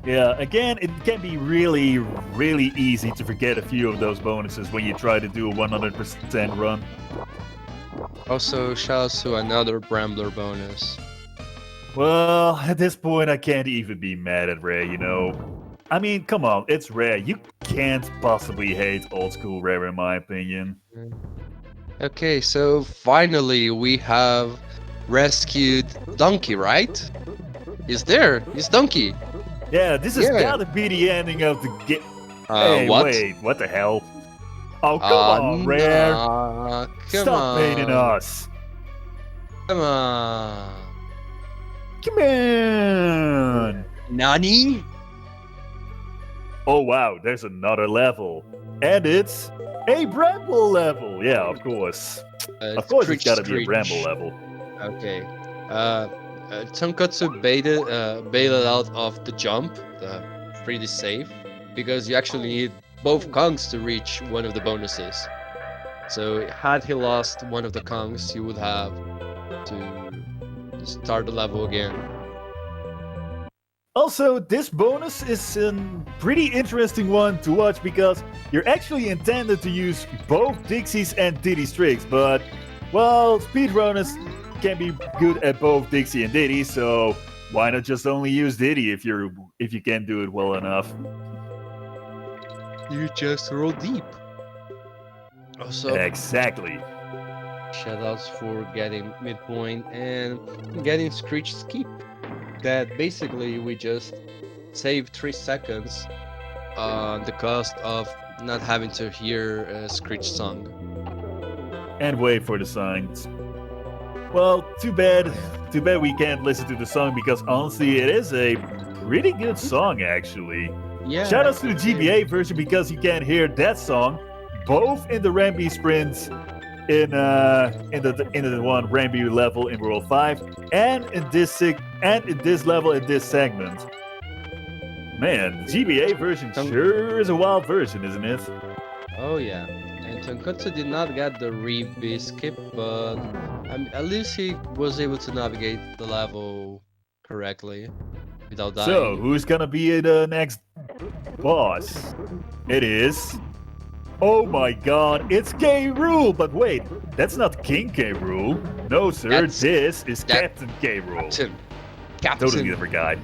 Yeah, again, it can be really, really easy to forget a few of those bonuses when you try to do a 100% run. Also, shouts to another Brambler bonus. Well, at this point, I can't even be mad at Rare, you know. I mean, come on, it's Rare. You can't possibly hate old school Rare, in my opinion. Okay, so finally we have rescued Donkey, right? He's there. He's Donkey. Yeah, this has Yeah. gotta be the ending of the game. Hey, What? wait, what the hell? Oh, come on, Rare. Nah, come Stop baiting on. us. Come on. Come on. Nani? Oh, wow, there's another level. And it's a Bramble level. Yeah, of course. Of course, it's gotta be a Bramble level. Okay. Tonkotsu bailed out of the jump, pretty safe, because you actually need both Kongs to reach one of the bonuses. So had he lost one of the Kongs, he would have to start the level again. Also, this bonus is a pretty interesting one to watch because you're actually intended to use both Dixies and Diddy's tricks, but, well, speedrunners can be good at both Dixie and Diddy, so why not just only use Diddy if you can do it well enough? You just roll deep. Also, Exactly. shoutouts for getting midpoint and getting Screech Skip. That basically we just save 3 seconds on the cost of not having to hear a Screech song. And wait for the signs. Well, too bad we can't listen to the song because honestly, it is a pretty good song actually. Yeah. Shoutouts to the GBA version because you can hear that song both in the Ramby sprints in the one Ramby level in World 5 and in this level in this segment. Man, the GBA version sure is a wild version, isn't it? Oh yeah. And Tonkotsu did not get the Reeve skip, but at least he was able to navigate the level correctly without dying. So, who's gonna be the next boss? It is. Oh my god, it's K. Rool! But wait, that's not King K. Rool. No, sir, this is Captain K. Rool. Totally different guy.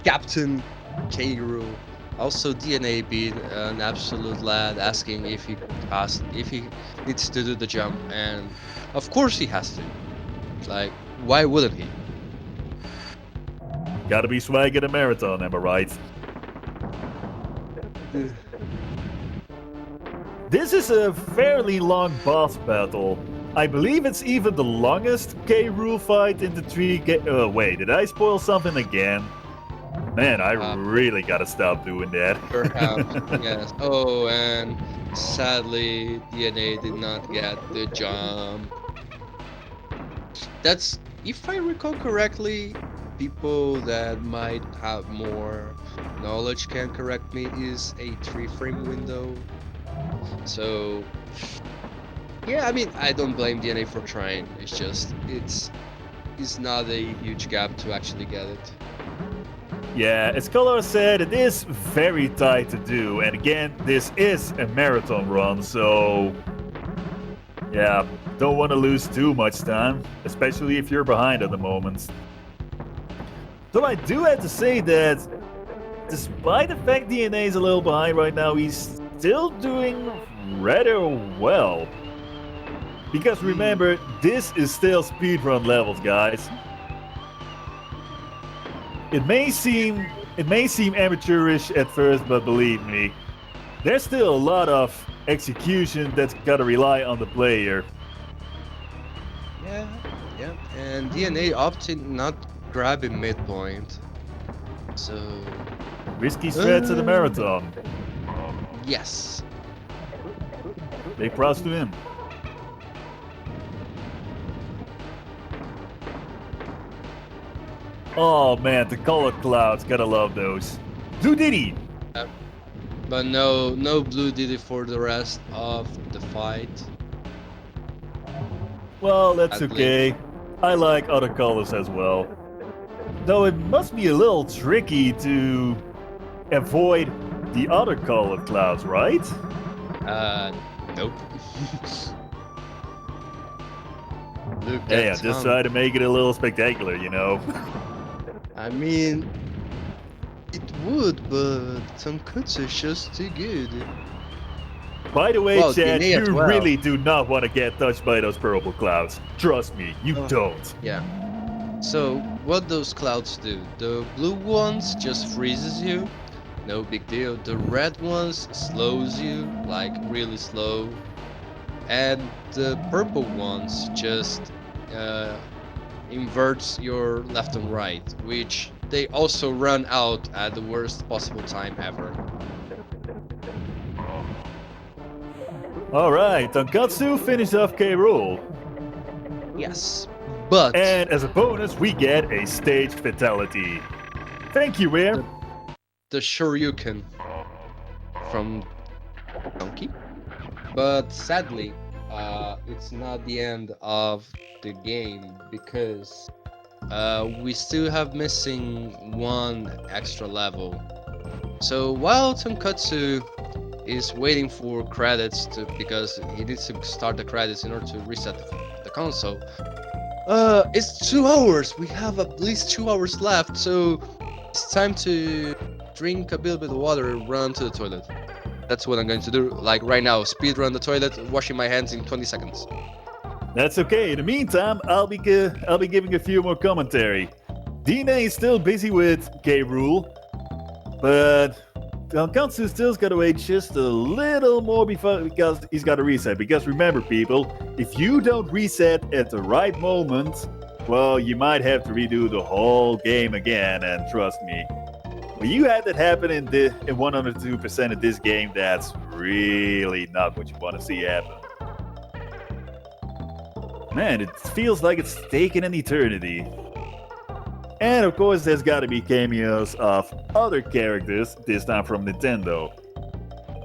Captain K. Rool. Also, DNA being an absolute lad, asking if he needs to do the jump, and of course he has to. Like, why wouldn't he? Gotta be swag at a marathon, am I right? This is a fairly long boss battle. I believe it's even the longest K. Rool fight in the 3 Oh, wait, did I spoil something again? Man, I really gotta stop doing that. Perhaps, yes. Oh, and sadly, DNA did not get the jump. That's, if I recall correctly, people that might have more knowledge can correct me, is a 3-frame window. So, yeah, I mean, I don't blame DNA for trying. It's just, it's not a huge gap to actually get it. Yeah, as Color said, it is very tight to do, and again, this is a marathon run, so yeah, don't want to lose too much time, especially if you're behind at the moment. Though I do have to say that despite the fact DNA is a little behind right now, he's still doing rather well. Because remember, this is still speedrun levels, guys. It may seem amateurish at first, but believe me, there's still a lot of execution that's gotta rely on the player. Yeah, yeah. And DNA opted not grabbing midpoint. So Risky strats at the marathon. yes. Big props to him. Oh man, the colored clouds, gotta love those. Blue Diddy! But no blue Diddy for the rest of the fight. Well, that's Sadly. okay. I like other colors as well. Though it must be a little tricky to avoid the other colored clouds, right? Nope. Look Yeah, at just Tom. try to make it a little spectacular, you know. I mean, it would, but tonkotsu is just too good. By the way, Well, Chad, DNA as you well. really do not want to get touched by those purple clouds. Trust me, you Oh. don't. Yeah. So what those clouds do? The blue ones just freezes you. No big deal. The red ones slows you, like really slow. And the purple ones just inverts your left and right, which they also run out at the worst possible time ever. Alright, Tonkotsu finished off K. Rool. Yes. But And as a bonus, we get a stage fatality. Thank you, Ware. the Shoryuken from Donkey. But sadly, it's not the end of the game because we still have missing one extra level. So while Tonkotsu is waiting for credits because he needs to start the credits in order to reset the console. It's 2 hours. We have at least 2 hours left, so it's time to drink a little bit of water and run to the toilet. That's what I'm going to do. Like right now, speed run the toilet, washing my hands in 20 seconds. That's okay. In the meantime, I'll be giving a few more commentary. Dna is still busy with K. Rool, but Tonkotsu still's got to wait just a little more because he's got to reset. Because remember, people, if you don't reset at the right moment, well, you might have to redo the whole game again. And trust me, when you had that happen in 102% of this game, that's really not what you want to see happen. Man, it feels like it's taken an eternity. And of course, there's gotta be cameos of other characters, this time from Nintendo.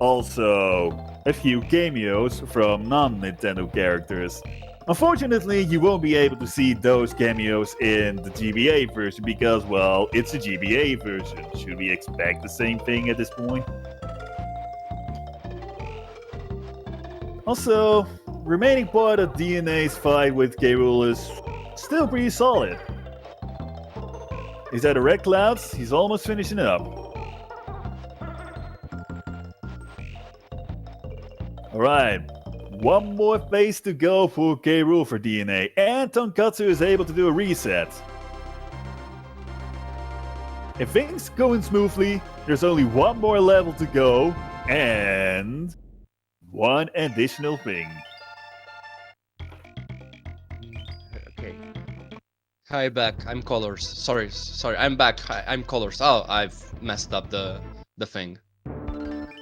Also, a few cameos from non-Nintendo characters. Unfortunately, you won't be able to see those cameos in the GBA version because, well, it's a GBA version. Should we expect the same thing at this point? Also, remaining part of DNA's fight with K. Rool is still pretty solid. He's at the red clouds, he's almost finishing up. Alright, one more phase to go for K. Rool for DNA, and Tonkotsu is able to do a reset. If things going smoothly, there's only one more level to go, and one additional thing. Okay. Hi, back. I'm Colors. Sorry, I'm back. Hi, I'm Colors. Oh, I've messed up the thing.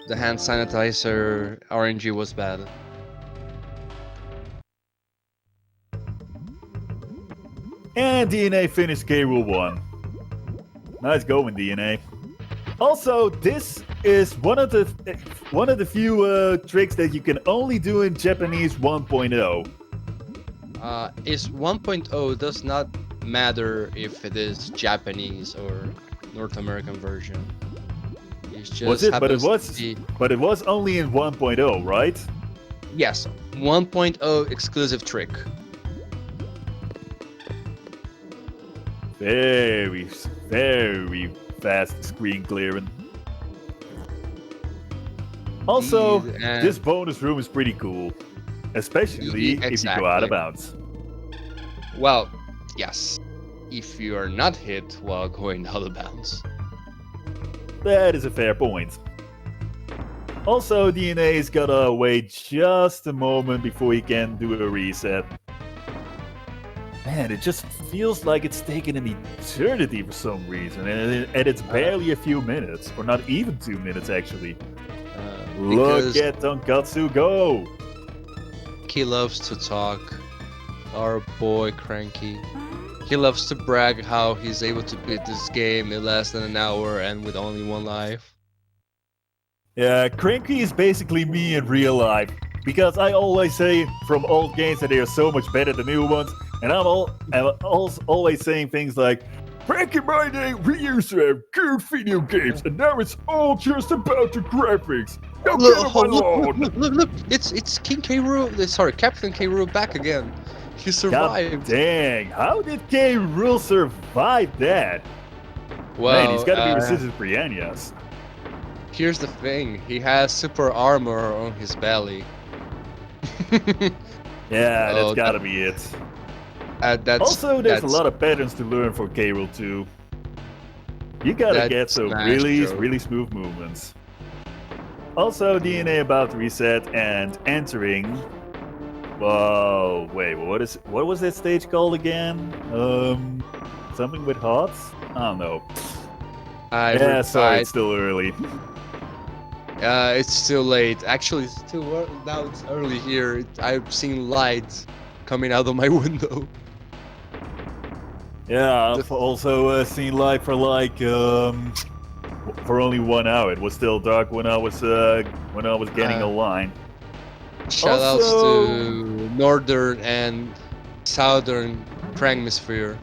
The hand sanitizer RNG was bad. And DNA finished K. Rool 1. Nice going, DNA. Also, this is one of the few tricks that you can only do in Japanese 1.0. Is 1.0 does not matter if it is Japanese or North American version. It just Was it? But it happens to be- was only in 1.0, right? Yes, 1.0 exclusive trick. fast screen clearing. Also, this bonus room is pretty cool, especially if you go out of bounds. Well, yes, if you are not hit while going out of bounds. That is a fair point. Also, DNA's gotta wait just a moment before he can do a reset. Man, it just feels like it's taken an eternity for some reason, and it's barely a few minutes, or not even 2 minutes actually. Look at Tonkotsu go! He loves to talk. Our boy Cranky. He loves to brag how he's able to beat this game in less than an hour and with only 1 life. Yeah, Cranky is basically me in real life. Because I always say from old games that they are so much better than new ones, and I'm always saying things like, back in my day, we used to have good video games, and now it's all just about the graphics. Now Look, it's King K. Rool, sorry, Captain K. Rool back again. He survived. God dang, how did K. Rool survive that? Well, man, he's gotta be resistant for Yanyas. Here's the thing, he has super armor on his belly. Yeah, that's gotta be it. Also, there's a lot of patterns to learn for K. Rool too. You gotta get some really smooth movements. Also, DNA about to reset and entering. Whoa, wait, what was that stage called again? Something with HOTS? I don't know. Sorry, it's still early. It's still late. Actually, it's still now it's early here. I've seen lights coming out of my window. Yeah, I've also seen light for like for only 1 hour. It was still dark when I was getting a line. Shoutouts to northern and southern Prangmosphere.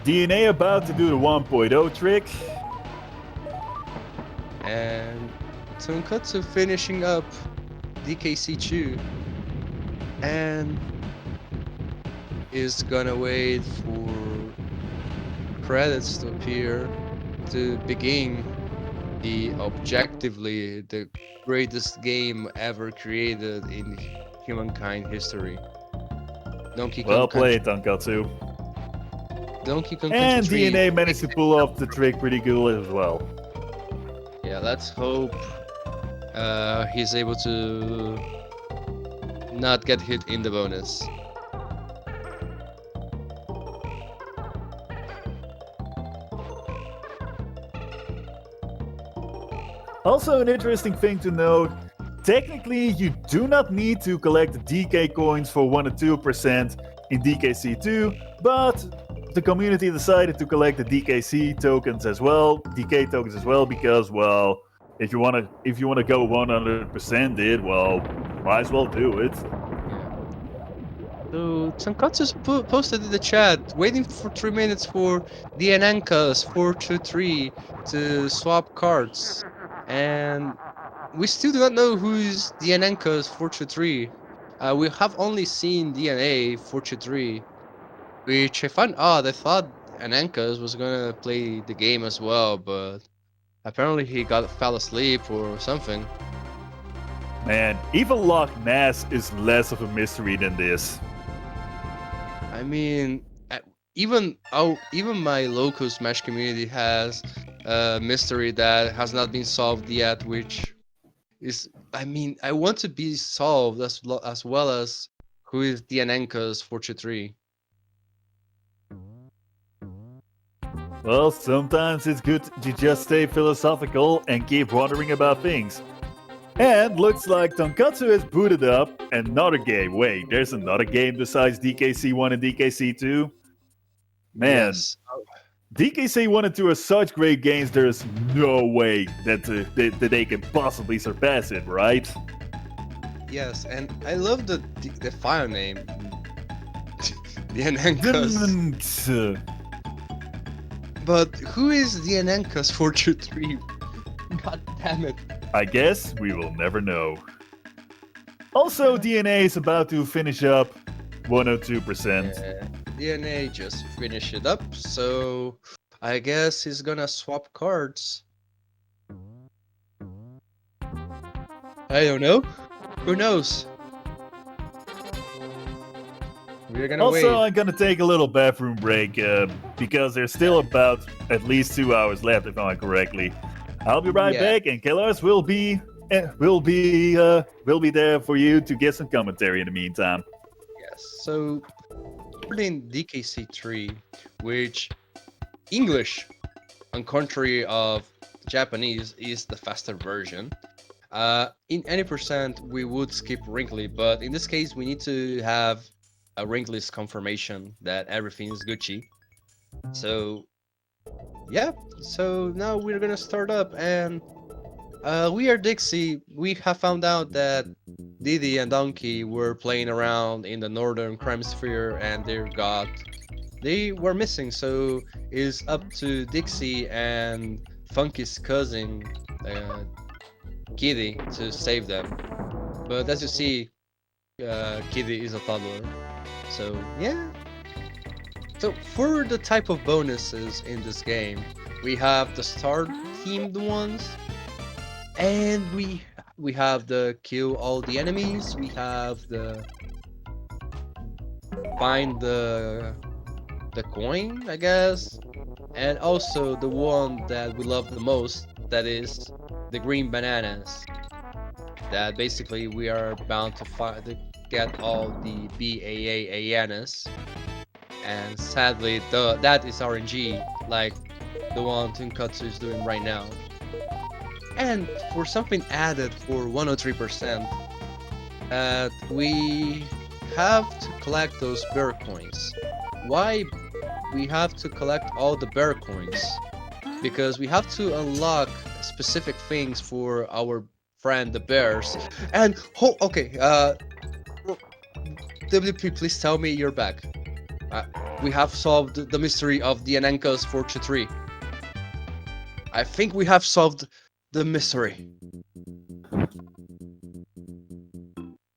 DNA about to do the 1.0 trick. And Tonkotsu finishing up DKC2. And is gonna wait for credits to appear to begin the objectively the greatest game ever created in humankind history. Donkey Kong well played, Tonkotsu. Donkey Kong and Country DNA managed to pull off the trick pretty good as well. Yeah, let's hope he's able to not get hit in the bonus. Also, an interesting thing to note, technically you do not need to collect the DK coins for 1 or 2% in DKC2, but the community decided to collect the DKC tokens as well, DK tokens as well, because, well, if you wanna go 100% it, well, might as well do it. So Tonkotsu posted in the chat, waiting for 3 minutes for Dna423 to swap cards. And we still do not know who is Dna423. We have only seen DNA423, which I found odd. I thought Anankas was gonna play the game as well, but apparently he fell asleep or something. Man, even Loch Ness is less of a mystery than this. I mean, even my local Smash community has a mystery that has not been solved yet, which is, I mean, I want to be solved as well as who is Dna423. Well, sometimes it's good to just stay philosophical and keep wondering about things. And looks like Tonkotsu has booted up another game. Wait, there's another game besides DKC1 and DKC2? Man, yes. DKC1 and 2 are such great games, there's no way that they can possibly surpass it, right? Yes, and I love the file name. Dna423. But who is Dna423? God damn it. I guess we will never know. Also, DNA is about to finish up 102%. DNA just finished it up, so I guess he's gonna swap cards. I don't know. Who knows? We're gonna Also, wait. I'm gonna take a little bathroom break because there's still about at least 2 hours left, if I'm correctly. I'll be right Yeah. back, and Killers will be there for you to get some commentary in the meantime. Yes. So, according DKC3, which English, on contrary of Japanese, is the faster version. In any percent, we would skip wrinkly, but in this case, we need to have a wrinkly's confirmation that everything is Gucci. So, yeah. So now we're gonna start up, and we are Dixie. We have found out that Didi and Donkey were playing around in the northern crime sphere, and they were missing. So it's up to Dixie and Funky's cousin, Kitty, to save them. But as you see, Kitty is a toddler. So yeah. So for the type of bonuses in this game, we have the star themed ones, and we have the kill all the enemies. We have the find the coin, I guess, and also the one that we love the most, that is the green bananas. That basically we are bound to get all the BAAANs, and sadly that is RNG, like the one tonkotsu is doing right now. And for something added for 103%, we have to collect those bear coins. Why we have to collect all the bear coins? Because we have to unlock specific things for our friend the bears. And okay, WP, please tell me you're back. We have solved the mystery of the Dna423 423. I think we have solved the mystery.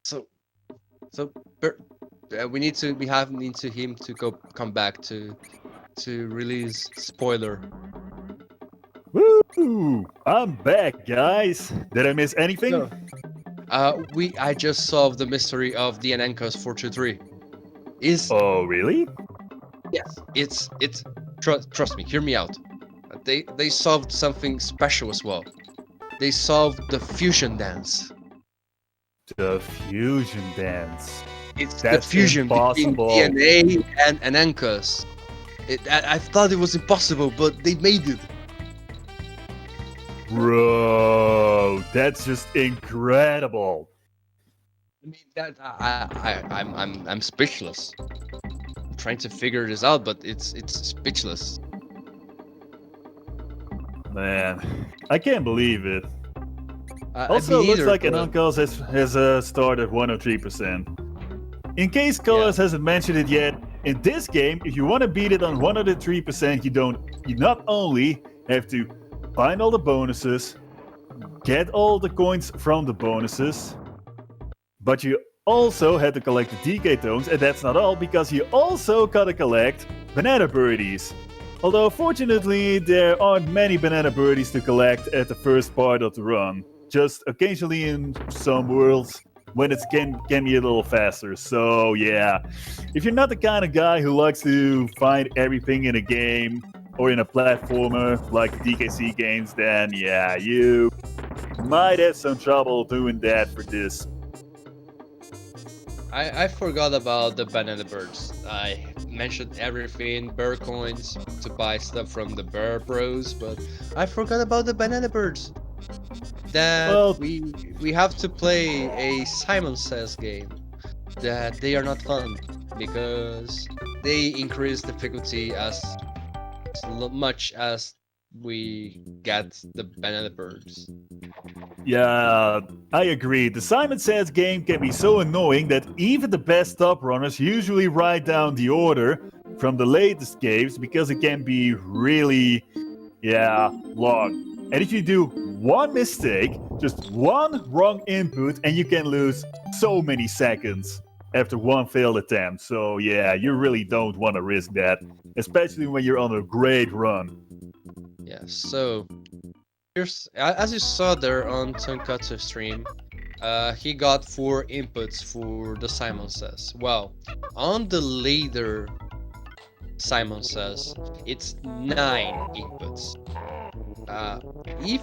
So we need to him to come back to release spoiler. Woo! I'm back, guys. Did I miss anything? No. I just solved the mystery of the Dna423 423. Is Oh, really? Yes, it's trust me, hear me out. They solved something special as well. They solved the fusion dance. The fusion dance. It's That's the fusion impossible. between DNA and Anankas. I thought it was impossible, but they made it. Bro, that's just incredible. I mean, that I'm speechless. I'm trying to figure this out, but it's speechless. Man, I can't believe it. me Also, looks neither, like but- Anankos has started 103%. In case Colors hasn't mentioned it yet, in this game, if you want to beat it on 103%, you not only have to find all the bonuses, get all the coins from the bonuses, but you also had to collect the DK tones, and that's not all, because you also gotta collect banana birdies. Although, fortunately, there aren't many banana birdies to collect at the first part of the run. Just occasionally in some worlds when it can be a little faster. So, yeah. If you're not the kind of guy who likes to find everything in a game or in a platformer like the DKC games, then yeah, you might have some trouble doing that for this. I forgot about the banana birds. I mentioned everything, bear coins to buy stuff from the bear bros, but I forgot about the banana birds. That Well- we have to play a Simon Says game. That they are not fun because they increase difficulty as much as we get the banana birds. Yeah, I agree. The Simon Says game can be so annoying that even the best top runners usually write down the order from the latest games because it can be really, long. And if you do one mistake, just one wrong input, and you can lose so many seconds. after one failed attempt. So yeah, you really don't want to risk that, especially when you're on a great run. Yeah, so here's as you saw there on Tonkotsu stream, he got 4 inputs for the Simon Says. Well, on the later Simon Says, it's 9 inputs. Uh, if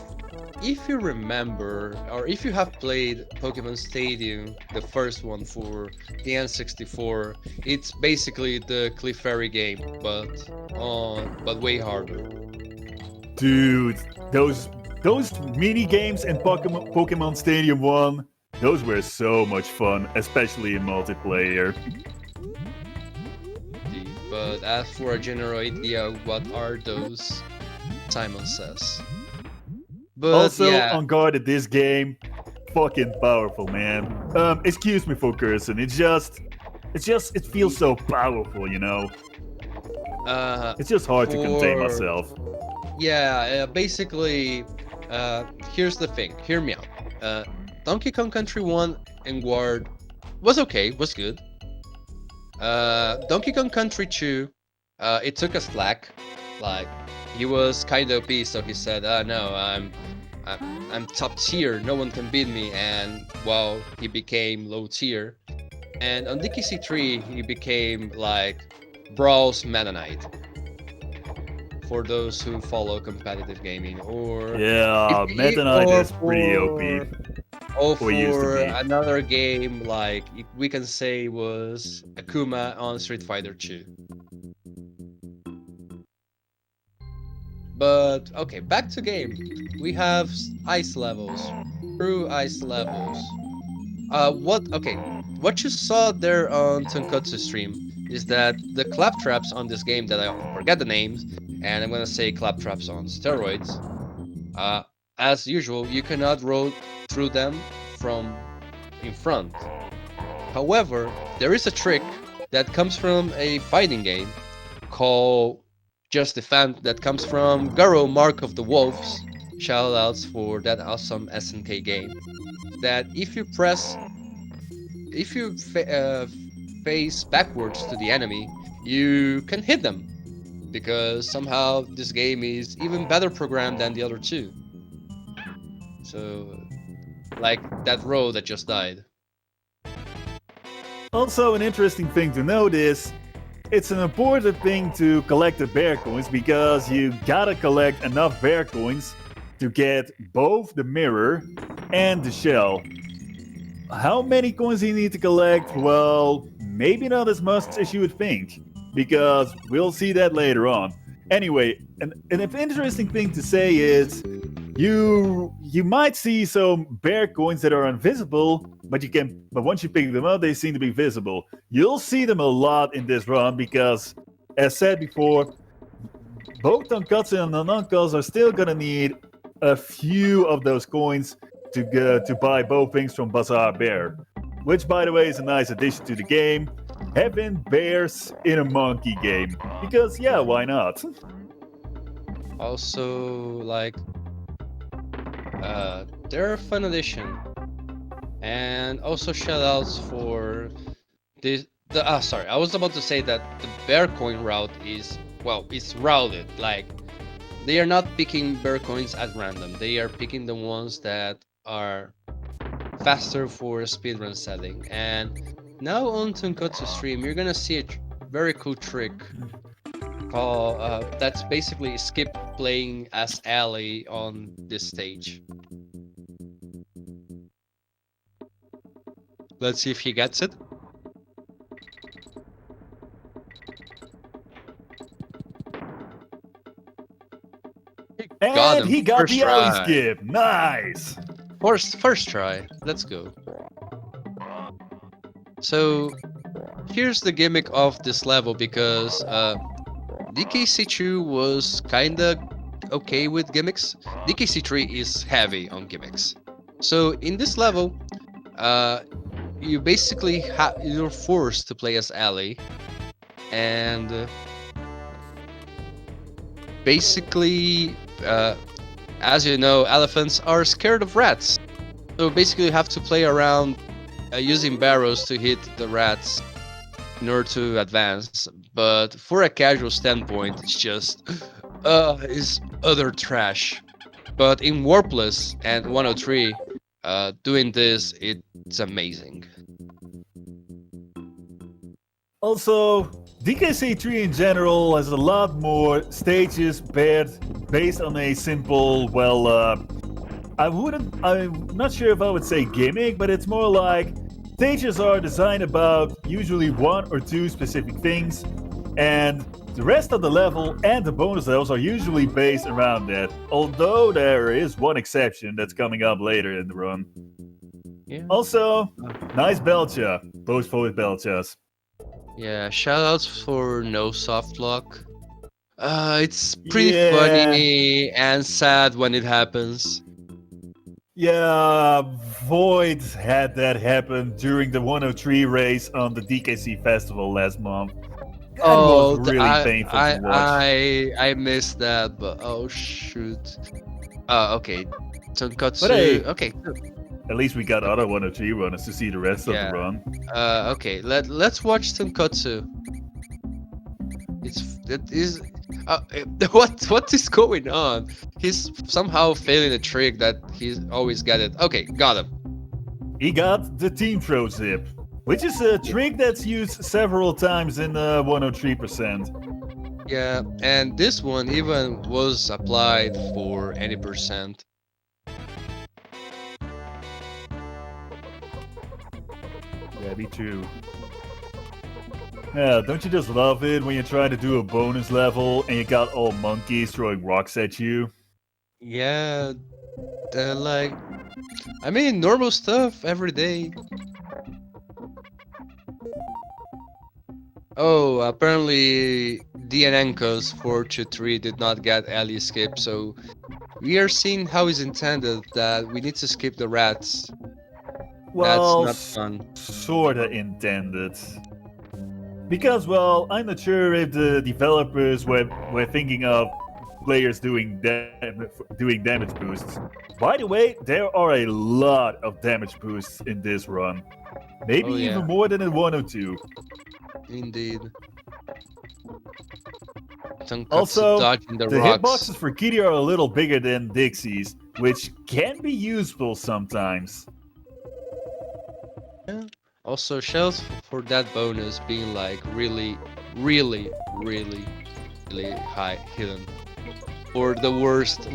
if you remember, or if you have played Pokemon Stadium, the first one for the N64, it's basically the Clefairy game, but way harder. Dude, those mini games in Pokemon Stadium 1, those were so much fun, especially in multiplayer. But as for a general idea, what are those? Simon Says. But Also, yeah, on guard at this game, fucking powerful, man. Excuse me for cursing. It feels so powerful, you know. It's just hard to contain myself. Yeah, basically, here's the thing. Hear me out. Donkey Kong Country 1 and Guard was okay, was good. Donkey Kong Country 2, it took a slack. Like, he was kind of OP, so he said, no, I'm top tier, no one can beat me, and well, he became low tier. And on DKC3, he became like Brawl's Meta Knight. For those who follow competitive gaming, or yeah, Meta Knight is pretty OP. Or for another game, like we can say was Akuma on Street Fighter 2. But okay, back to game. We have ice levels, true ice levels. What you saw there on Tonkotsu stream is that the claptraps on this game, that I forget the names, and I'm gonna say claptraps on steroids. As usual, you cannot roll through them from in front. However, there is a trick that comes from a fighting game called Just Defend, that comes from Garo Mark of the Wolves. Shoutouts for that awesome SNK game. That if you face backwards to the enemy, you can hit them, because somehow this game is even better programmed than the other two. So, like that row that just died. Also, an interesting thing to note is, it's an important thing to collect the bear coins, because you gotta collect enough bear coins to get both the mirror and the shell. How many coins do you need to collect? Well, maybe not as much as you would think, because we'll see that later on. Anyway, an interesting thing to say is, you might see some bear coins that are invisible, but once you pick them up, they seem to be visible. You'll see them a lot in this run, because, as said before, both Tonkotsu and Nanankos are still gonna need a few of those coins to buy both things from Bazaar Bear, which, by the way, is a nice addition to the game. Having bears in a monkey game, because yeah, why not? Also, like, they're a fun addition, and also shoutouts for this. Sorry, I was about to say that the bear coin route is, well, it's routed. Like, they are not picking bear coins at random. They are picking the ones that are faster for a speedrun setting. And now on Tonkotsu stream, you're gonna see a very cool trick called that's basically skip playing as Ally on this stage. Let's see if he gets it. And he got first the alley try. skip. Nice. First try. Let's go. So here's the gimmick of this level, because DKC2 was kinda okay with gimmicks. DKC3 is heavy on gimmicks. So in this level, you basically you're forced to play as Ally, and basically, as you know, elephants are scared of rats. So basically, you have to play around using barrels to hit the rats in order to advance. But for a casual standpoint, it's just is utter trash. But in Warpless and 103, doing this, it's amazing. Also, DKC3 in general has a lot more stages based on a simple, well, I'm not sure if I would say gimmick, but it's more like stages are designed about usually one or two specific things, and the rest of the level and the bonus levels are usually based around that. Although there is one exception that's coming up later in the run. Yeah. Also, nice Belcha. Both forward Belchas. Yeah, shoutouts for no soft lock. It's pretty Yeah. funny and sad when it happens. Yeah, Void had that happen during the 103 race on the DKC festival last month. That was really painful to watch. I missed that, but oh shoot. Okay. Tonkotsu. But hey, okay. at least we got other 103 runners to see the rest of the run. Okay. Let's watch Tonkotsu. What is going on? He's somehow failing a trick that he's always got it. Okay, got him. He got the team throw zip, which is a trick that's used several times in 103%. Yeah, and this one even was applied for any percent. Yeah, me too. Yeah, don't you just love it when you're trying to do a bonus level and you got all monkeys throwing rocks at you? Yeah, they're like, I mean, normal stuff every day. Oh, apparently Dna423 did not get alley skip, so we are seeing how it's intended that we need to skip the rats. Well, that's not fun. Sorta intended. Because, well, I'm not sure if the developers were thinking of players doing damage boosts. By the way, there are a lot of damage boosts in this run. Maybe even more than in 102. Indeed. Also, dodging the rocks. Hitboxes for Kitty are a little bigger than Dixie's, which can be useful sometimes. Yeah. Also, shells for that bonus being like really, really, really, really high hidden. Or the worst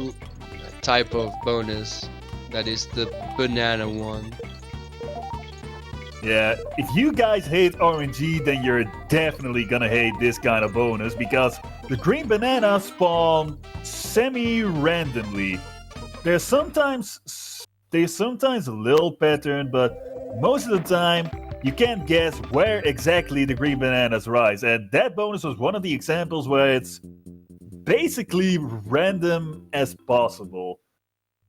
type of bonus, that is the banana one. Yeah, if you guys hate RNG, then you're definitely gonna hate this kind of bonus because the green bananas spawn semi-randomly. There's sometimes a little pattern, but most of the time you can't guess where exactly the green bananas rise, and that bonus was one of the examples where it's basically random as possible.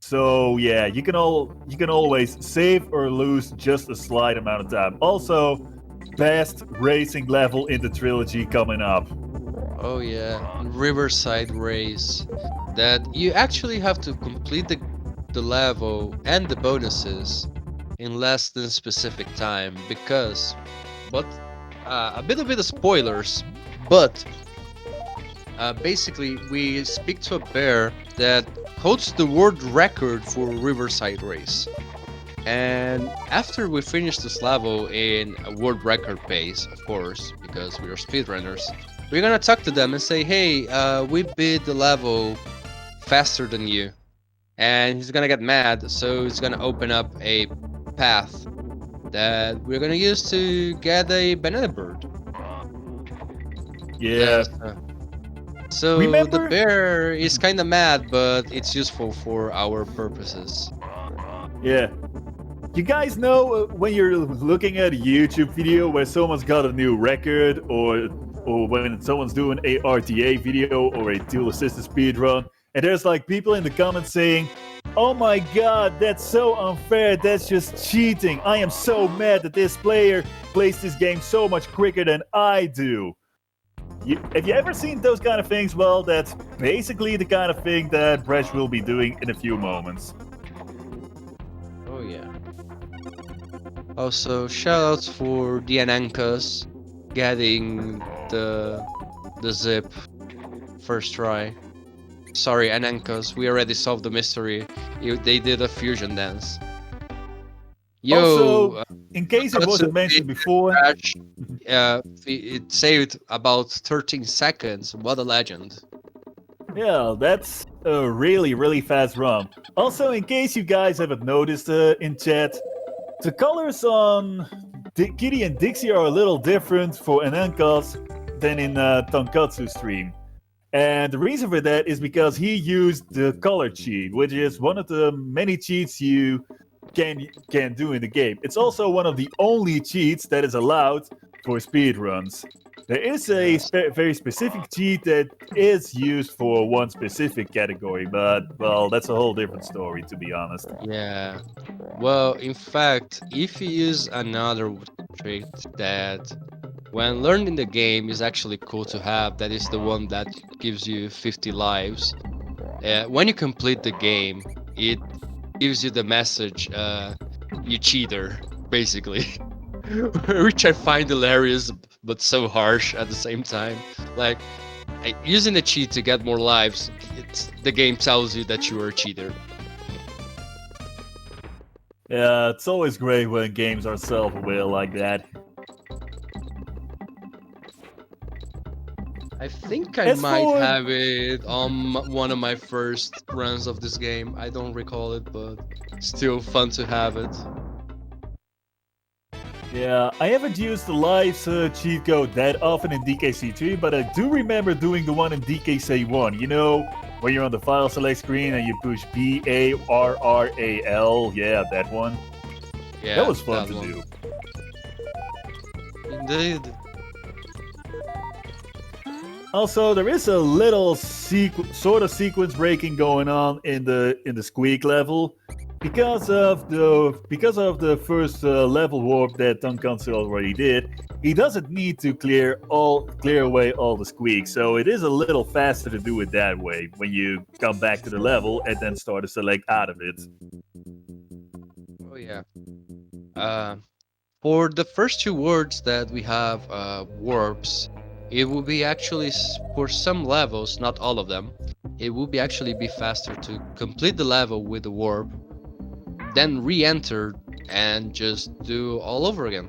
So yeah, you can always save or lose just a slight amount of time. Also, best racing level in the trilogy coming up. Oh yeah, Riverside Race. That you actually have to complete the level and the bonuses in less than specific time because, but a bit of spoilers, but basically we speak to a bear that holds the world record for Riverside Race, and after we finish this level in a world record pace, of course, because we are speedrunners, we're gonna talk to them and say, hey, we beat the level faster than you, and he's gonna get mad, so he's gonna open up a path that we're gonna use to get a banana bird. Yeah. So remember, the bear is kind of mad, but it's useful for our purposes. Yeah. You guys know when you're looking at a YouTube video where someone's got a new record, or when someone's doing a RTA video or a dual-assisted speedrun, and there's like people in the comments saying, "Oh my god, that's so unfair, that's just cheating. I am so mad that this player plays this game so much quicker than I do." Have you ever seen those kind of things? Well, that's basically the kind of thing that Bresh will be doing in a few moments. Oh yeah. Also, shoutouts for the Anankas getting the the zip first try. Sorry, Anankas, we already solved the mystery. They did a fusion dance. Yo, Also, in case it Tonkotsu wasn't mentioned before, crash. It saved about 13 seconds. What a legend. yeah, that's a really, really fast run. Also, in case you guys haven't noticed in chat, the colors on Kitty and Dixie are a little different for Anankas than in Tonkotsu stream. And the reason for that is because he used the color cheat, which is one of the many cheats you can do in the game. It's also one of the only cheats that is allowed for speedruns. There is a Yes. very specific cheat that is used for one specific category, but well, that's a whole different story, to be honest. Yeah. Well, in fact, if you use another trait that when learning the game is actually cool to have, that is the one that gives you 50 lives. When you complete the game, it gives you the message, you cheater, basically. Which I find hilarious, but so harsh at the same time. Like, using a cheat to get more lives, the game tells you that you are a cheater. Yeah, it's always great when games are self-aware like that. I think I As might for have it on one of my first runs of this game. I don't recall it, but still fun to have it. Yeah, I haven't used the lives cheat code that often in DKC3, but I do remember doing the one in DKC1. You know, when you're on the file select screen and you push BARRAL. Yeah, that one. Yeah, That was fun that to one. do. Indeed. Also, there is a little sort of sequence breaking going on in the squeak level because of the first level warp that tonkotsu already did. He doesn't need to clear away all the squeaks, so it is a little faster to do it that way when you come back to the level and then start to select out of it. Oh yeah. Uh, for the first two words that we have, warps, it will be actually for some levels, not all of them. It will be actually be faster to complete the level with the warp, then re-enter and just do all over again.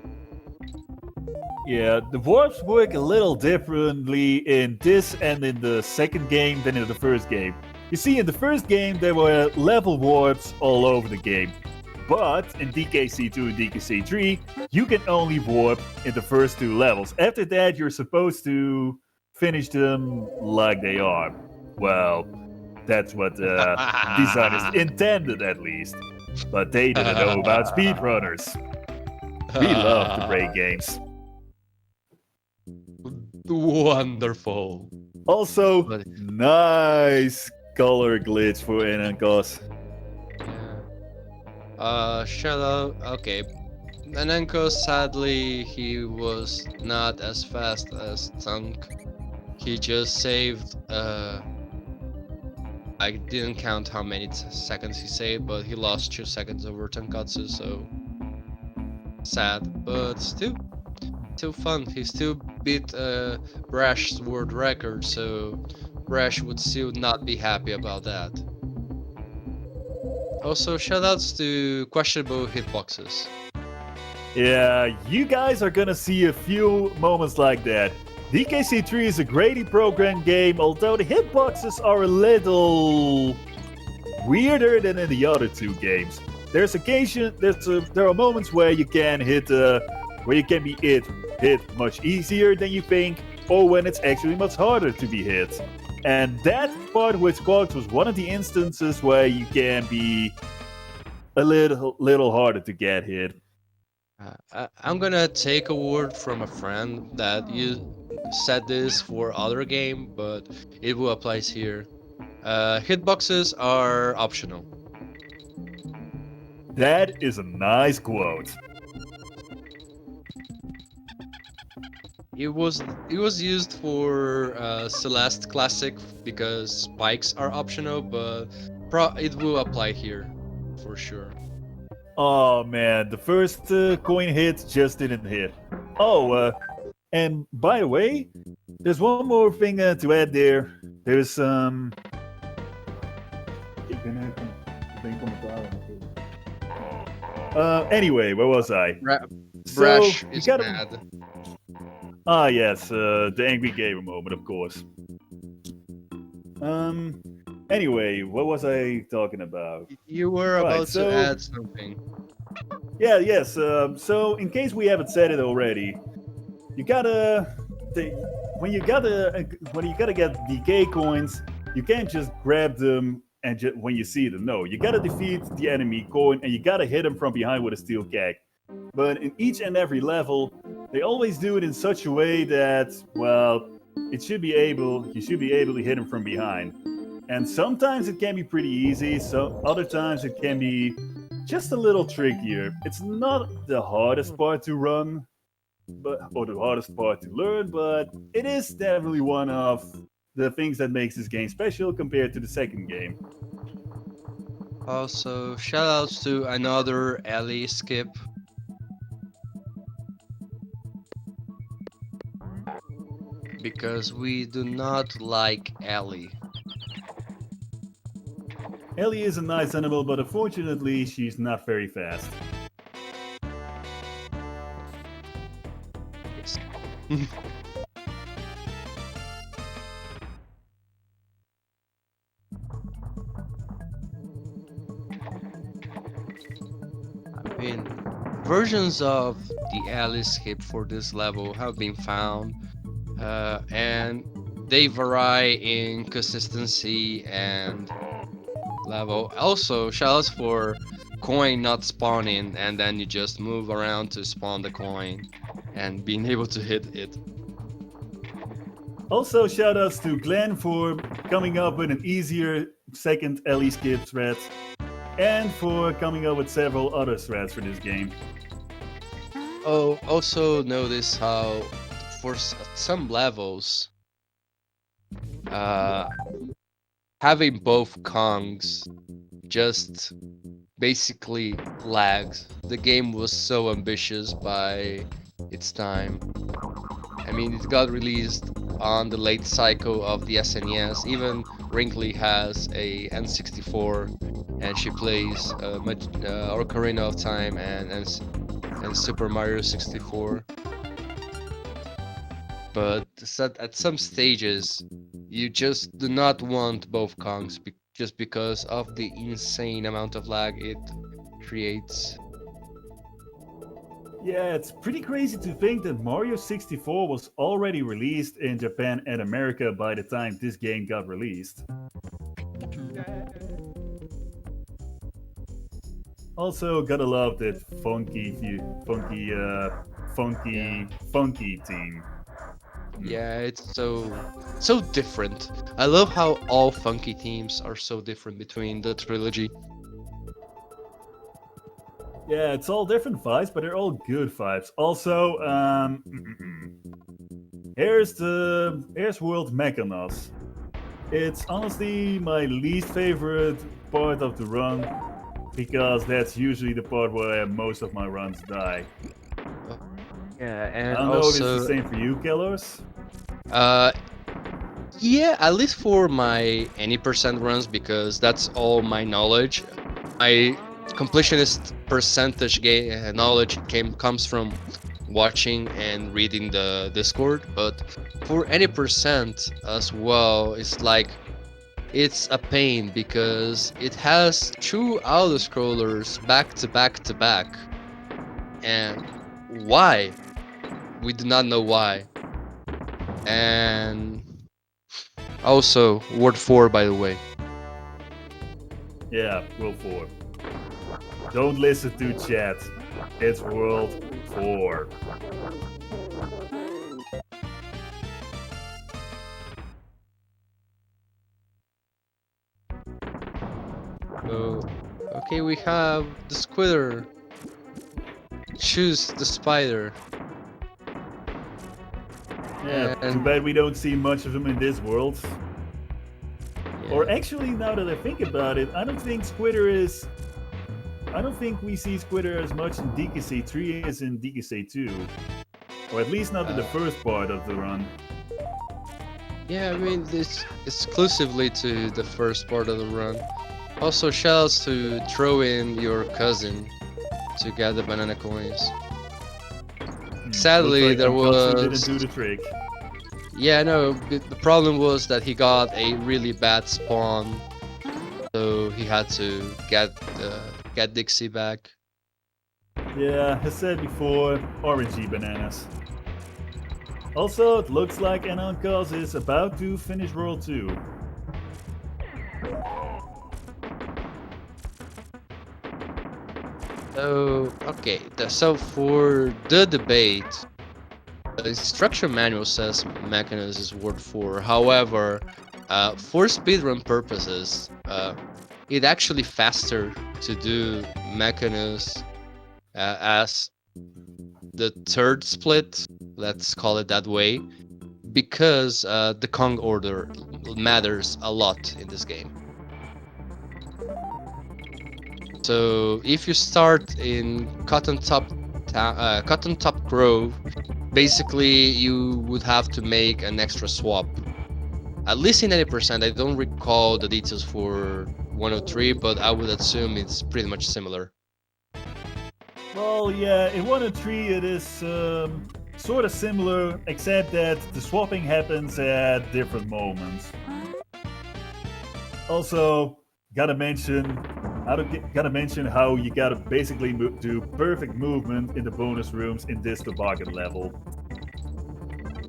Yeah, the warps work a little differently in this and in the second game than in the first game. You see, in the first game, there were level warps all over the game. But in DKC2 and DKC3, you can only warp in the first two levels. After that, you're supposed to finish them like they are. Well, that's what the designers intended, at least. But they didn't know about speedrunners. We love to break games. Wonderful. Also, But nice color glitch for Inankos. yeah. Shout out. Okay. Nanenko, sadly, he was not as fast as Tunk. He just saved. I didn't count how many seconds he saved, but he lost 2 seconds over Tonkotsu, so sad, but still fun. He still beat Brash's world record, so Brash would still not be happy about that. Also, shoutouts to questionable hitboxes. Yeah, you guys are gonna see a few moments like that. DKC3 is a greatly programmed game, although the hitboxes are a little weirder than in the other two games. There are moments where you can be hit much easier than you think, or when it's actually much harder to be hit. And that part with Squawks was one of the instances where you can be a little harder to get hit. I'm gonna take a word from a friend that you said this for other game, but it will applies here. Hitboxes are optional. That is a nice quote. It was used for Celeste Classic because spikes are optional, but it will apply here for sure. Oh man, the first coin hit just didn't hit. And by the way, there's one more thing to add there. There's Anyway, where was I? So Brash you is gotta. mad. Ah yes, the angry gamer moment, of course. Anyway, what was I talking about? You were Right, about to so add something. yeah, yes. So in case we haven't said it already, you gotta when you gotta get DK coins, you can't just grab them and when you see them. No, you gotta defeat the enemy coin and you gotta hit them from behind with a steel keg. But in each and every level, they always do it in such a way that, well, you should be able to hit them from behind. And sometimes it can be pretty easy, so other times it can be just a little trickier. It's not the hardest part to run, or the hardest part to learn, but it is definitely one of the things that makes this game special compared to the second game. Also, shoutouts to another alley skip. Because we do not like alley. Ellie is a nice animal, but unfortunately, she's not very fast. Yes. I mean, versions of the alley skip for this level have been found, and they vary in consistency and level. Also, shoutouts for coin not spawning, and then you just move around to spawn the coin and being able to hit it. Also, shoutouts to Glenn for coming up with an easier second Ellie skip thread, and for coming up with several other threads for this game. Oh, also notice how for some levels, uh, having both Kongs just basically lags. The game was so ambitious by its time. I mean, it got released on the late cycle of the SNES. Even Wrinkly has a N64, and she plays Ocarina of Time and Super Mario 64. But at some stages, you just do not want both Kongs just because of the insane amount of lag it creates. Yeah, it's pretty crazy to think that Mario 64 was already released in Japan and America by the time this game got released. Also, gotta love that funky team. Yeah, it's so different. I love how all funky themes are so different between the trilogy. Yeah, it's all different vibes, but they're all good vibes. Also, here's World Mechanos. It's honestly my least favorite part of the run because that's usually the part where most of my runs die. Yeah, I and don't know if it's the also, same for you, Killers. uh, yeah, at least for my any percent runs, because that's all my knowledge. My completionist percentage knowledge comes from watching and reading the Discord, but for any percent as well, it's a pain because it has two auto scrollers back to back to back, and why? We do not know why. And also, Word 4, by the way. Yeah, World 4. Don't listen to chat. It's World 4. So, okay, we have the squitter. Choose the spider. Yeah, too And bad we don't see much of them in this world. yeah. Or actually, now that I think about it, I don't think Squitter is I don't think we see Squitter as much in DKC 3 as in DKC 2. Or at least not in the first part of the run. Yeah, I mean, this exclusively to the first part of the run. Also, shoutouts to throw in your cousin to get the banana coins. Sadly, Looks like there tonkotsu was. didn't do the trick. Yeah, no, the problem was that he got a really bad spawn, so he had to get Dixie back. Yeah, as said before, orangey bananas. Also, it looks like Anankos is about to finish World 2. So, okay, so for the debate, the instruction manual says Mechanus is Word 4. However, for speedrun purposes, it's actually faster to do Mechanus as the third split, let's call it that way, because the Kong order matters a lot in this game. So if you start in Cotton Top Grove, basically you would have to make an extra swap. At least in 90%, I don't recall the details for 103, but I would assume it's pretty much similar. Well, yeah, in 103 it is sort of similar, except that the swapping happens at different moments. Also, gotta mention how you gotta basically do perfect movement in the bonus rooms in this toboggan level.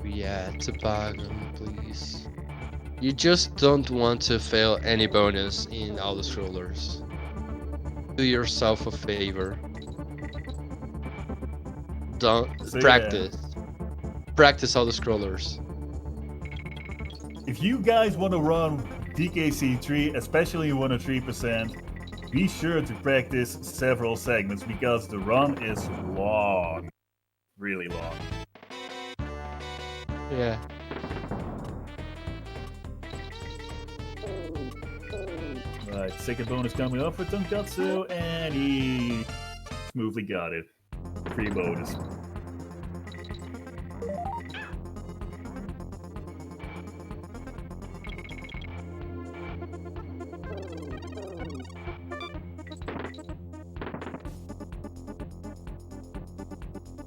Yeah, toboggan, please. You just don't want to fail any bonus in all the scrollers. Do yourself a favor. Don't So, practice. Practice all the scrollers. If you guys want to run DKC3, especially 103%, be sure to practice several segments because the run is long. Really long. Yeah. Right, second bonus coming up for tonkotsu, and he smoothly got it. Free bonus.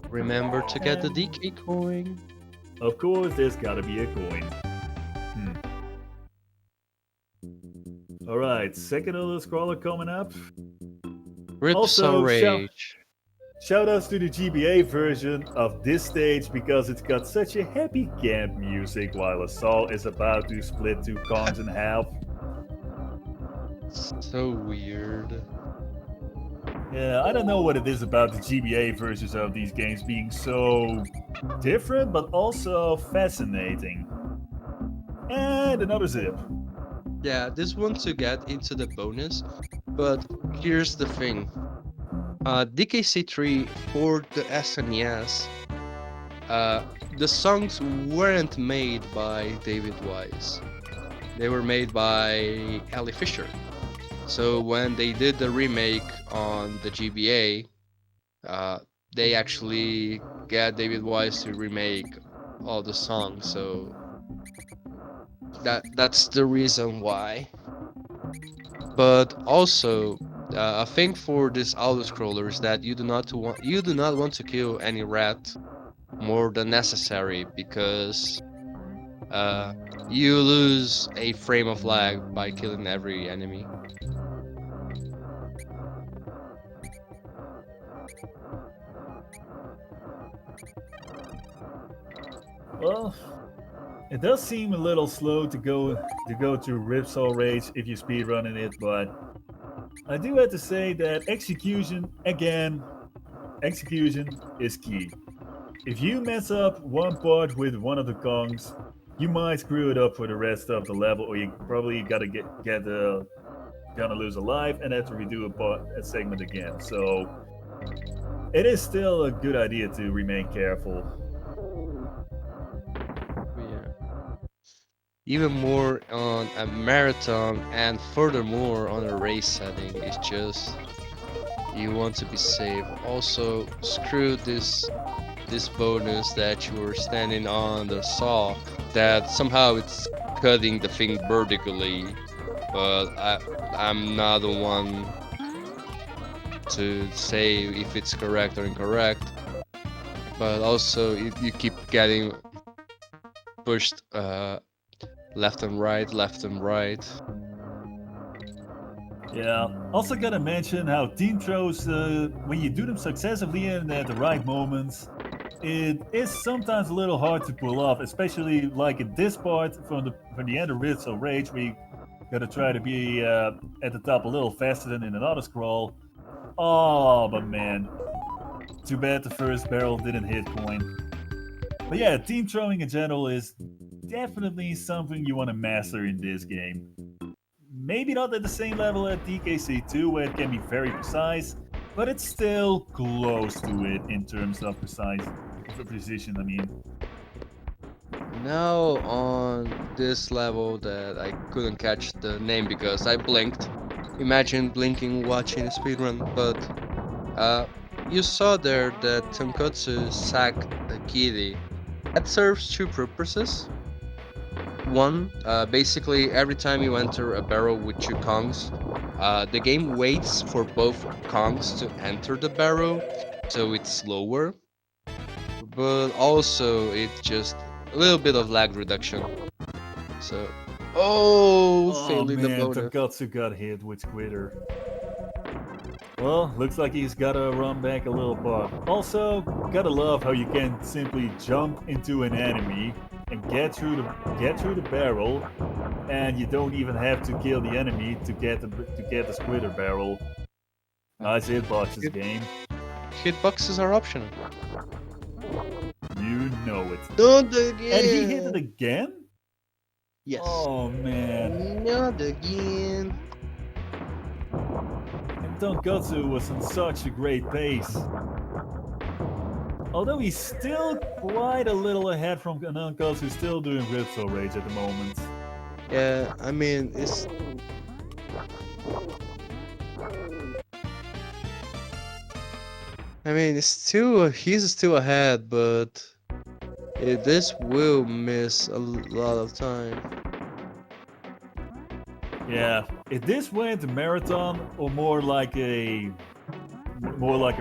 Remember to get the DK coin. Of course, there's gotta be a coin. Alright, second other scroller coming up. Rip Also, Rage. Shoutouts to the GBA version of this stage because it's got such a happy camp music while a Saul is about to split two Kongs in half. So weird. Yeah, I don't know what it is about the GBA versions of these games being so different, but also fascinating. And another zip. Yeah, this one to get into the bonus, but here's the thing. DKC3 for the SNES, the songs weren't made by David Wise. They were made by Ellie Fisher. So when they did the remake on the GBA, they actually got David Wise to remake all the songs. So that's the reason why. But also, a thing for this auto scroller is that you do not want to kill any rat more than necessary because you lose a frame of lag by killing every enemy. Well, it does seem a little slow to go to Ripsaw Rage if you're speedrunning it, but I do have to say that execution is key. If you mess up one part with one of the Kongs, you might screw it up for the rest of the level, or you probably gotta gonna lose a life and have to redo a segment again. So it is still a good idea to remain careful. Yeah. Even more on a marathon and furthermore on a race setting is just You want to be safe. Also, screw this bonus that you were standing on the saw that somehow it's cutting the thing vertically, but I'm not the one to say if it's correct or incorrect. But also, you keep getting pushed left and right. Yeah. Also gotta mention how team throws, when you do them successively and at the right moments, it is sometimes a little hard to pull off, especially like in this part from the end of Ritz or Rage, where you gotta try to be at the top a little faster than in another scroll. Oh, but man, too bad the first barrel didn't hit coin. But yeah, team throwing in general is definitely something you want to master in this game. Maybe not at the same level at DKC2, where it can be very precise, but it's still close to it in terms of precision. I mean, Now on this level that I couldn't catch the name because I blinked. Imagine blinking watching a speedrun, but uh, you saw there that tonkotsu sacked a kitty. That serves two purposes. One, basically every time you enter a barrel with two Kongs, the game waits for both Kongs to enter the barrel, so it's slower, but also it's just a little bit of lag reduction. So, oh, oh failing the man, bonus. Tonkatsu got hit with Squitter. Well, looks like he's gotta run back a little part. Also, gotta love how you can simply jump into an enemy and get through the barrel, and you don't even have to kill the enemy to get the Squitter barrel. Nice hitboxes, Hit, game. hitboxes are optional. You know it. Not And he hit it again. again? Yes. Oh man. Not again. And Tonkatsu was on such a great pace. Although he's still quite a little ahead from Tonkatsu, who's still doing Ripso Rage at the moment. Yeah, I mean it's. I mean, it's still he's still ahead, but this will miss a lot of time. Yeah, if this went a marathon or more like a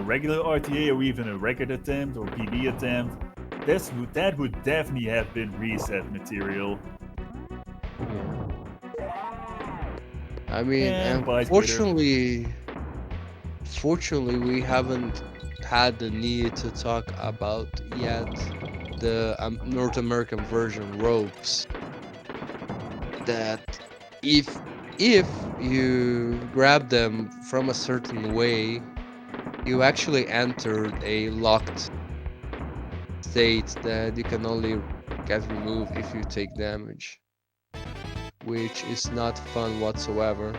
regular RTA or even a record attempt or PB attempt, that would definitely have been reset material. I mean, And and by Twitter. fortunately, we haven't had the need to talk about yet the North American version ropes. That if if you grab them from a certain way, you actually entered a locked state that you can only get removed if you take damage, which is not fun whatsoever.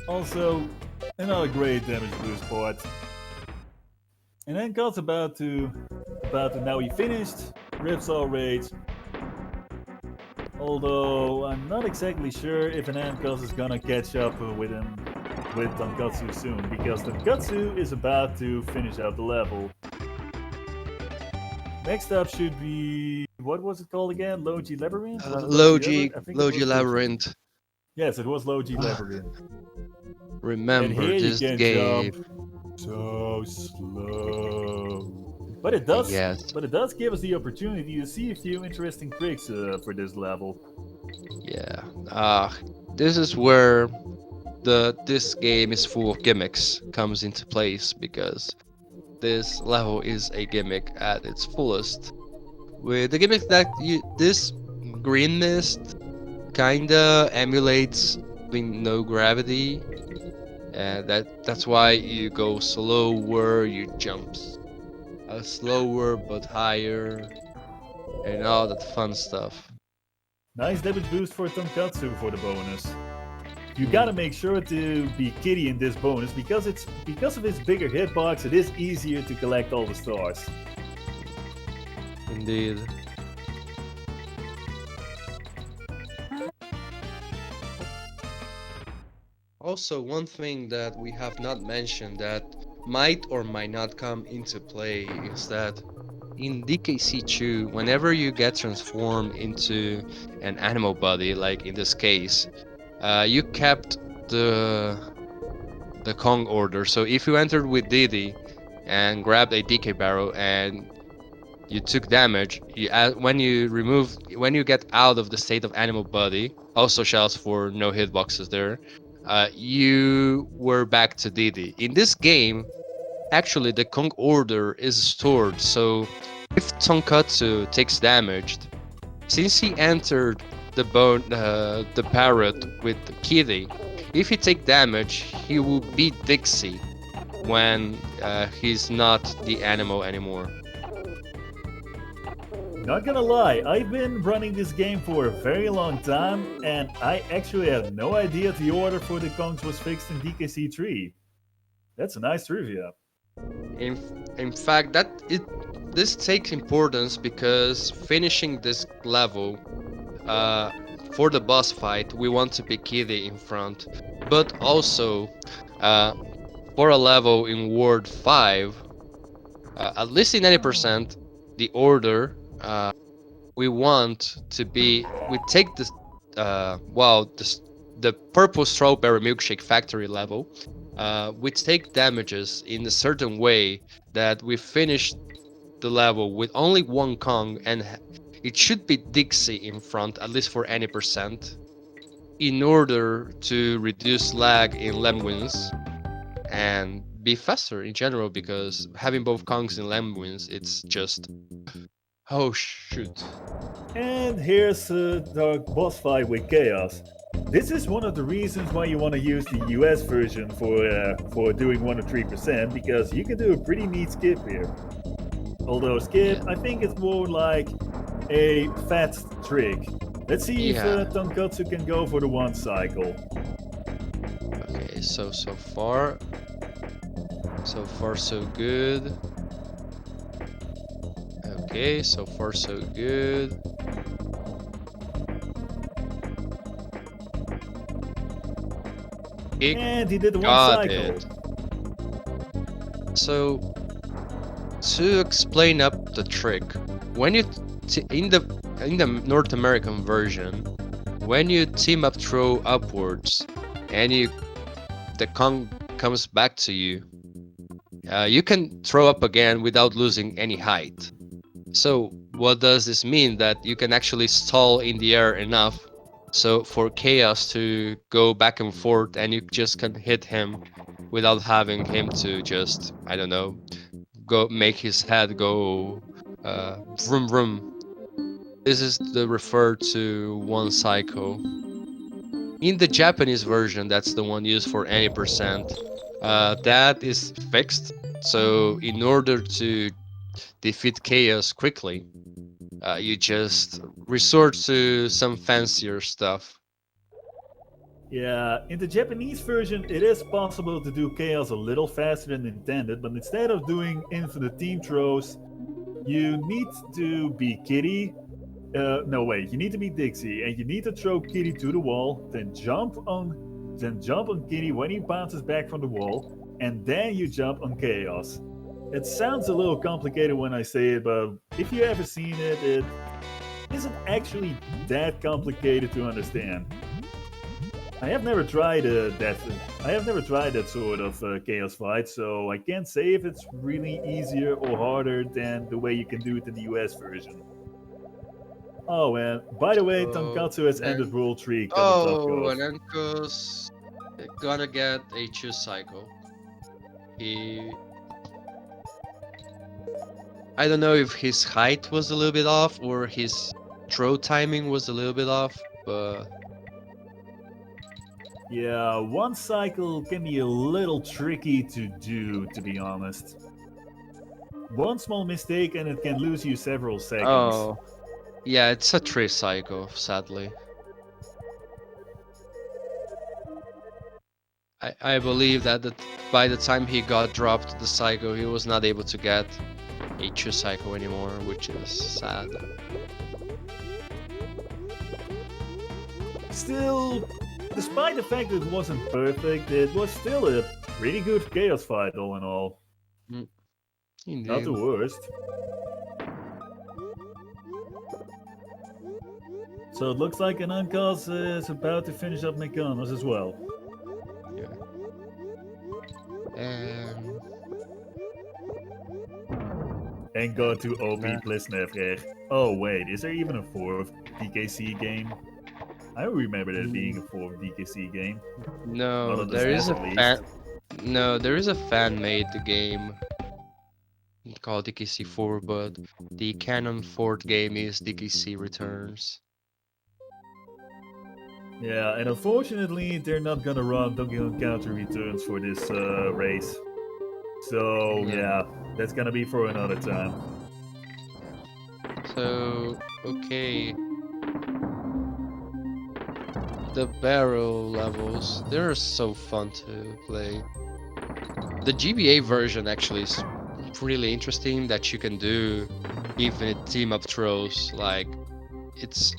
Also, another great damage boost part. And then God's about to now he finished Ripsaw Rage. Although I'm not exactly sure if an Ankos is gonna catch up with him with Tonkatsu soon, because Tonkatsu is about to finish out the level. Next up should be, what was it called again? Logi Labyrinth? Was it Logi Labyrinth? I think it Logi was Logi. Labyrinth. Yes, it was Logi Labyrinth. And Remember here you this can jump game. so slow. But it does Yes, but it does give us the opportunity to see a few interesting tricks for this level. yeah. This is where this game is full of gimmicks comes into place because this level is a gimmick at its fullest. With the gimmick that this green mist kinda emulates having no gravity, and that's why you go slower, you jumps slower but higher, and all that fun stuff. Nice damage boost for Tonkatsu for the bonus. You Mhm. gotta make sure to be Kitty in this bonus because of its bigger hitbox, it is easier to collect all the stars. Indeed. also one thing that we have not mentioned that might or might not come into play is that in DKC2, whenever you get transformed into an animal body, like in this case, you kept the the Kong order. So if you entered with Didi and grabbed a DK barrel and you took damage, when you get out of the state of animal body, also shouts for no hitboxes there. You were back to Didi. In this game, actually the Kong order is stored, so if Tonkotsu takes damage, since he entered the parrot with Kitty, if he take damage, he will beat Dixie when he's not the animal anymore. Not gonna lie, I've been running this game for a very long time, and I actually had no idea the order for the Kongs was fixed in DKC3. That's a nice trivia. In in fact, this takes importance because finishing this level, uh, for the boss fight, we want to be Kitty in front, but also, uh, for a level in Ward 5, at least in 90%, the order we want to be. We take this, the purple strawberry milkshake factory level. We take damages in a certain way that we finish the level with only one Kong, and it should be Dixie in front, at least for any percent, in order to reduce lag in Lemwins and be faster in general, because having both Kongs in Lemwins, it's just... Oh shoot. And here's the boss fight with Chaos. This is one of the reasons why you want to use the US version for doing 103%, because you can do a pretty neat skip here. Although skip, Yeah. I think it's more like a fast trick. Let's see if Tonkotsu can go for the one cycle. Okay, so far so good. Okay, so far so good. And he did the one Got cycle. it. So to explain up the trick, when you in the North American version, when you team up throw upwards and the Kong comes back to you, you can throw up again without losing any height. So what does this mean? That you can actually stall in the air enough so for Chaos to go back and forth, and you just can hit him without having him to just, I don't know, go make his head go vroom vroom. This is the referred to one cycle. In the Japanese version, that's the one used for any percent. That is fixed. So in order to defeat Chaos quickly, you just resort to some fancier stuff. Yeah, in the Japanese version, it is possible to do Chaos a little faster than intended, but instead of doing infinite team throws, you need to be Kitty. No, wait, you need to be Dixie, and you need to throw Kitty to the wall, then jump on Kitty when he bounces back from the wall, and then you jump on Chaos. It sounds a little complicated when I say it, but if you ever seen it, it isn't actually that complicated to understand. I have never tried that sort of chaos fight, so I can't say if it's really easier or harder than the way you can do it in the US version. Oh, and by the way, Tonkotsu has ended Rule 3 because of Oh, Topko. and Enko's gonna get a choose cycle. I don't know if his height was a little bit off or his throw timing was a little bit off, but Yeah, one cycle can be a little tricky to do, to be honest. One small mistake and it can lose you several seconds. oh, yeah, it's a 3 cycle, sadly. I believe that by the time he got dropped the cycle, he was not able to get a 2 cycle anymore, which is sad. Still, despite the fact that it wasn't perfect, it was still a pretty good chaos fight all in all. Mm, Not the indeed. worst. So it looks like Anankas is about to finish up McDonald's as well. Yeah. And And go to OP Plisnevrecht. Oh wait, is there even a 4th DKC game? I remember there being a 4th DKC game. Not no, on the there is SNES a at least. fan. No, there is a fan-made game called DKC4, but the canon fourth game is DKC Returns. Yeah, and unfortunately, they're not gonna run Donkey Kong Country Returns for this race. So No. yeah, that's gonna be for another time. So, okay. The barrel levels, they're so fun to play. The GBA version actually is really interesting that you can do infinite team up throws. Like, it's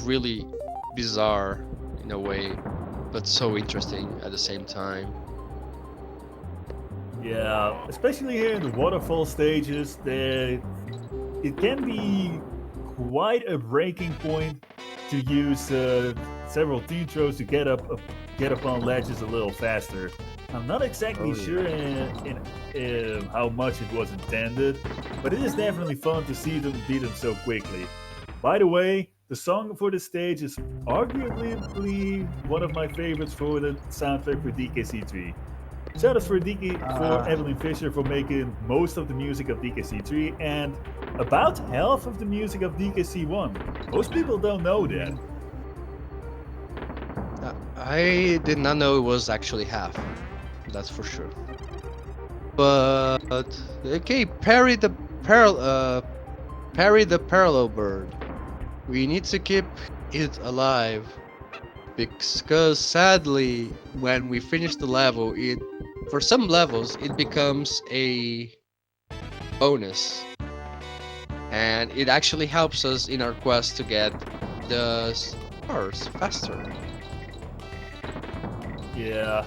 really bizarre in a way, but so interesting at the same time. Yeah, especially here in the waterfall stages, it can be quite a breaking point to use several team throws to get up on ledges a little faster. I'm not exactly Oh, yeah. sure in how much it was intended, but it is definitely fun to see them beat them so quickly. By the way, the song for the stage is arguably one of my favorites for the soundtrack for DKC3. Shoutouts for Evelyn Fisher for making most of the music of DKC3 and about half of the music of DKC1. Most people don't know that. I did not know it was actually half. That's for sure. But okay, parry the parallel bird. We need to keep it alive because sadly, when we finish the level, for some levels it becomes a bonus, and it actually helps us in our quest to get the stars faster. Yeah.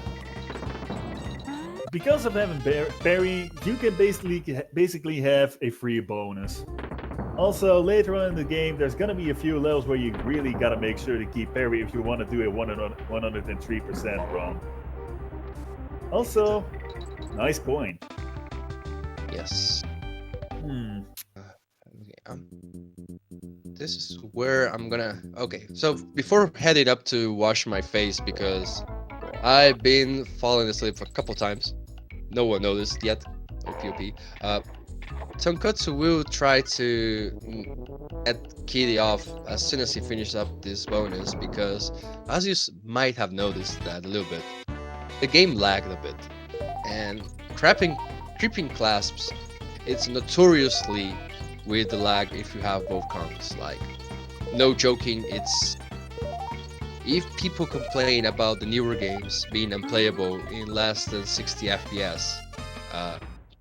Because of having Barry, you can basically have a free bonus. Also, later on in the game, there's gonna be a few levels where you really gotta make sure to keep parry if you want to do a 103% run. Also, nice coin. Yes. Hmm. Okay, this is where I'm gonna. Okay, so before heading up to wash my face because I've been falling asleep a couple times. No one noticed yet. OPOP. Tonkotsu will try to get Kitty off as soon as he finishes up this bonus because, as you might have noticed that a little bit, the game lagged a bit, and creeping clasps, it's notoriously with the lag if you have both conks. Like, no joking, it's if people complain about the newer games being unplayable in less than 60 FPS,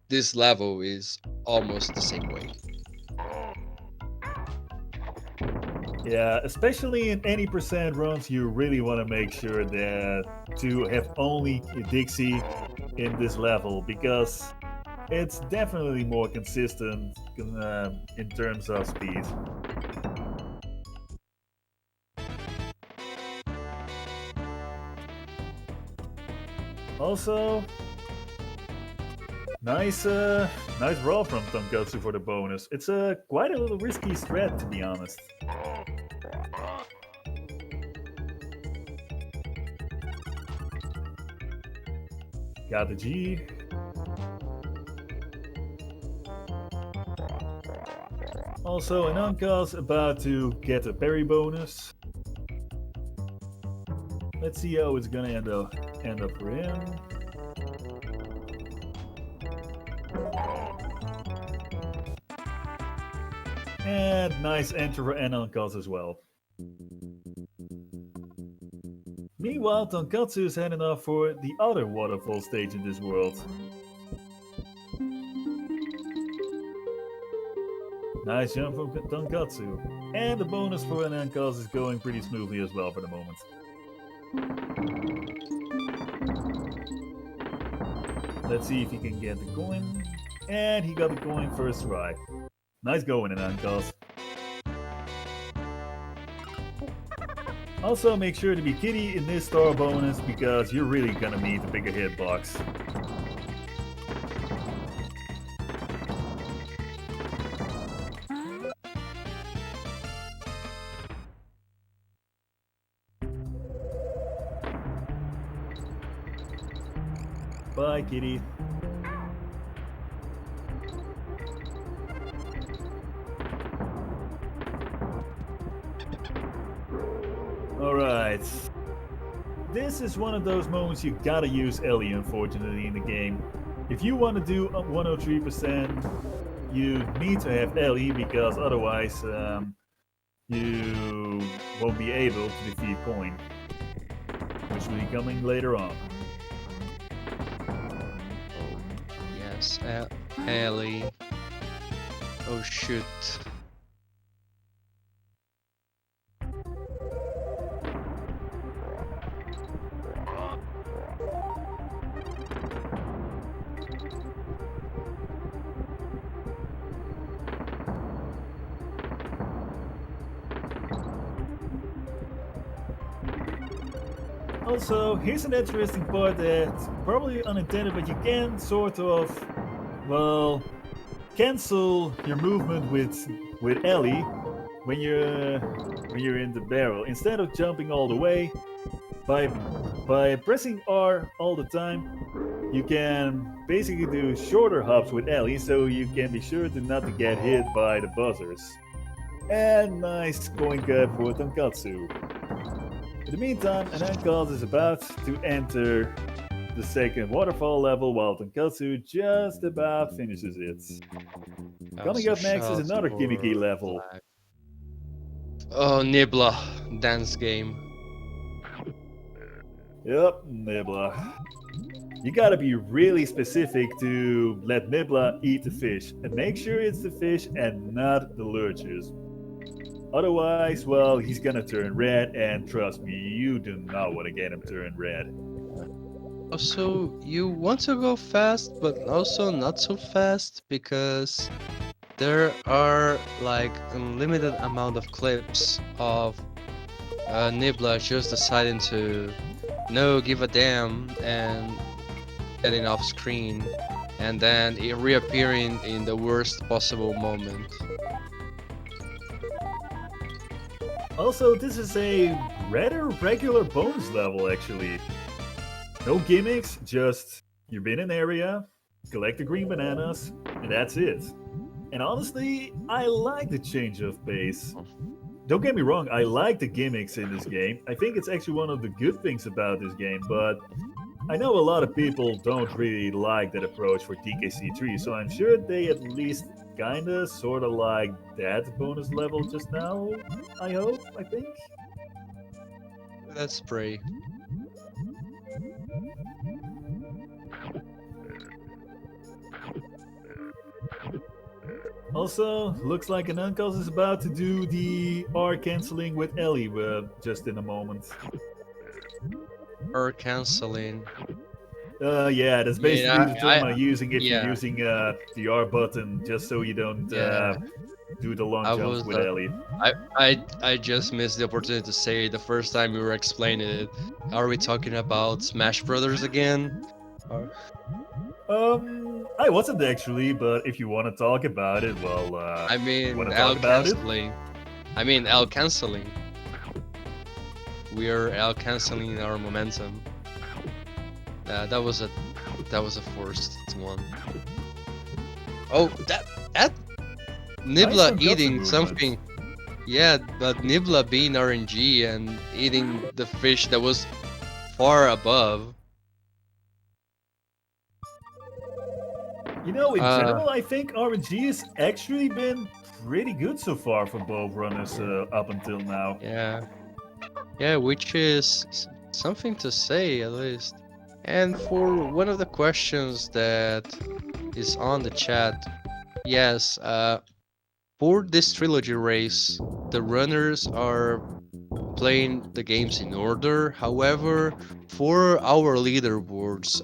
this level is almost the same way. Yeah, especially in any percent runs, you really want to make sure that to have only Dixie in this level because it's definitely more consistent in terms of speed. Also, nice roll from Tonkotsu for the bonus. It's quite a little risky strat, to be honest. Got the G. Also, Ananka's about to get a parry bonus. Let's see how it's gonna end up for him. And nice enter for Anankas as well. Meanwhile, Tonkatsu is heading off for the other waterfall stage in this world. Nice jump from Tonkatsu. And the bonus for Anankas is going pretty smoothly as well for the moment. Let's see if he can get the coin. And he got the coin first try. Nice going, Uncles. Also, make sure to be kitty in this star bonus because you're really gonna need the bigger hitbox. Bye, kitty. Alright. This is one of those moments you gotta use Ellie, unfortunately, in the game. If you want to do 103%, you need to have Ellie because otherwise you won't be able to defeat Coin, which will be coming later on. Oh, yes, Ellie. Oh shoot. Also, here's an interesting part that's probably unintended, but you can sort of, well, cancel your movement with Ellie when you're in the barrel. Instead of jumping all the way, by pressing R all the time, you can basically do shorter hops with Ellie, so you can be sure to not to get hit by the buzzers. And nice coin cut for tonkotsu. In the meantime, Anankaz is about to enter the second waterfall level while tonkotsu just about finishes it. Coming up next is another gimmicky level. Oh, Nibla, dance game. Yep, Nibla. You gotta be really specific to let Nibla eat the fish, and make sure it's the fish and not the lurchers. Otherwise, well, he's gonna turn red, and trust me, you do not want to get him turned red. Also, you want to go fast, but also not so fast because there are like unlimited amount of clips of Nibla just deciding to no give a damn and getting off screen, and then it reappearing in the worst possible moment. Also, this is a rather regular bonus level, actually. No gimmicks, just you're in an area, collect the green bananas, and that's it. And honestly, I like the change of pace. Don't get me wrong, I like the gimmicks in this game. I think it's actually one of the good things about this game, but I know a lot of people don't really like that approach for DKC3, so I'm sure they at least kinda sorta like that bonus level just now, I hope, I think. Let's pray. Also, looks like Anankos is about to do the R canceling with Ellie just in a moment. Or canceling. Yeah, that's basically Yeah, the term I'm using if yeah. you're using the R button, just so you don't Yeah. do the long I jumps was, with Ellie. I just missed the opportunity to say the first time you were explaining it. Are we talking about Smash Brothers again? I wasn't actually, but if you want to talk about it, well, I you mean, want to L talk about it? canceling. I mean, L canceling. We are L canceling our momentum. That was a forced one. Oh, that Nibla tonkotsu eating movement. something. Yeah, but Nibla being RNG and eating the fish that was far above. You know, in general, I think RNG has actually been pretty good so far for both runners up until now. Yeah, which is something to say at least. And for one of the questions that is on the chat, yes, for this trilogy race, the runners are playing the games in order. However, for our leaderboards,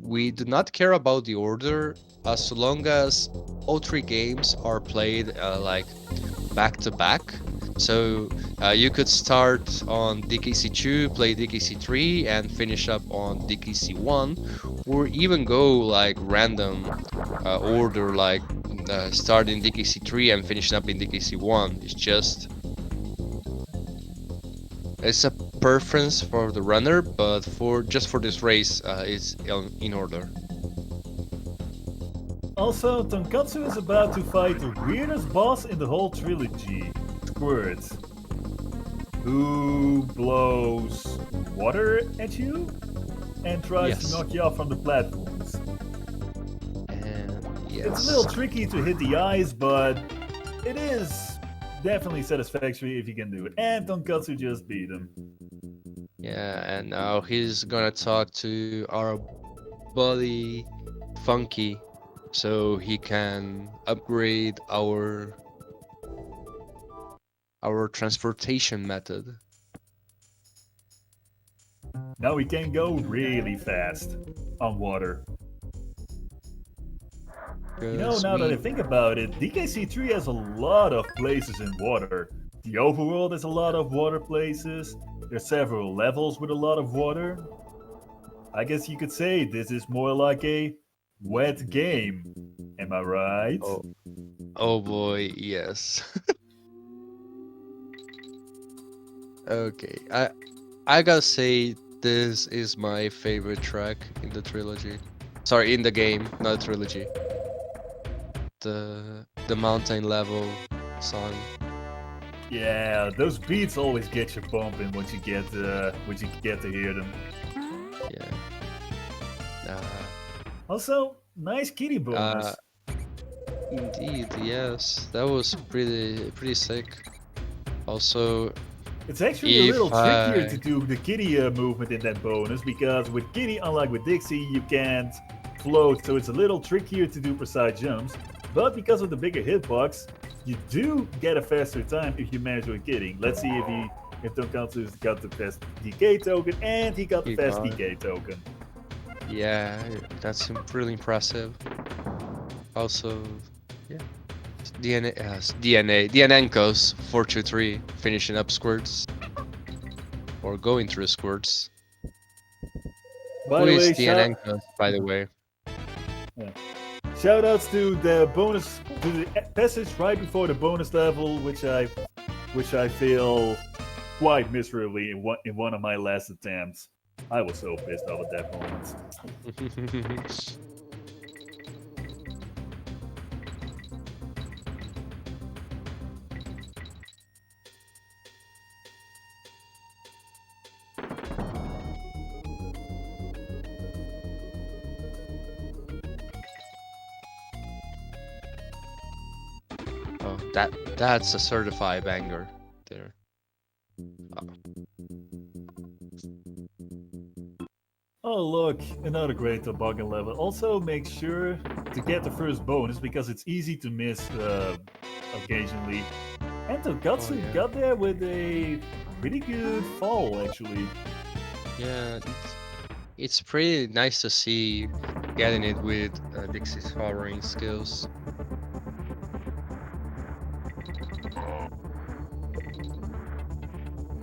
we do not care about the order as long as all three games are played like back to back. So you could start on DKC2, play DKC3, and finish up on DKC1, or even go like random order, like start in DKC3 and finish up in DKC1. It's a preference for the runner, but for just for this race, it's in order. Also, Tonkotsu is about to fight the weirdest boss in the whole trilogy, Squirts, who blows water at you and tries to knock you off from the platforms. And yes. It's a little tricky to hit the eyes, but it is definitely satisfactory if you can do it. And Tonkotsu just beat him. Yeah, and now he's gonna talk to our buddy Funky, so he can upgrade our transportation method. Now we can go really fast on water. You know, now that I think about it, DKC3 has a lot of places in water. The overworld has a lot of water places. There's several levels with a lot of water. I guess you could say this is more like a wet game. Am I right? Oh boy, yes. Okay, I gotta say this is my favorite track in the trilogy. Sorry, in the game, not the trilogy. The mountain level song. Yeah, those beats always get you pumping once you get to hear them. Yeah. Also, nice kitty bonus. Indeed, yes, that was pretty sick. Also, it's actually a little trickier to do the kitty movement in that bonus because with kitty, unlike with Dixie, you can't float, so it's a little trickier to do precise jumps. But because of the bigger hitbox, you do get a faster time if you manage with kitty. Let's see if Tonkotsu's got the fast DK token, and he got the fast DK token. Yeah, that's really impressive. Also, yeah, Dna423 423 finishing up squirts or going through squirts. By the way, Dna423, by the way. Yeah. Shoutouts to the bonus, to the passage right before the bonus level, which I feel quite miserably in one of my last attempts. I was so pissed off at that moment. Oh, that's a certified banger there. Oh look, another great toboggan level. Also make sure to get the first bonus because it's easy to miss occasionally. And Tonkotsu got there with a pretty good fall actually. Yeah, it's pretty nice to see getting it with Dixie's hovering skills.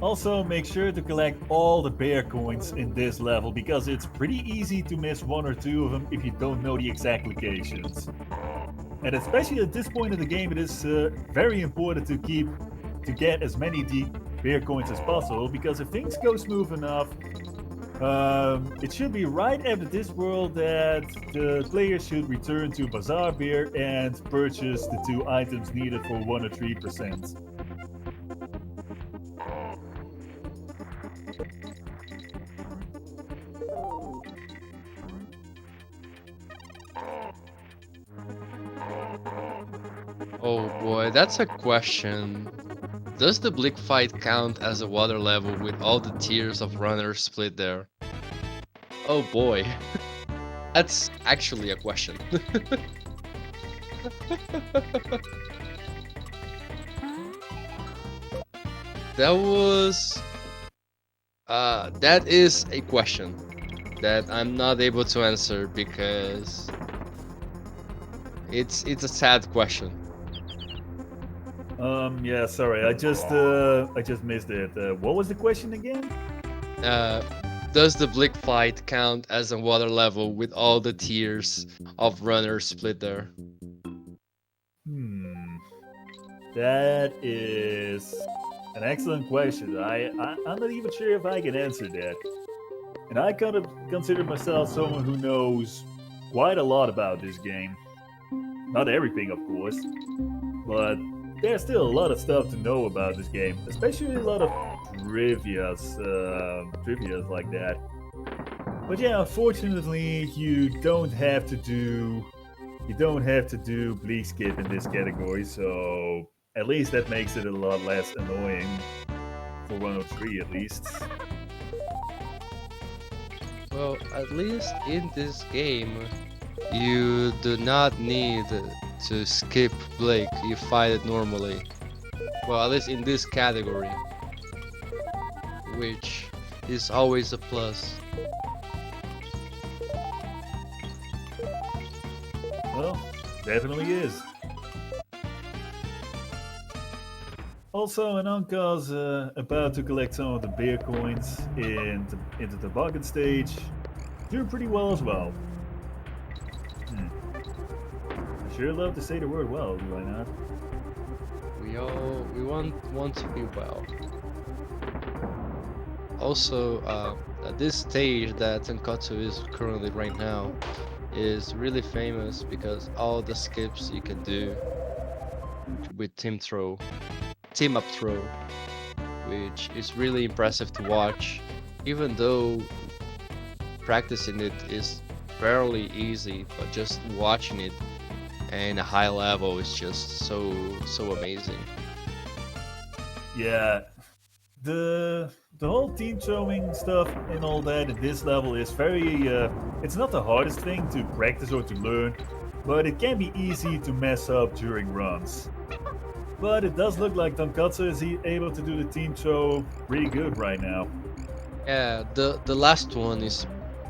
Also, make sure to collect all the bear coins in this level because it's pretty easy to miss one or two of them if you don't know the exact locations. And especially at this point in the game, it is very important to get as many bear coins as possible because if things go smooth enough, it should be right after this world that the player should return to Bazaar Bear and purchase the 2 items needed for 103%. Oh boy, that's a question. Does the Blick fight count as a water level with all the tiers of runners split there? Oh boy. That's actually a question. That was that is a question that I'm not able to answer because it's a sad question. Yeah, sorry, I just missed it. What was the question again? Uh, does the Blick fight count as a water level with all the tiers of runners split there? Hmm, that is an excellent question. I'm not even sure if I can answer that. And I kind of consider myself someone who knows quite a lot about this game. Not everything, of course, but there's still a lot of stuff to know about this game, especially a lot of trivias like that. But yeah, unfortunately, you don't have to do bleak skip in this category, so at least that makes it a lot less annoying for 103 at least. Well, at least in this game, you do not need to skip Blake. You fight it normally. Well, at least in this category, which is always a plus. Well, definitely is. Also, Ananka's about to collect some of the beer coins into the bucket stage. Doing pretty well as well. I sure love to say the word well, do I not? We want to be well. Also, at this stage that tonkotsu is currently right now is really famous because all the skips you can do with team up throw, which is really impressive to watch, even though practicing it is fairly easy, but just watching it and a high level is just so amazing. Yeah, the whole team throwing stuff and all that at this level is very. It's not the hardest thing to practice or to learn, but it can be easy to mess up during runs. But it does look like Tonkotsu is able to do the team throw pretty good right now. Yeah, the last one is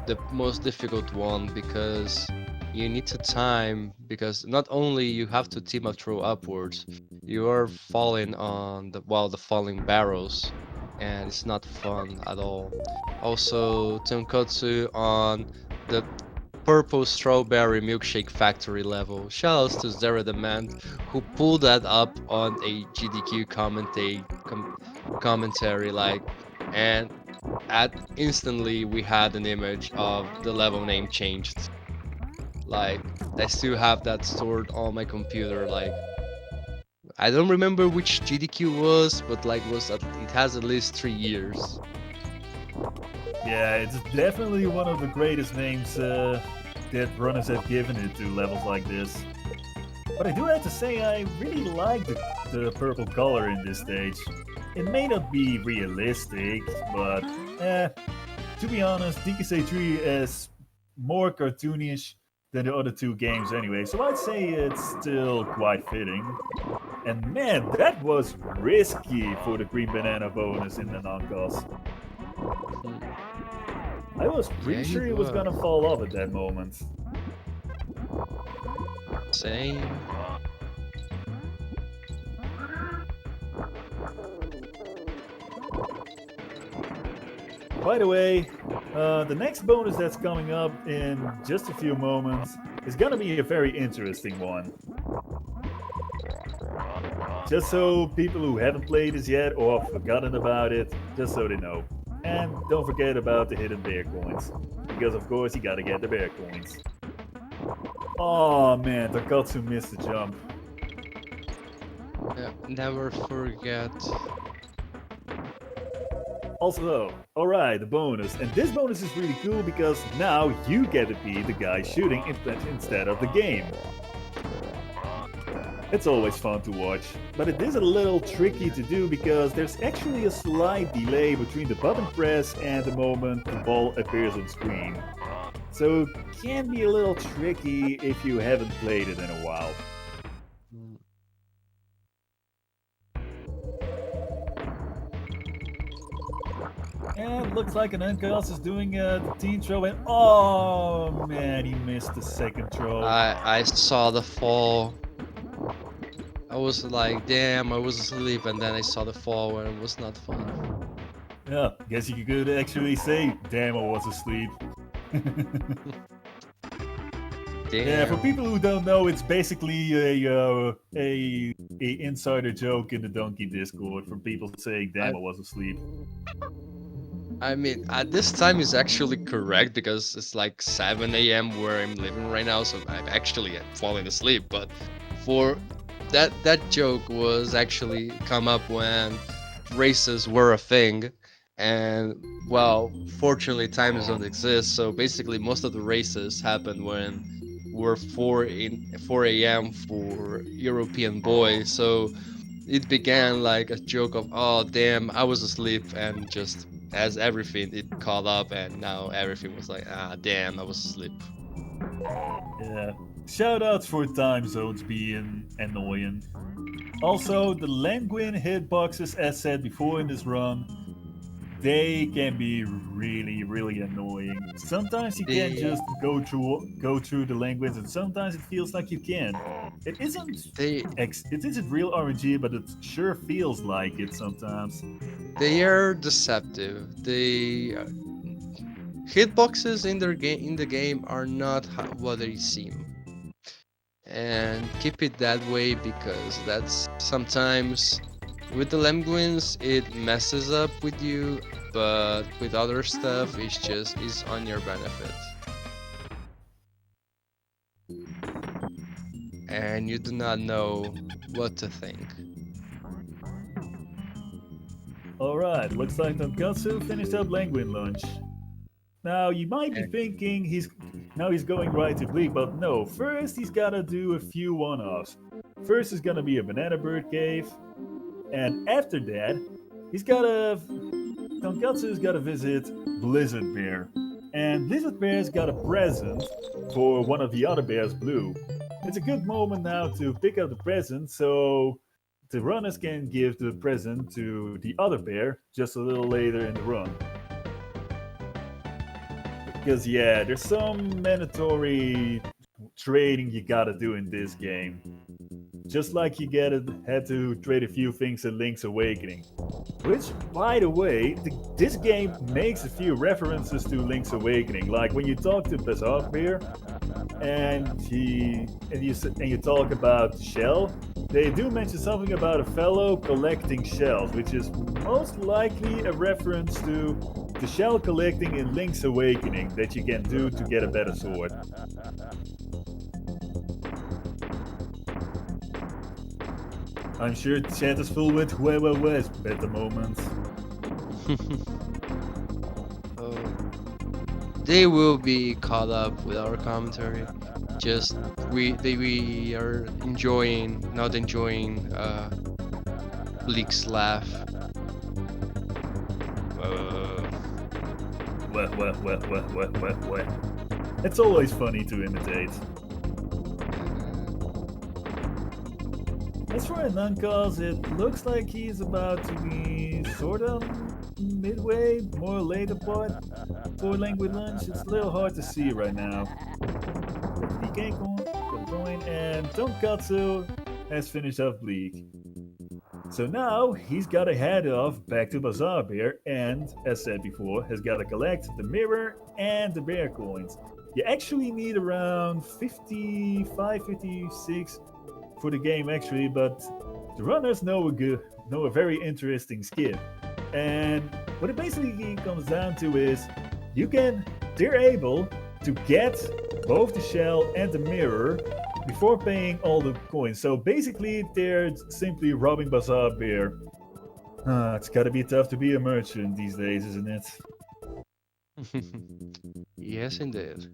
the most difficult one because you need to time because not only you have to team up throw upwards, you are falling on the while the falling barrels, and it's not fun at all. Also, tonkotsu on the purple strawberry milkshake factory level. Shoutouts to Zero Demand who pulled that up on a GDQ commentary like, and at instantly we had an image of the level name changed. Like I still have that stored on my computer. Like I don't remember which GDQ was, but like it has at least 3 years. Yeah, it's definitely one of the greatest names that runners have given it to levels like this. But I do have to say, I really like the purple color in this stage. It may not be realistic, but to be honest, DK3 is more cartoonish than the other two games anyway, so I'd say it's still quite fitting. And man, that was risky for the green banana bonus in the non-cost. I was Yeah, pretty it sure it was was. gonna fall off at that moment. Same. By the way, the next bonus that's coming up in just a few moments is gonna be a very interesting one. Just so people who haven't played this yet or have forgotten about it, just so they know. And don't forget about the hidden bear coins. Because of course you gotta get the bear coins. Oh man, Takatsu missed the jump. Yeah, never forget. Also, alright, the bonus. And this bonus is really cool because now you get to be the guy shooting instead of the game. It's always fun to watch, but it is a little tricky to do because there's actually a slight delay between the button press and the moment the ball appears on screen. So it can be a little tricky if you haven't played it in a while. And looks like an uncast is doing the team throw, and oh man, he missed the second throw. I saw the fall. I was like, damn, I was asleep, and then I saw the fall, and it was not fun. Yeah, guess you could actually say, damn, I was asleep. Yeah, for Damn. people who don't know, it's basically a insider joke in the Donkey Discord from people saying, "Damn, I was asleep." I mean, at this time is actually correct because it's like 7 a.m. where I'm living right now, so I'm actually falling asleep. But for that joke was actually come up when races were a thing, and well, fortunately, times don't exist. So basically, most of the races happened when were 4 a.m. for European boys. So it began like a joke of, oh damn, I was asleep, and just as everything it caught up, and now everything was like, ah damn, I was asleep. Yeah. Shoutouts for time zones being annoying. Also, the Languin hitboxes, as said before in this run, they can be really annoying. Sometimes you can't They just go through the Languins, and sometimes it feels like you can. It isn't they it isn't real RNG, but it sure feels like it sometimes. they are deceptive. They hitboxes in their game in the game are not what they seem, and keep it that way because that's sometimes with the Lemguins it messes up with you, but with other stuff it's just is on your benefit. And you do not know what to think. Alright, looks like Tonkotsu finished up Languin lunch. Now you might be And thinking he's going right to Bleak, but no. First he's gotta do a few one-offs. First is gonna be a banana bird cave, and after that he's gotta Tonkatsu's gotta visit Blizzard Bear, and Blizzard Bear's got a present for one of the other bears, Blue. It's a good moment now to pick up the present, so the runners can give the present to the other bear just a little later in the run. Because yeah, there's some mandatory trading you gotta do in this game. Just like you had to trade a few things in Link's Awakening. Which, by the way, this game makes a few references to Link's Awakening. Like when you talk to Bazaar Bear and you talk about Shell, they do mention something about a fellow collecting shells, which is most likely a reference to the shell collecting in Link's Awakening that you can do to get a better sword. I'm sure chat is full with where's better moments. they will be caught up with our commentary. Just we are not enjoying Bleak's laugh. What. It's always funny to imitate. As for Anankaz, it looks like he's about to be sort of midway, more later part for Languid Lunch. It's a little hard to see right now. DK going, and Tonkatsu has finished off Bleak. So now he's got to head off back to Bazaar Bear and, as said before, has got to collect the mirror and the bear coins. You actually need around 55, 56 for the game actually, but the runners know a very interesting skip. And what it basically comes down to is they're able to get both the shell and the mirror before paying all the coins. So basically they're simply robbing Bazaar Bear. It's gotta be tough to be a merchant these days, isn't it? Yes, indeed.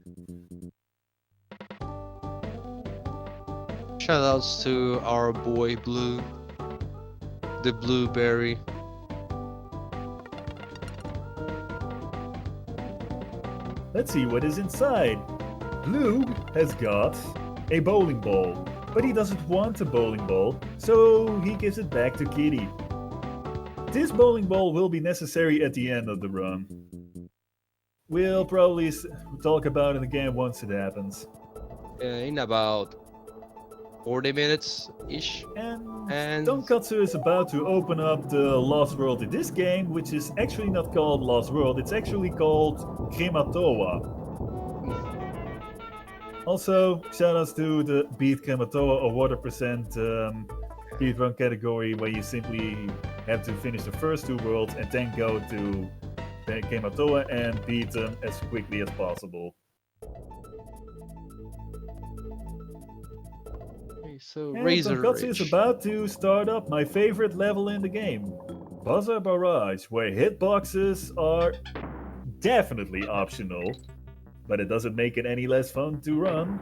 Shoutouts to our boy Blue, the blueberry. Let's see what is inside. Blue has got a bowling ball, but he doesn't want a bowling ball, so he gives it back to Kitty. this bowling ball will be necessary at the end of the run. We'll probably talk about it again once it happens. In about 40 minutes ish. And Tonkotsu is about to open up the Lost World in this game, which is actually not called Lost World, it's actually called Krematoa. Also, shoutouts to the Beat Krematoa or Water% speedrun category, where you simply have to finish the first two worlds and then go to Krematoa and beat them as quickly as possible. So and Razor Tonkotsu Ridge. is about to start up my favorite level in the game, Buzzer Barrage, where hitboxes are definitely optional, but it doesn't make it any less fun to run.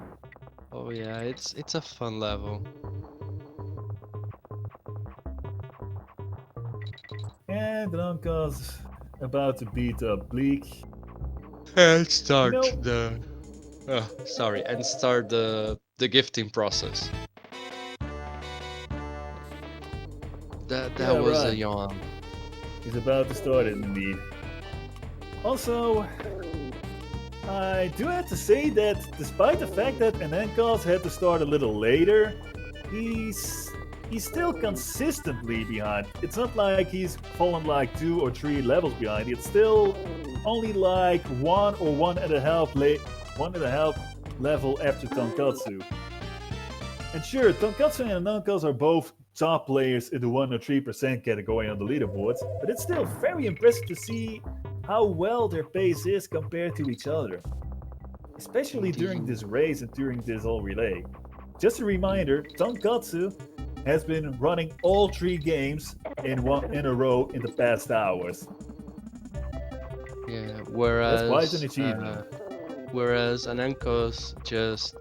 Oh yeah, it's a fun level. And Ranka's about to beat up Bleak. And start You know, the and start the gifting process. That Yeah, was a right. yawn. He's about to start it indeed. Also, I do have to say that despite the fact that Anenkas had to start a little later, he's still consistently behind. It's not like he's fallen like 2 or 3 levels behind. It's still only like 1 or 1.5 level after Tonkotsu. And sure, Tonkotsu and Anenkas are both top players in the 1 or 3% category on the leaderboards, but it's still very impressive to see how well their pace is compared to each other, especially during this race and during this whole relay. Just a reminder, Tonkotsu has been running all 3 games in a row in the past hours. Yeah, whereas That's quite an achievement. Whereas Anenkos just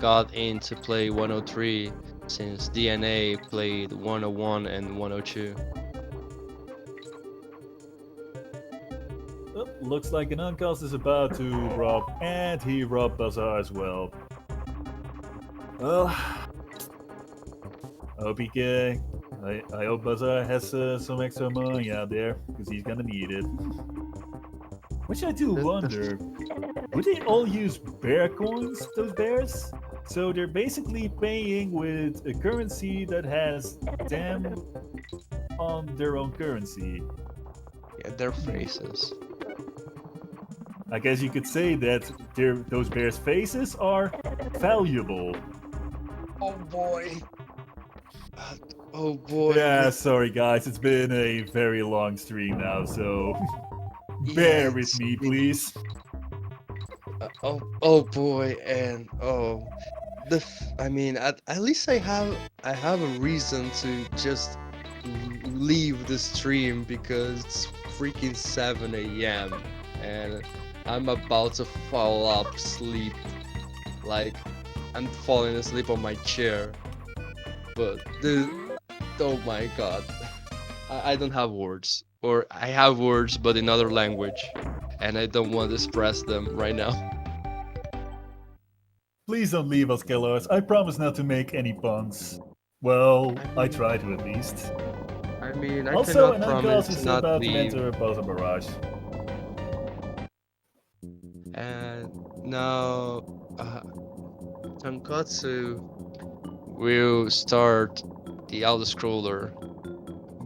got in to play 103 since DNA played 101 and 102. Oh, looks like Anenkas is about to rob, and he robbed Bazaar as well. Well, I hope Bazaar has some extra money out there, because he's gonna need it. Which I do wonder, would they all use bear coins, those bears? So they're basically paying with a currency that has them on their own currency. Yeah, their faces. I guess you could say that those bears' faces are valuable. Oh boy. Oh boy. Yeah, sorry guys, it's been a very long stream now, so bear with me, please. Oh boy, and I mean, at least I have a reason to just leave the stream because it's freaking 7 a.m. and I'm about to fall asleep. Like, I'm falling asleep on my chair. But oh my god, I don't have words, or I have words but in other language, and I don't want to express them right now. Please don't leave us, killers. I promise not to make any puns. Well, I try to at least. I mean, I Also, cannot Anenkas promise is to not about to leave. enter a Buzzer Barrage. And now, Tonkotsu will start the Elder Scroller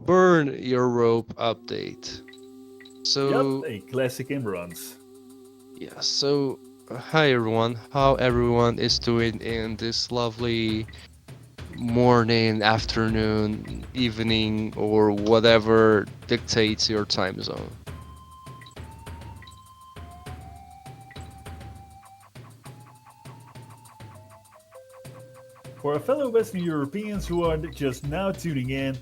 Burn Your Rope update. So, Yep, a classic in runs. yeah, so hi everyone, how everyone is doing in this lovely morning, afternoon, evening, or whatever dictates your time zone. For our fellow Western Europeans who are just now tuning in,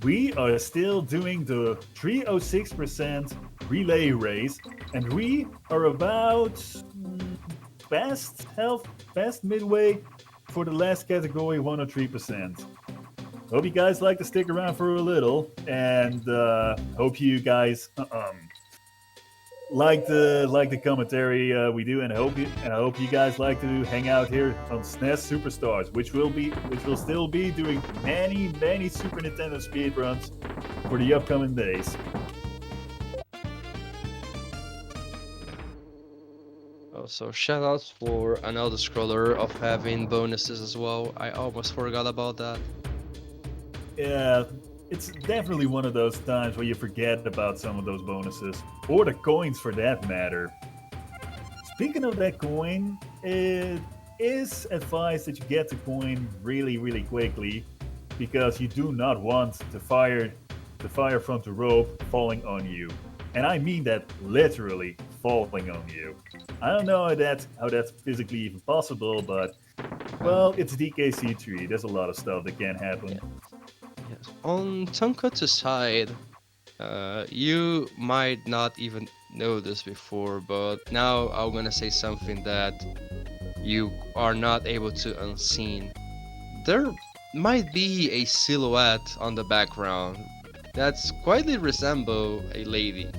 we are still doing the 306% relay race, and we are about past midway for the last category, 103%. Hope you guys like to stick around for a little, and hope you guys like the commentary we do, and I hope you guys like to hang out here on SNES Super Stars, which will still be doing many Super Nintendo speedruns for the upcoming days. Also, shoutouts for another scroller of having bonuses as well. I almost forgot about that. Yeah, it's definitely one of those times where you forget about some of those bonuses, or the coins for that matter. Speaking of that coin, it is advised that you get the coin really, really quickly because you do not want the fire from the rope falling on you. And I mean that literally falling on you. I don't know how that's physically even possible, but Uh, well, it's DKC3. There's a lot of stuff that can happen. yeah, yes. On tonkotsu side, you might not even know this before, but now I'm gonna say something that you are not able to unseen. There might be a silhouette on the background that's quietly resemble a lady.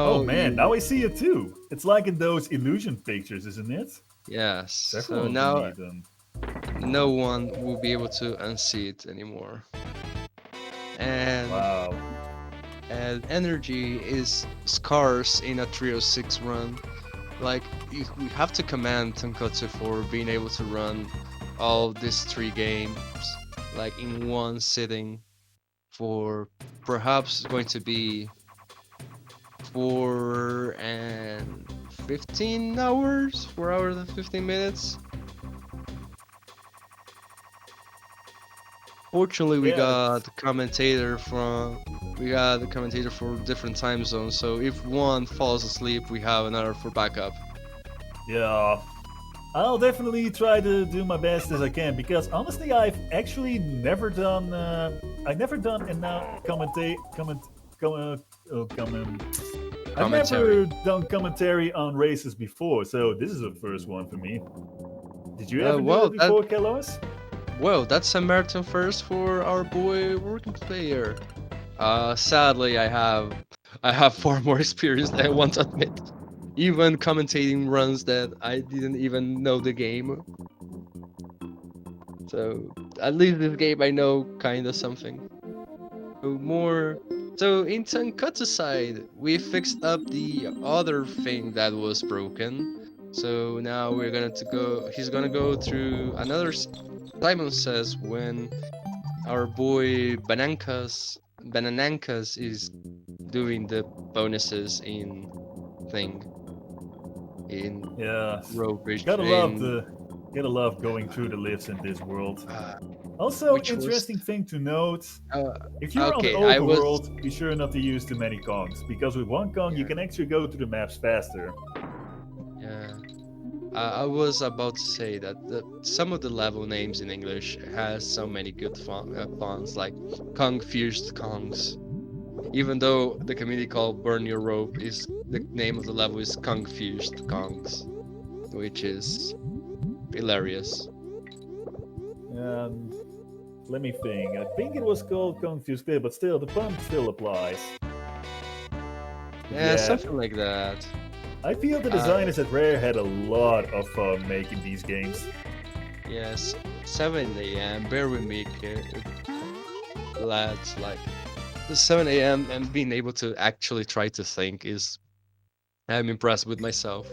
Oh Now man, you, now I see it too. It's like in those illusion pictures, isn't it? yes. Several So of them now even. no one will be able to unsee it anymore. And Wow. energy is scarce in a trio 6 run. Like we have to commend Tonkotsu for being able to run all these 3 games like in one sitting for perhaps going to be 4 and 15 hours, 4 hours and 15 minutes. Fortunately, Yeah, it's we got the commentator for different time zones. So if one falls asleep, we have another for backup. yeah. I'll definitely try to do my best as I can because honestly, I've actually never done. I've never done enough comment. I've Commentary. never done commentary on races before, so this is the first one for me. Did you ever do Well, it before, Kelos? that's a marathon first for our boy working player. Sadly, I have far more experience than I want to admit. Even commentating runs that I didn't even know the game. So at least this game I know kind of something. So more. So in Tonkatsu side, we fixed up the other thing that was broken. So now we're gonna to go. He's gonna go through another. Simon says when our boy Bananankas is doing the bonuses in thing in Yeah, Robridge gotta love in the gotta love going through the lifts in this world. uh, Also, which was interesting thing to note: uh, if you're on the okay. I was overworld, be sure not to use too many Kongs because with one Kong you yeah can actually go to the maps faster. yeah. I was about to say that some of the level names in English has so many good fonts like Confused Kongs. Even though the community called Burn Your Rope is the name of the level is Confused Kongs, which is hilarious. And let me think. I think it was called Confused Clear, but still, the pun still applies. But Yeah, yeah, something like that. I feel the Uh, designers at Rare had a lot of fun making these games. yes, 7 a.m. Bear with me, lads. Like 7 a.m. and being able to actually try to think is I'm impressed with myself.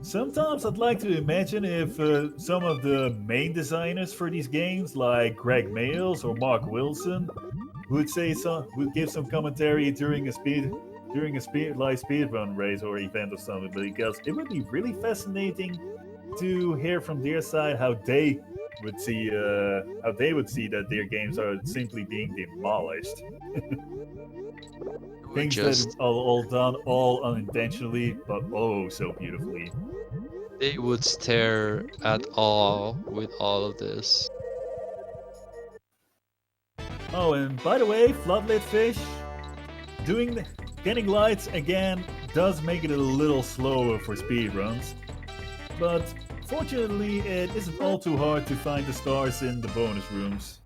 Sometimes I'd like to imagine if some of the main designers for these games, like Greg Mayles or Mark Wilson, would give some commentary during a live speedrun race or event or something, because it would be really fascinating to hear from their side how they would see that their games are simply being demolished. Would Things that just are all done all unintentionally, but oh so beautifully. they would stare at all with all of this. Oh, and by the way, floodlit fish, getting lights again does make it a little slower for speedruns, but fortunately it isn't all too hard to find the stars in the bonus rooms.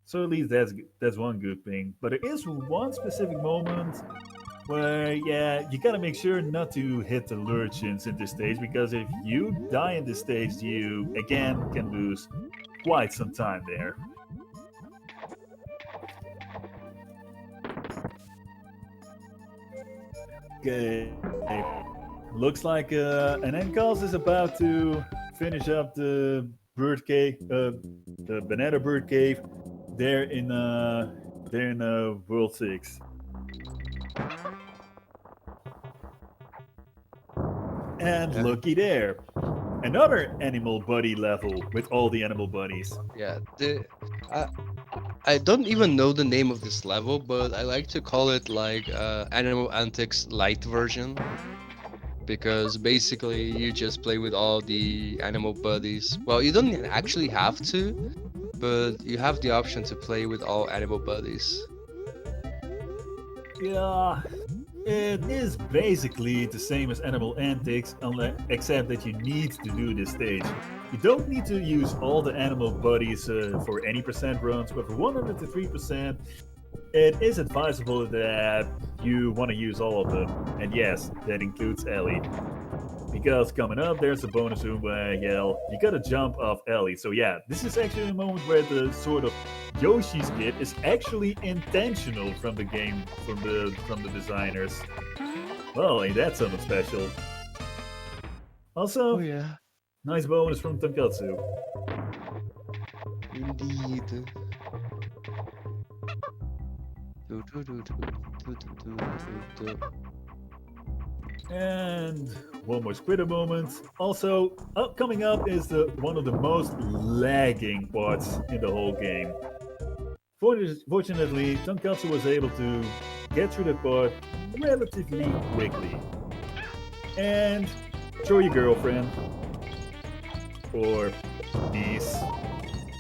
So at least that's one good thing. But there is one specific moment where, yeah, you gotta make sure not to hit the lurchins in this stage, because if you die in this stage, you again can lose quite some time there. Okay. Looks like an Encals is about to finish up the bird cave, the banana bird cave, there in World 6. And Yeah. looky there, another animal buddy level with all the animal buddies. Yeah, I don't even know the name of this level, but I like to call it like Animal Antics light version because basically you just play with all the animal buddies. Well, you don't actually have to, but you have the option to play with all animal buddies. Yeah, it is basically the same as Animal Antics, except that you need to do this stage. You don't need to use all the animal buddies for any percent runs, but for 100 to 3%, it is advisable that you want to use all of them. And yes, that includes Ellie. Because coming up, there's a bonus room where you gotta jump off Ellie. So yeah, this is actually a moment where the sort of Yoshi's kit is actually intentional from the game, from the designers. Well, ain't that something special? Also, Oh yeah, nice bonus from Tonkotsu. indeed. Do, do, do, do, do, do, do, do. And one more Squidder moment. Also, coming up is one of the most lagging parts in the whole game. Fortunately, Tonkatsu was able to get through the part relatively quickly. And show your girlfriend or niece,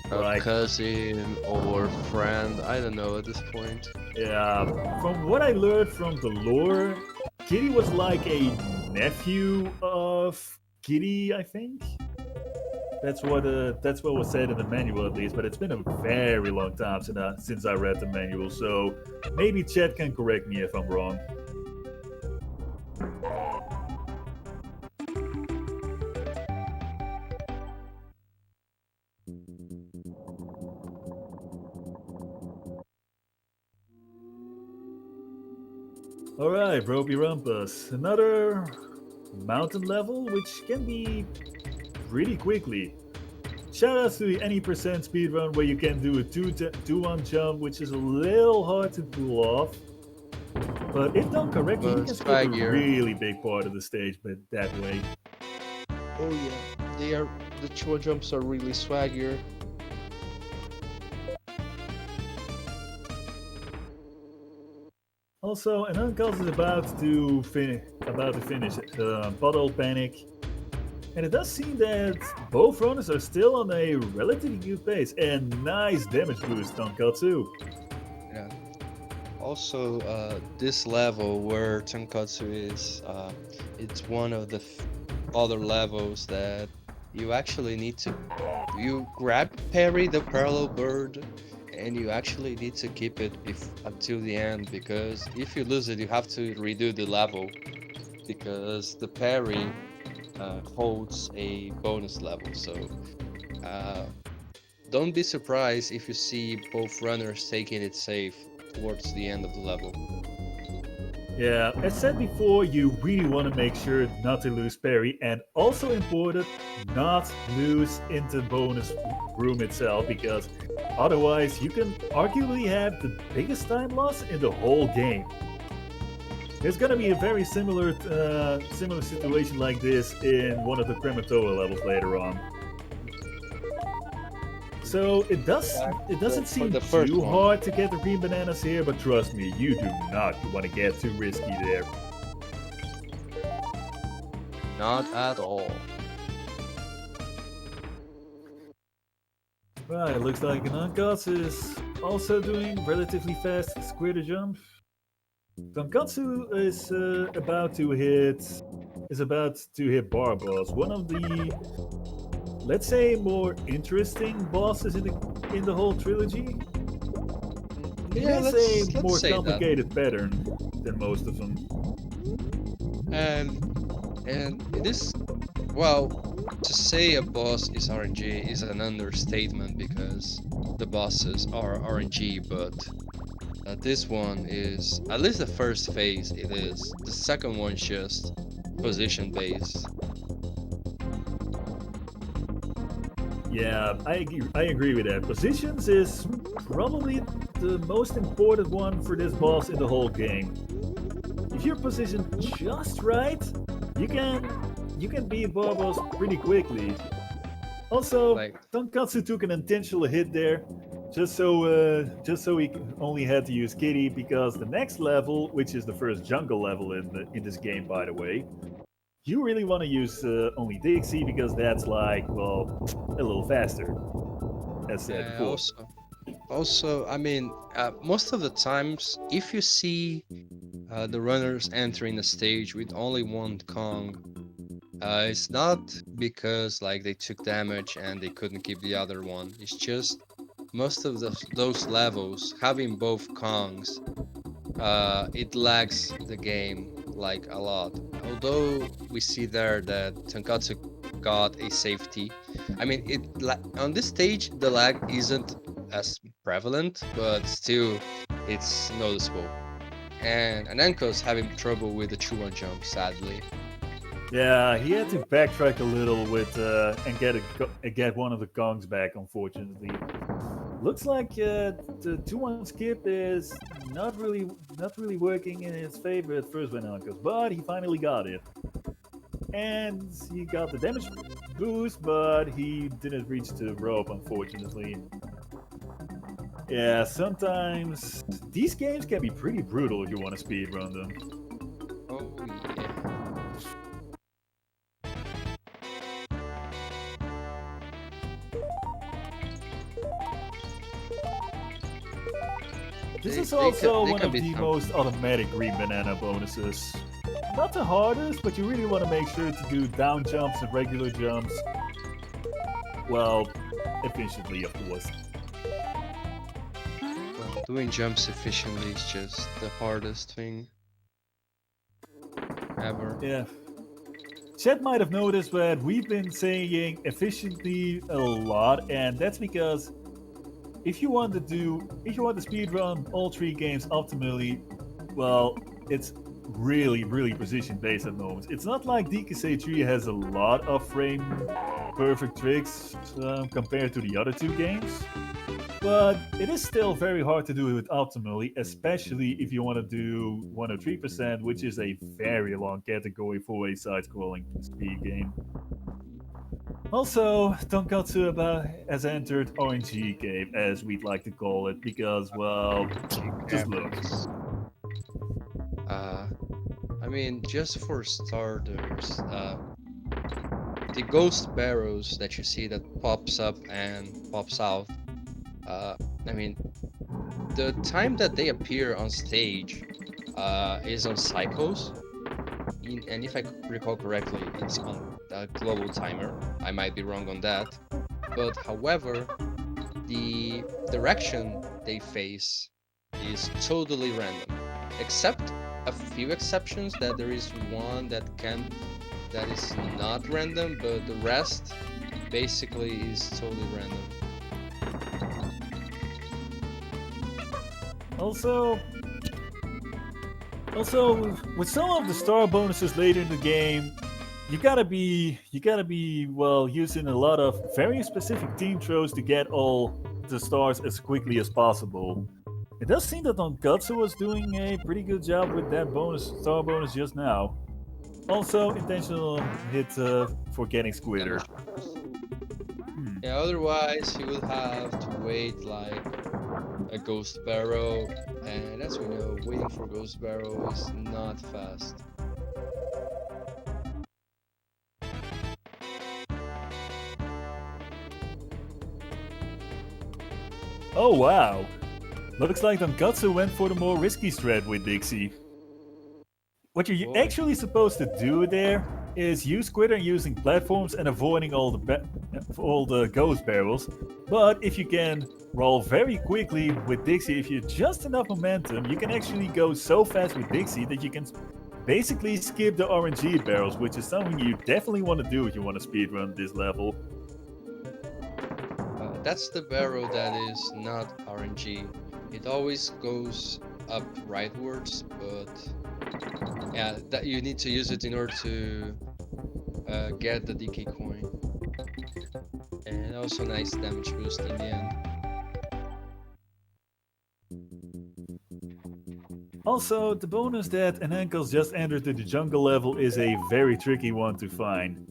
A cousin or friend, I don't know at this point. Yeah, from what I learned from the lore, Kitty was like a nephew of Kitty, I think. That's what was said in the manual at least, but it's been a very long time since I read the manual, so maybe Chet can correct me if I'm wrong. Alright, Ropey Rumpus. Another mountain level, which can be pretty quickly. Shout out to the any percent speedrun where you can do a 2-1 jump, which is a little hard to pull off. But if done correctly, you can skip a really big part of the stage but that way. Oh yeah, the chore jumps are really swaggier. Also, an Uncals is about to finish Puddle Panic. And it does seem that both runners are still on a relatively good pace, and nice damage boost on Tonkotsu. Yeah. Also, this level where Tonkotsu is, it's one of the other levels that you actually need to grab parry the parallel bird, and you actually need to keep it until the end, because if you lose it, you have to redo the level, because the parry holds a bonus level. So don't be surprised if you see both runners taking it safe towards the end of the level. Yeah, as said before, you really want to make sure not to lose parry, and also important, not lose into bonus room itself, because otherwise you can arguably have the biggest time loss in the whole game. There's gonna be a very similar situation like this in one of the Krematoa levels later on. So it doesn't seem too hard to get the green bananas here, but trust me, you do not want to get too risky there. Not at all. Right, looks like Nankatsu is also doing relatively fast square jump. Tonkatsu is about to hit bar boss, one of the, let's say, more interesting bosses in the whole trilogy. Yeah, it has a more complicated pattern than most of them. And it is, well, to say a boss is RNG is an understatement, because the bosses are RNG, but This one is, at least the first phase it is. The second one's just position based. Yeah, I agree with that. Positions is probably the most important one for this boss in the whole game. If you're positioned just right, you can beat boss pretty quickly. Also, Like, Tonkatsu took an intentional hit there, just so he only had to use Kitty, because the next level, which is the first jungle level in this game, by the way, you really want to use only Dixie because that's like, well, a little faster, as said yeah, before. also, I mean, most of the times, if you see the runners entering the stage with only one Kong, it's not because like they took damage and they couldn't keep the other one. It's just most of those levels having both Kongs, it lags the game like a lot. Although we see there that Tonkatsu got a safety. I mean, on this stage the lag isn't as prevalent, but still, it's noticeable. And Anenko's having trouble with the 2-1 jump, sadly. Yeah, he had to backtrack a little with and get one of the Kongs back. Unfortunately, looks like the 2-1 skip is not really working in his favor at first when Ankos, but he finally got it. And he got the damage boost, but he didn't reach the rope, unfortunately. Yeah, sometimes these games can be pretty brutal if you want to speedrun them. Oh yeah. This is also they one can of be the tough. most automatic green banana bonuses. Not the hardest, but you really want to make sure to do down jumps and regular jumps. Well, efficiently, of course. Well, doing jumps efficiently is just the hardest thing ever. Yeah. Chat might have noticed that we've been saying efficiently a lot, and that's because if you want to speedrun all three games optimally, well, it's really position based at the moment. It's not like DK3 has a lot of frame perfect tricks compared to the other two games, but it is still very hard to do it optimally, especially if you want to do 103%, which is a very long category for a side-scrolling speed game. Also, Tonkatsu has entered RNG Cave, as we'd like to call it, because, well, just look. I mean, just for starters, the ghost barrows that you see that pops up and pops out. I mean, the time that they appear on stage is on cycles, and if I recall correctly, it's on a global timer. I might be wrong on that, but however, the direction they face is totally random, except a few exceptions. That there is one that is not random, but the rest basically is totally random. Also, with some of the star bonuses later in the game, you gotta be well using a lot of very specific team throws to get all the stars as quickly as possible. It does seem that Tonkatsu was doing a pretty good job with that star bonus just now. Also, intentional hit for getting Squitter. Yeah, otherwise he would have to wait like a ghost barrow, and as we know, waiting for ghost barrow is not fast. Oh wow! Looks like Tonkatsu went for the more risky strat with Dixie. What you're Boy. actually supposed to do there is use Quitter using platforms and avoiding all the ghost barrels. But if you can roll very quickly with Dixie, if you have just enough momentum, you can actually go so fast with Dixie that you can basically skip the RNG barrels, which is something you definitely want to do if you want to speedrun this level. That's the barrel that is not RNG. It always goes up rightwards, but yeah, that you need to use it in order to get the DK coin, and also nice damage boost in the end. Also, the bonus that an ankles just entered to the jungle level is a very tricky one to find.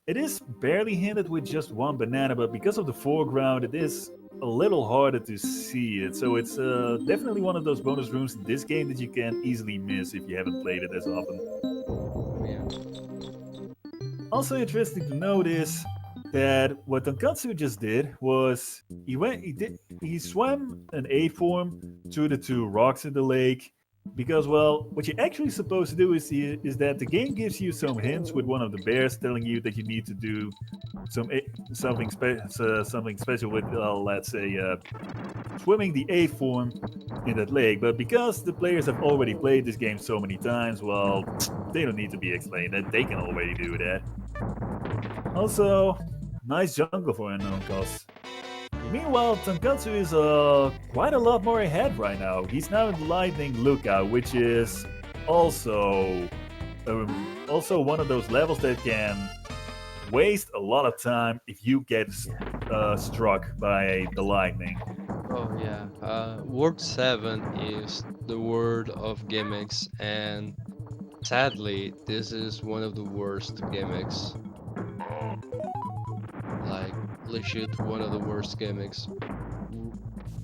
It is barely hinted with just one banana, but because of the foreground, it is a little harder to see it. So it's definitely one of those bonus rooms in this game that you can easily miss if you haven't played it as often. Oh, yeah. Also interesting to note is that what Tonkotsu just did was he swam an A form to the two rocks in the lake. Because, well, what you're actually supposed to do is that the game gives you some hints with one of the bears telling you that you need to do something special with, let's say, swimming the A form in that lake. But because the players have already played this game so many times, well, they don't need to be explained. That they can already do that. Also, nice jungle for an uncos. Meanwhile, Tonkotsu is quite a lot more ahead right now. He's now in the Lightning Lookout, which is also one of those levels that can waste a lot of time if you get struck by the lightning. Oh yeah. Word 7 is the word of gimmicks, and sadly, this is one of the worst gimmicks. Like, legit one of the worst gimmicks.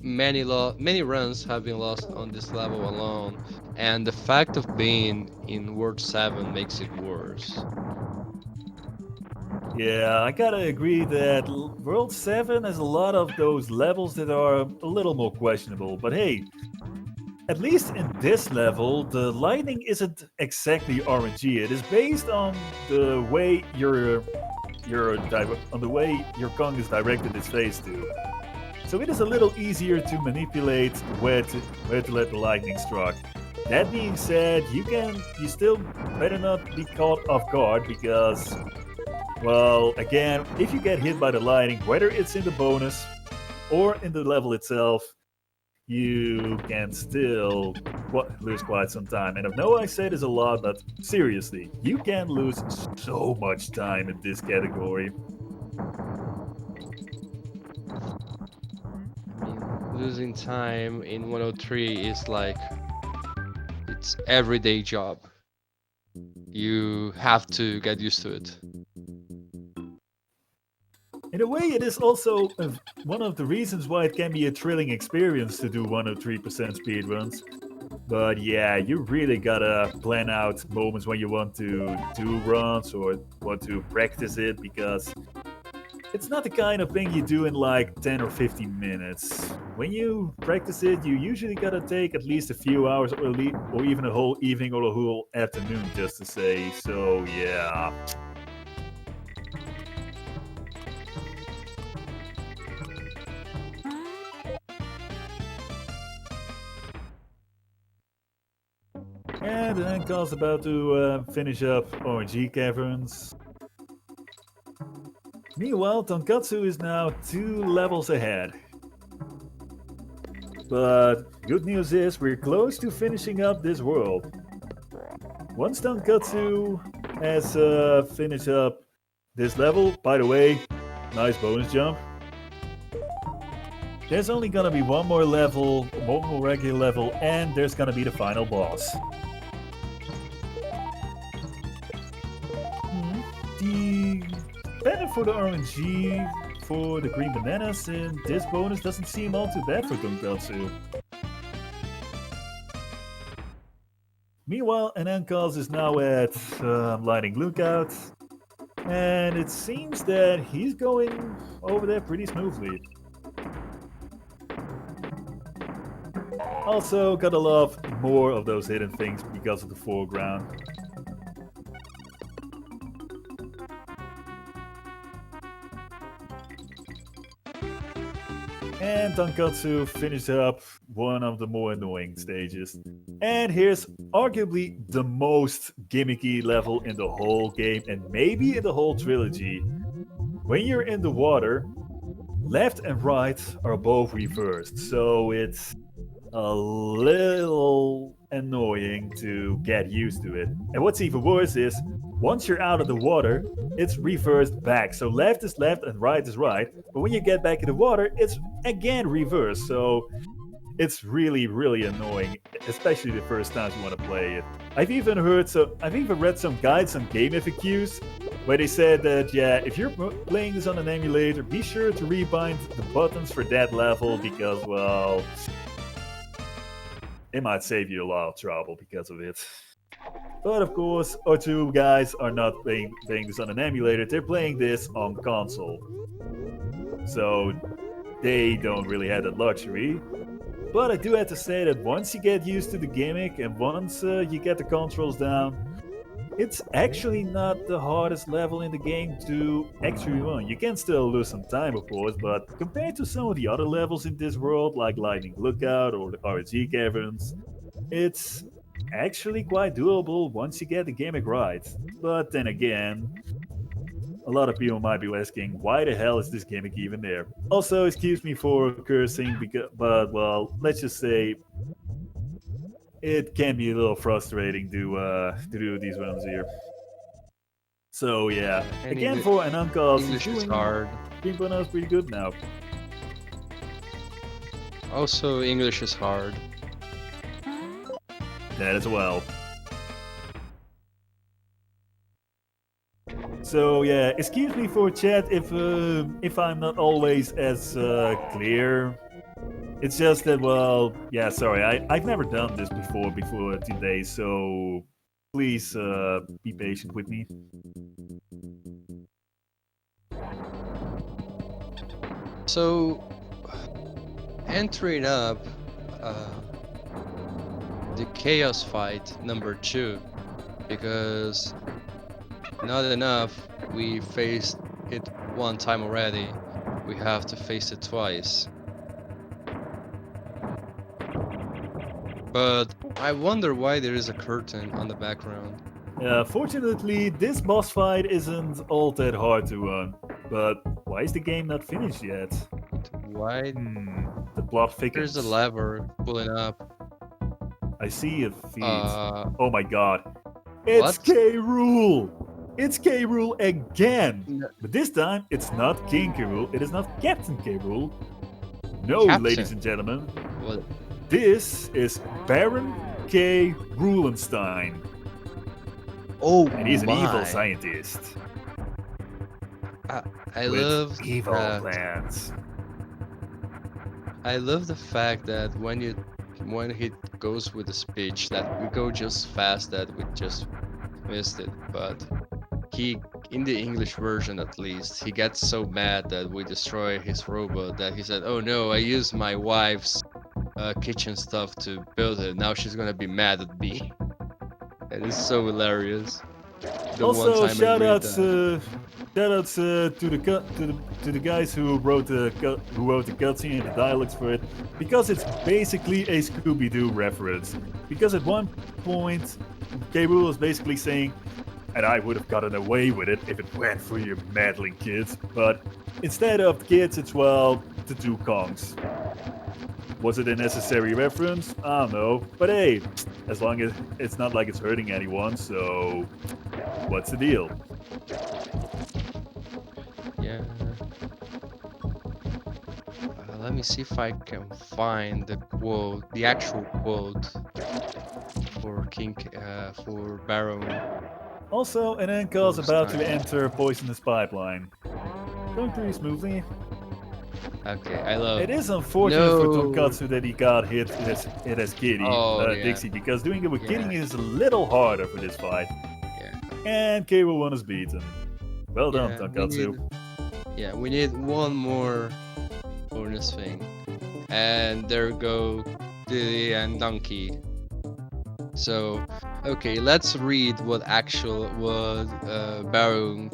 Many runs have been lost on this level alone, and the fact of being in World 7 makes it worse. Yeah, I gotta agree that World 7 has a lot of those levels that are a little more questionable. But hey, at least in this level, the lightning isn't exactly RNG. It is based on the way your Kong is directed its face to. So it is a little easier to manipulate where to let the lightning strike. That being said, you still better not be caught off guard because, well, again, if you get hit by the lightning, whether it's in the bonus or in the level itself, you can still lose quite some time. And I know I say this a lot, but seriously, you can lose so much time in this category. I mean, losing time in 103 is like, it's everyday job. You have to get used to it. In a way, it is also one of the reasons why it can be a thrilling experience to do 103% speedruns. But yeah, you really gotta plan out moments when you want to do runs or want to practice it, because it's not the kind of thing you do in like 10 or 15 minutes. When you practice it, you usually gotta take at least a few hours or even a whole evening or a whole afternoon just to say. So yeah. And then Carl's about to finish up RNG Caverns. Meanwhile, Tonkotsu is now 2 levels ahead. But good news is we're close to finishing up this world. Once Tonkotsu has finished up this level, by the way, nice bonus jump. There's only gonna be one more level, one more regular level, and there's gonna be the final boss. The benefit for the RNG for the green bananas in this bonus doesn't seem all too bad for Tonkotsu. Meanwhile, Anankaz is now at Lightning Lookout, and it seems that he's going over there pretty smoothly. Also, gotta love more of those hidden things because of the foreground. And Tonkotsu finishes up one of the more annoying stages. And here's arguably the most gimmicky level in the whole game, and maybe in the whole trilogy. When you're in the water, left and right are both reversed, so it's a little annoying to get used to it. And what's even worse is, once you're out of the water, it's reversed back. So left is left and right is right. But when you get back in the water, it's again reversed. So it's really, really annoying, especially the first times you want to play it. I've even read some guides on game FAQs where they said that, yeah, if you're playing this on an emulator, be sure to rebind the buttons for that level because, well, it might save you a lot of trouble because of it. But of course, our two guys are not playing this on an emulator, they're playing this on console. So they don't really have that luxury. But I do have to say that once you get used to the gimmick and once you get the controls down, it's actually not the hardest level in the game to actually run. You can still lose some time, of course, but compared to some of the other levels in this world, like Lightning Lookout or the RNG Caverns, it's actually quite doable once you get the gimmick right. But then again, a lot of people might be asking, why the hell is this gimmick even there? Also, excuse me for cursing, but well, let's just say it can be a little frustrating to do these runs here. So yeah, And again for an uncast, English is hard. Being pronounced pretty good now. Also, English is hard. That as well. So yeah, excuse me for chat if I'm not always as clear. It's just that, well, yeah, sorry, I've never done this before today, so please be patient with me. So, entering up the Chaos Fight number 2, because not enough we faced it one time already, we have to face it twice. But I wonder why there is a curtain on the background. Fortunately, this boss fight isn't all that hard to run, but why is the game not finished yet? Why? The plot thickens. There's a lever pulling up. I see it feeds. Oh my god. It's What? K. Rool! It's K. Rool again! No. But this time, it's not King K. Rool, it is not Captain K. Rool. No, Captain. ladies and gentlemen. What? This is Baron K. Rulenstein. Oh, And he's an evil my. scientist. I with love evil that. plans. I love the fact that when he goes with the speech, that we go just fast that we just missed it, but he, in the English version at least, he gets so mad that we destroy his robot that he said, "Oh no, I used my wife's kitchen stuff to build it. Now she's gonna be mad at me." That is so hilarious. The Also, one time I read shoutouts that. to the guys who wrote the cutscene and the dialogues for it, because it's basically a Scooby-Doo reference. Because at one point, K. Rool is basically saying, "And I would have gotten away with it if it weren't for your meddling kids." But instead of kids, it's, well, the two Kongs. Was it a necessary reference? I don't know. But hey, as long as it's not like it's hurting anyone, so what's the deal? Yeah. Let me see if I can find the quote, the actual quote for for Baron. Also, an Enka is about to enter Poisonous Pipeline. Going pretty smoothly. Okay, I love. It is unfortunate for Tonkotsu that he got hit as Kitty, Yeah. Dixie, because doing it with Kitty is a little harder for this fight. Yeah. And K. Rool 1 is beaten. Well done, Yeah, Tonkotsu. we need one more bonus thing, and there go Diddy and Donkey. So, okay, let's read what Baron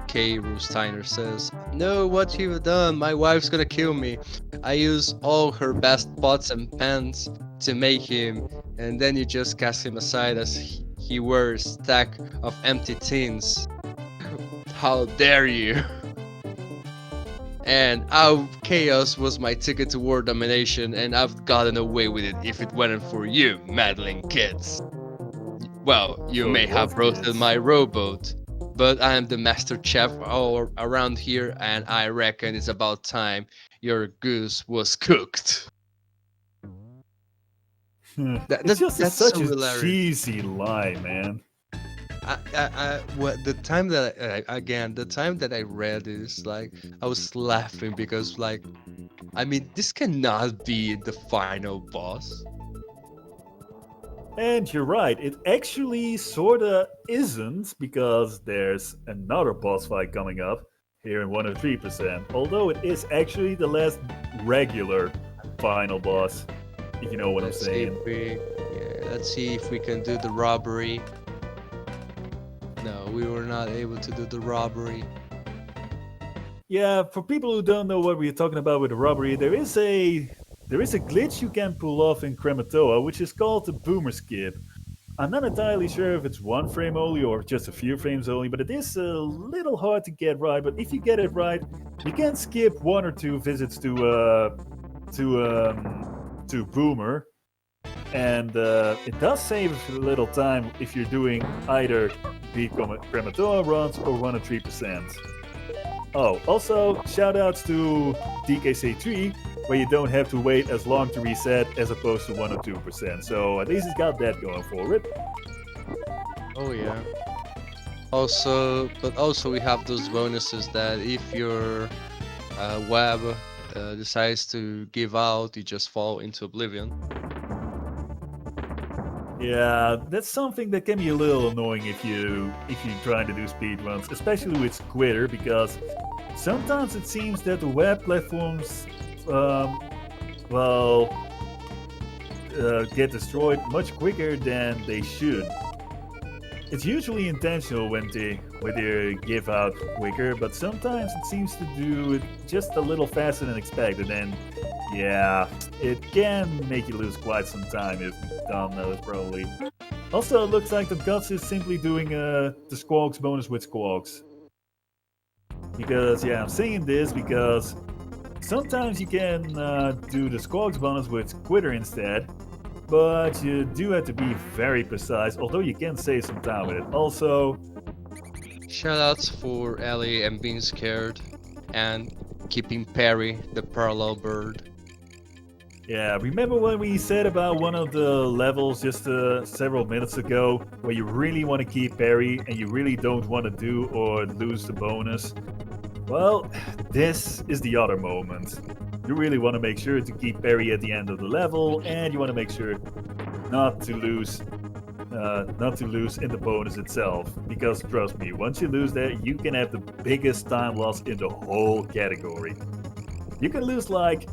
K. Roolsteiner says. "No, what you've done, my wife's gonna kill me. I use all her best pots and pans to make him, and then you just cast him aside as he were a stack of empty tins. How dare you?" And chaos was my ticket to world domination, and I've gotten away with it if it weren't for you, meddling kids. Well, you For may what have roasted kids? my rowboat, but I am the master chef all around here, and I reckon it's about time your goose was cooked. That, It's that just that's such so a hilarious. cheesy lie, man. The time that the time that I read this, like, I was laughing because, like, I mean, this cannot be the final boss. And you're right, it actually sorta isn't because there's another boss fight coming up here in 103%. Although it is actually the last regular final boss, if you know what I'm Let's see if saying. let's see if we can do the robbery. No, we were not able to do the robbery. Yeah, for people who don't know what we're talking about with the robbery, there is a glitch you can pull off in Krematoa, which is called the boomer skip. I'm not entirely sure if it's one frame only or just a few frames only, but it is a little hard to get right. But if you get it right, you can skip one or two visits to Boomer, and it does save a little time if you're doing either the Krematoa runs or 103%. Oh, also shout outs to DKC3, where you don't have to wait as long to reset as opposed to 102%. So at least it's got that going for it. Oh yeah. Also we have those bonuses that if your web decides to give out, you just fall into oblivion. Yeah, that's something that can be a little annoying if you're trying to do speedruns, especially with Squitter, because sometimes it seems that the web platforms, well, get destroyed much quicker than they should. It's usually intentional when they give out quicker, but sometimes it seems to do it just a little faster than expected, and yeah, it can make you lose quite some time if done probably. Also, it looks like the Guts is simply doing the Squawks bonus with Squawks. Because, yeah, I'm saying this because sometimes you can do the Squawks bonus with Quitter instead, but you do have to be very precise, although you can save some time with it. Also, Shoutouts for Ellie and being scared, and keeping Perry, the parallel bird. yeah, remember when we said about one of the levels just several minutes ago, where you really want to keep Perry and you really don't want to do or lose the bonus? Well, this is the other moment. You really want to make sure to keep Perry at the end of the level, and you want to make sure not to lose in the bonus itself. Because trust me, once you lose that, you can have the biggest time loss in the whole category. You can lose like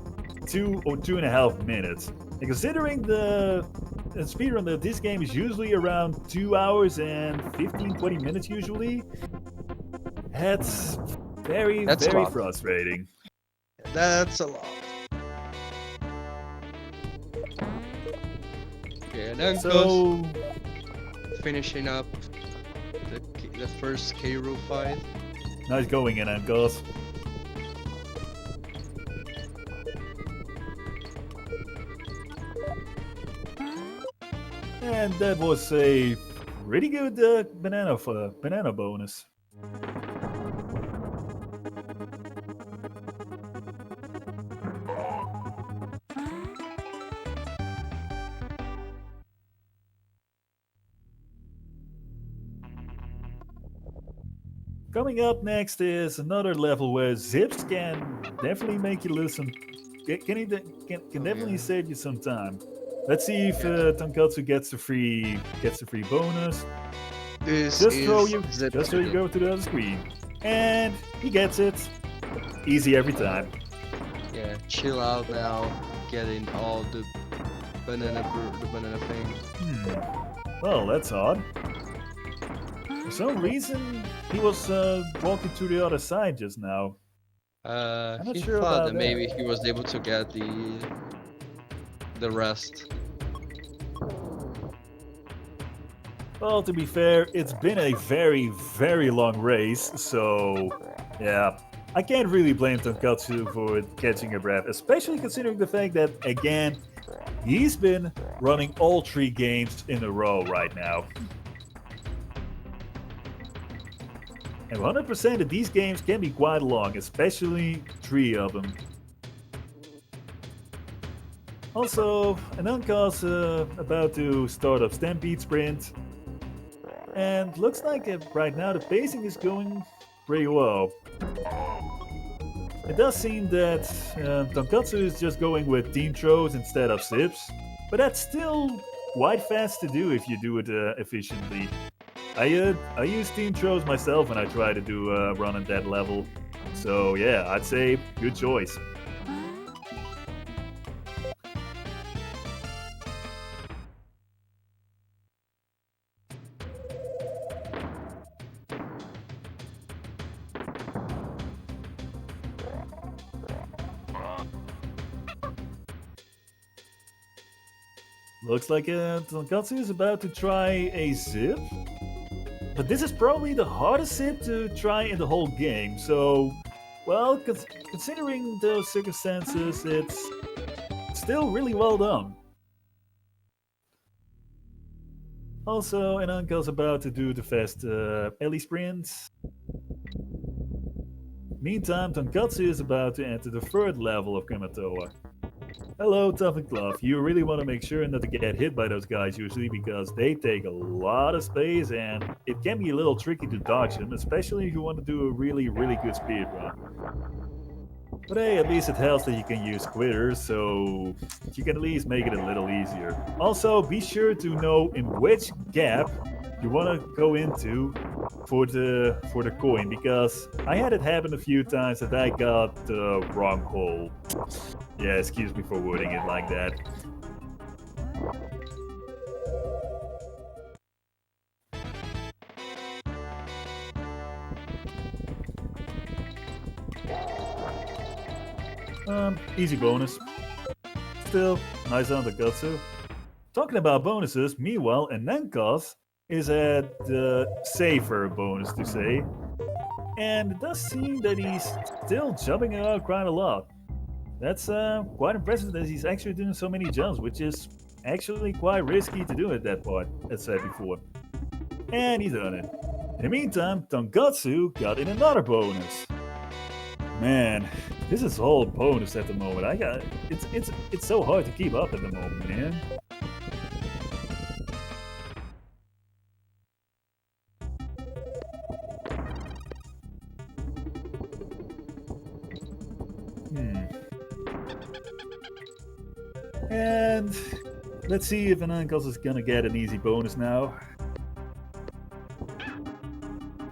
2 or 2.5 minutes. And considering the speedrun of this game is usually around 2 hours and 15-20 minutes usually, that's very frustrating. That's a lot. Okay, and then So finishing up the first K-Row fight. nice going in, Uncles. And that was a pretty good banana bonus. Coming up next is another level where zips can definitely make you lose some. Can definitely save you some time. Let's see if Tonkotsu gets the free bonus. This Just is throw you Zip just so you go to the other screen, and he gets it. Easy every time. Yeah, chill out now. Getting all the banana thing. Well, that's odd. For some reason, he was walking to the other side just now. I'm not He sure thought about that maybe that. he was able to get the rest. Well, to be fair, it's been a very, very long race, so yeah, I can't really blame Tonkotsu for catching a breath, especially considering the fact that, again, he's been running all 3 games in a row right now. And 100% of these games can be quite long, especially 3 of them. Also, Ananka's about to start up Stampede Sprint. And looks like right now the pacing is going pretty well. It does seem that Tonkotsu is just going with team throws instead of zips, but that's still quite fast to do if you do it efficiently. I use team throws myself when I try to do a run at that level, so yeah, I'd say good choice. Looks like Tonkotsu is about to try a zip. But this is probably the hardest zip to try in the whole game, so... Well, considering those circumstances, it's still really well done. Also, Ananka's about to do the fast Ellie sprint. Meantime, Tonkotsu is about to enter the 3rd level of Kamatoa. Hello, Tough and Clough. You really want to make sure not to get hit by those guys usually because they take a lot of space and it can be a little tricky to dodge them, especially if you want to do a really good speed run. But hey, at least it helps that you can use quitters, so you can at least make it a little easier. Also, be sure to know in which gap you want to go into for the coin, because I had it happen a few times that I got the wrong hole. Yeah, excuse me for wording it like that. Easy bonus. Still, nice on the Gutsu. Talking about bonuses, meanwhile, Ananka's is at the safer bonus to say. And it does seem that he's still jumping around quite a lot. That's quite impressive that he's actually doing so many jumps, which is actually quite risky to do at that part, as said before. And he's done it. In the meantime, Tonkotsu got in another bonus. Man, this is all bonus at the moment. It's so hard to keep up at the moment, man. And let's see if Anankos is gonna get an easy bonus now.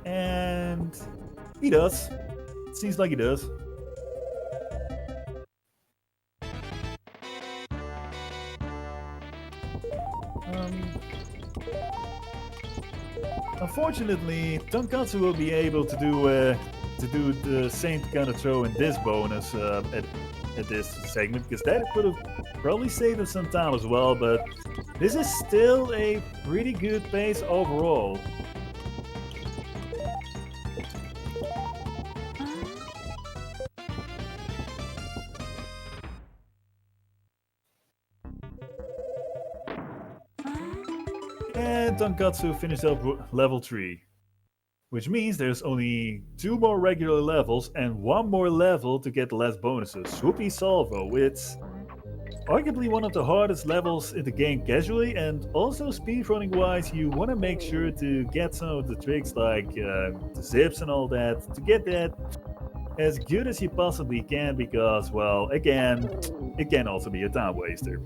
And he does. It seems like he does. Unfortunately, Tonkotsu will be able to do the same kind of throw in this bonus at this segment, because that would have probably saved him some time as well, but this is still a pretty good pace overall. And Tonkotsu finished up level 3. Which means there's only 2 more regular levels and 1 more level to get less bonuses. Swoopy Salvo, it's arguably one of the hardest levels in the game casually, and also speedrunning wise, you want to make sure to get some of the tricks like the zips and all that, to get that as good as you possibly can, because, well, again, it can also be a time waster.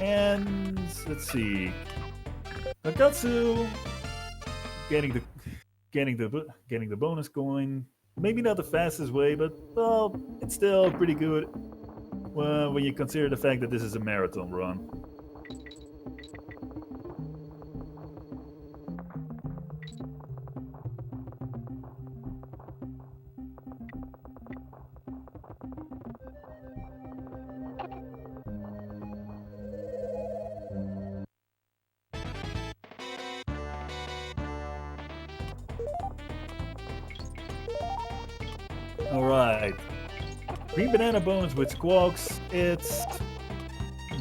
And let's see, Nakatsu getting the bonus coin. Maybe not the fastest way, but well, it's still pretty good when you consider the fact that this is a marathon run. Alright. Green banana bones with squawks. It's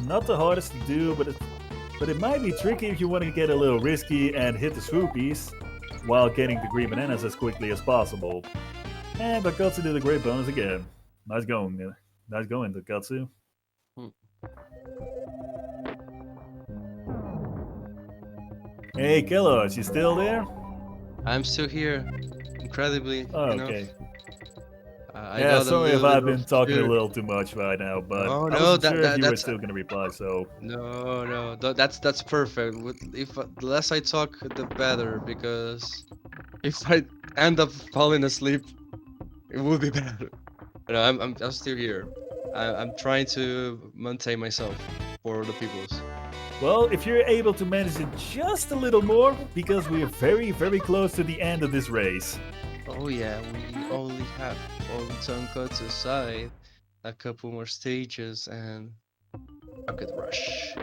not the hardest to do, but it might be tricky if you want to get a little risky and hit the swoopies while getting the green bananas as quickly as possible. And Tonkotsu did a great bonus again. Nice going. Nice going, Tonkotsu. Hmm. Hey, Kellogg's, you still there? I'm still here, incredibly. Oh, You know, okay. I Yeah, got a sorry if little I've bit been of talking a food. little too much right now, but Oh I no, wasn't sure if you were that's still gonna reply, so... no, that's perfect. If the less I talk, the better. Because if I end up falling asleep, it would be better. No, I'm still here. I'm trying to maintain myself for the peoples. Well, if you're able to manage it just a little more, because we are very, very close to the end of this race. Oh yeah, we only have on Tonkotsu side a couple more stages and Rocket Rush.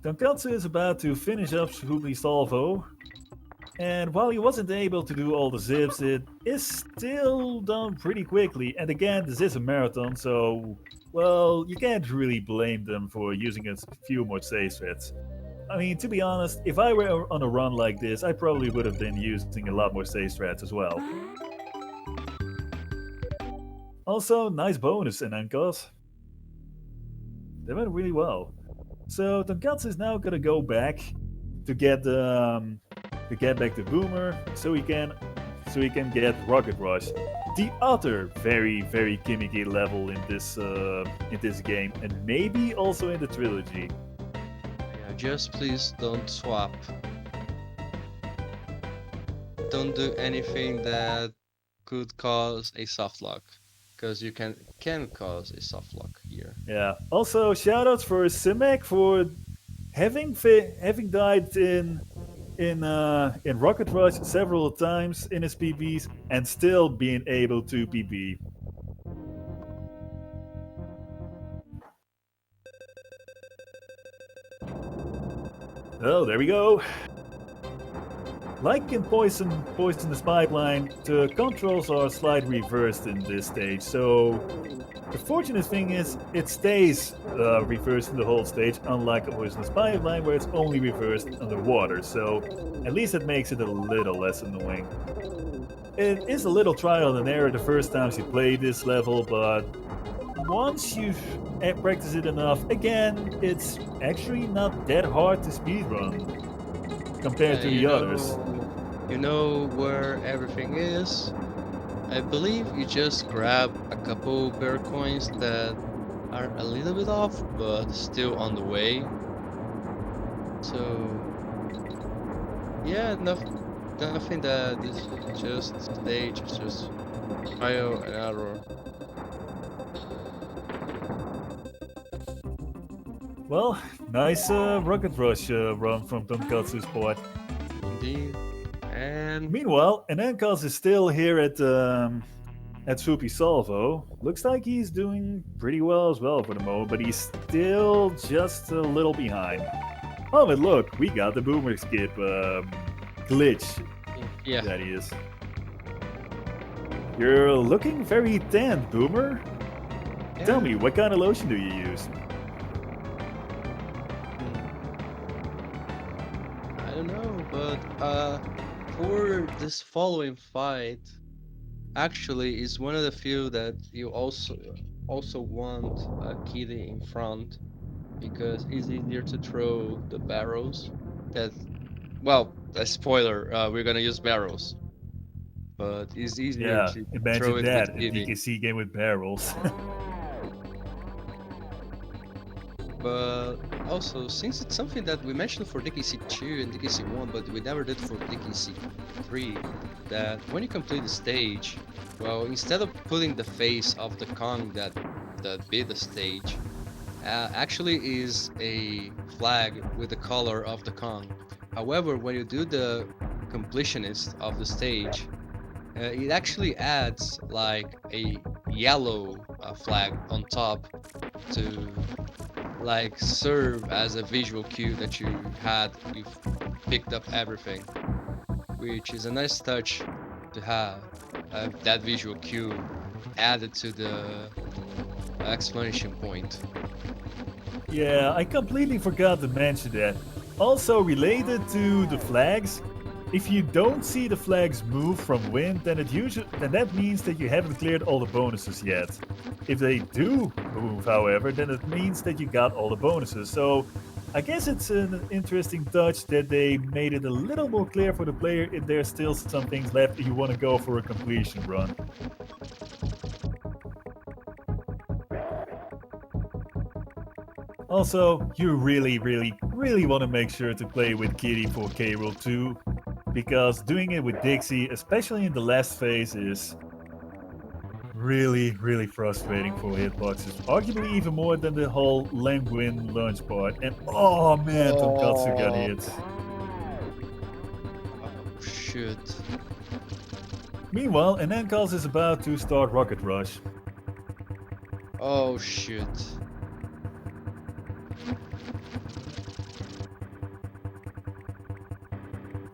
Tonkotsu is about to finish up Hooply Salvo, and while he wasn't able to do all the zips, it is still done pretty quickly. And again, this is a marathon, so, well, you can't really blame them for using a few more save strats. I mean, to be honest, if I were on a run like this, I probably would have been using a lot more save strats as well. Also, nice bonus in Ankos. They went really well. So Tonkatsu is now gonna go back to get back to Boomer, so he can get Rocket Rush, the other very gimmicky level in this game, and maybe also in the trilogy. Yeah, just please don't swap. Don't do anything that could cause a soft lock, because you can cause a soft lock here. Yeah. Also, shoutouts for Simek for having died in Rocket Rush several times in his PBs and still being able to PB. Oh, there we go. Like in Poisonous Pipeline, the controls are slightly reversed in this stage, so the fortunate thing is it stays reversed in the whole stage, unlike a Poisonous Pipeline where it's only reversed underwater, so at least it makes it a little less annoying. It is a little trial and error the first times you play this level, but once you practice it enough, again, it's actually not that hard to speedrun compared to the others. You know where everything is. I believe you just grab a couple bear coins that are a little bit off, but still on the way. So yeah, nothing that this is just stage. It's just trial and error. Well, nice Rocket Rush run from Tonkatsu's part. Indeed. And Meanwhile, Anankas is still here at Swoopy Salvo. Looks like he's doing pretty well as well for the moment, but he's still just a little behind. Oh, but look, we got the Boomer Skip glitch. yeah, That he is. You're looking very tanned, Boomer. yeah. Tell me, what kind of lotion do you use? I don't know, but for this following fight, actually is one of the few that you also want a kitty in front, because it's easier to throw the barrels. That, well, a spoiler, we're gonna use barrels, but it's easier Yeah, to throw imagine it with that, a kitty. DKC game with barrels. But also, since it's something that we mentioned for DKC2 and DKC1, but we never did for DKC3, that when you complete the stage, well, instead of putting the face of the Kong that beat the stage, actually is a flag with the color of the Kong. However, when you do the completionist of the stage, it actually adds like a yellow flag on top to like serve as a visual cue that you've picked up everything, which is a nice touch to have. that visual cue added to the exclamation point. Yeah, I completely forgot to mention that. Also related to the flags, if you don't see the flags move from wind, then that means that you haven't cleared all the bonuses yet. If they do move, however, then it means that you got all the bonuses. So I guess it's an interesting touch that they made it a little more clear for the player if there's still some things left if you want to go for a completion run. Also, you really want to make sure to play with Kitty for K Rool 2, because doing it with Dixie, especially in the last phase, is really frustrating for hitboxes. Arguably even more than the whole Languin launch part. And oh man, tonkotsu got Oh, hit. oh shit. Meanwhile, Anankos is about to start Rocket Rush. Oh shit.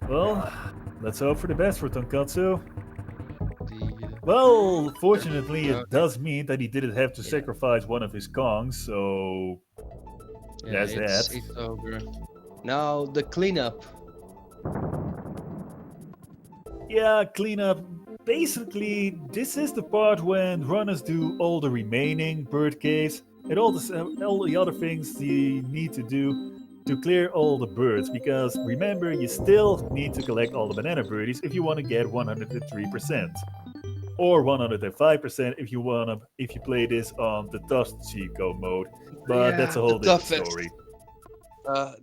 Well, let's hope for the best for tonkotsu. The Well, fortunately, it okay. does mean that he didn't have to Yeah. sacrifice one of his Kongs, so Yeah, there's that. it's over. Now the cleanup. Yeah, cleanup. Basically, this is the part when runners do all the remaining bird caves and all the other things you need to do to clear all the birds. Because remember, you still need to collect all the banana birdies if you want to get 103%, or 105% if you play this on the tough Chico mode. But that's Yeah, a the whole different toughest. story.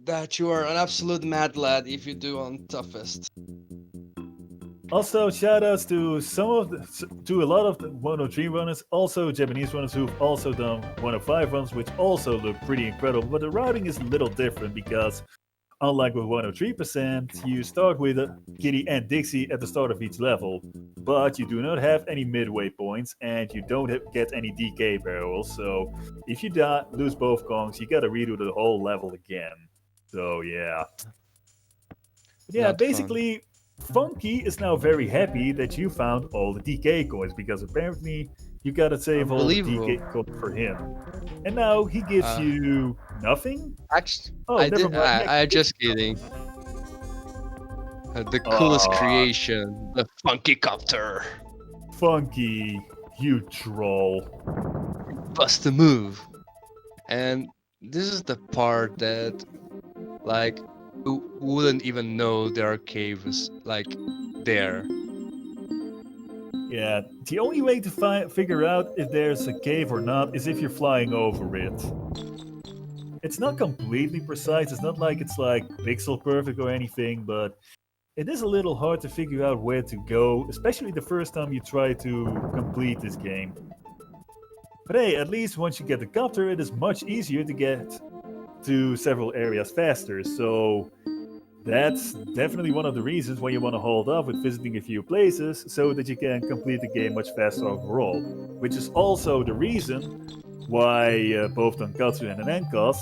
That you are an absolute mad lad if you do on toughest. Also, shoutouts to to a lot of the 103 runners, also Japanese runners who've also done 105 runs, which also look pretty incredible. But the routing is a little different because, unlike with 103%, you start with a Kitty and Dixie at the start of each level, but you do not have any midway points and you don't get any DK barrels. So if you lose both Kongs, you gotta redo the whole level again. So yeah. But yeah, Not fun. basically, Funky is now very happy that you found all the DK coins because apparently you gotta save all the Unbelievable. DK coins for him. And now he gives Uh, you nothing? actually, Oh, I never did. mind. Yeah, I he gives just you kidding. The coolest nothing. creation, the funky copter. Funky, you troll. Bust a move. And this is the part that, like, you wouldn't even know there are caves like there. Yeah, the only way to figure out if there's a cave or not is if you're flying over it. It's not completely precise, it's not like it's like pixel perfect or anything, but it is a little hard to figure out where to go, especially the first time you try to complete this game. But hey, at least once you get the copter, it is much easier to get to several areas faster, so that's definitely one of the reasons why you want to hold off with visiting a few places so that you can complete the game much faster overall. Which is also the reason why both Tonkatsu and Anankos.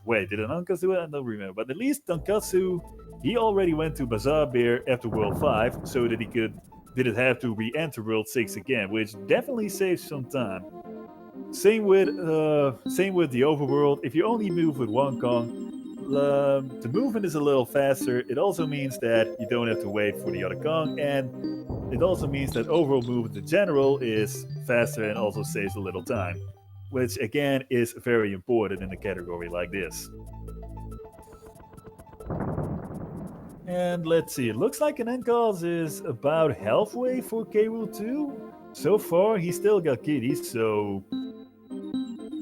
Wait, did Anankos do it? I don't remember. But at least Tonkatsu, he already went to Bazaar Bear after World 5 so that he didn't have to re-enter World 6 again, which definitely saves some time. Same with the overworld. If you only move with one Kong, the movement is a little faster. It also means that you don't have to wait for the other Kong, and it also means that overall movement in general is faster and also saves a little time, which again is very important in a category like this. And let's see, it looks like Anankos is about halfway for K Rool 2. So far, he still got kitties, so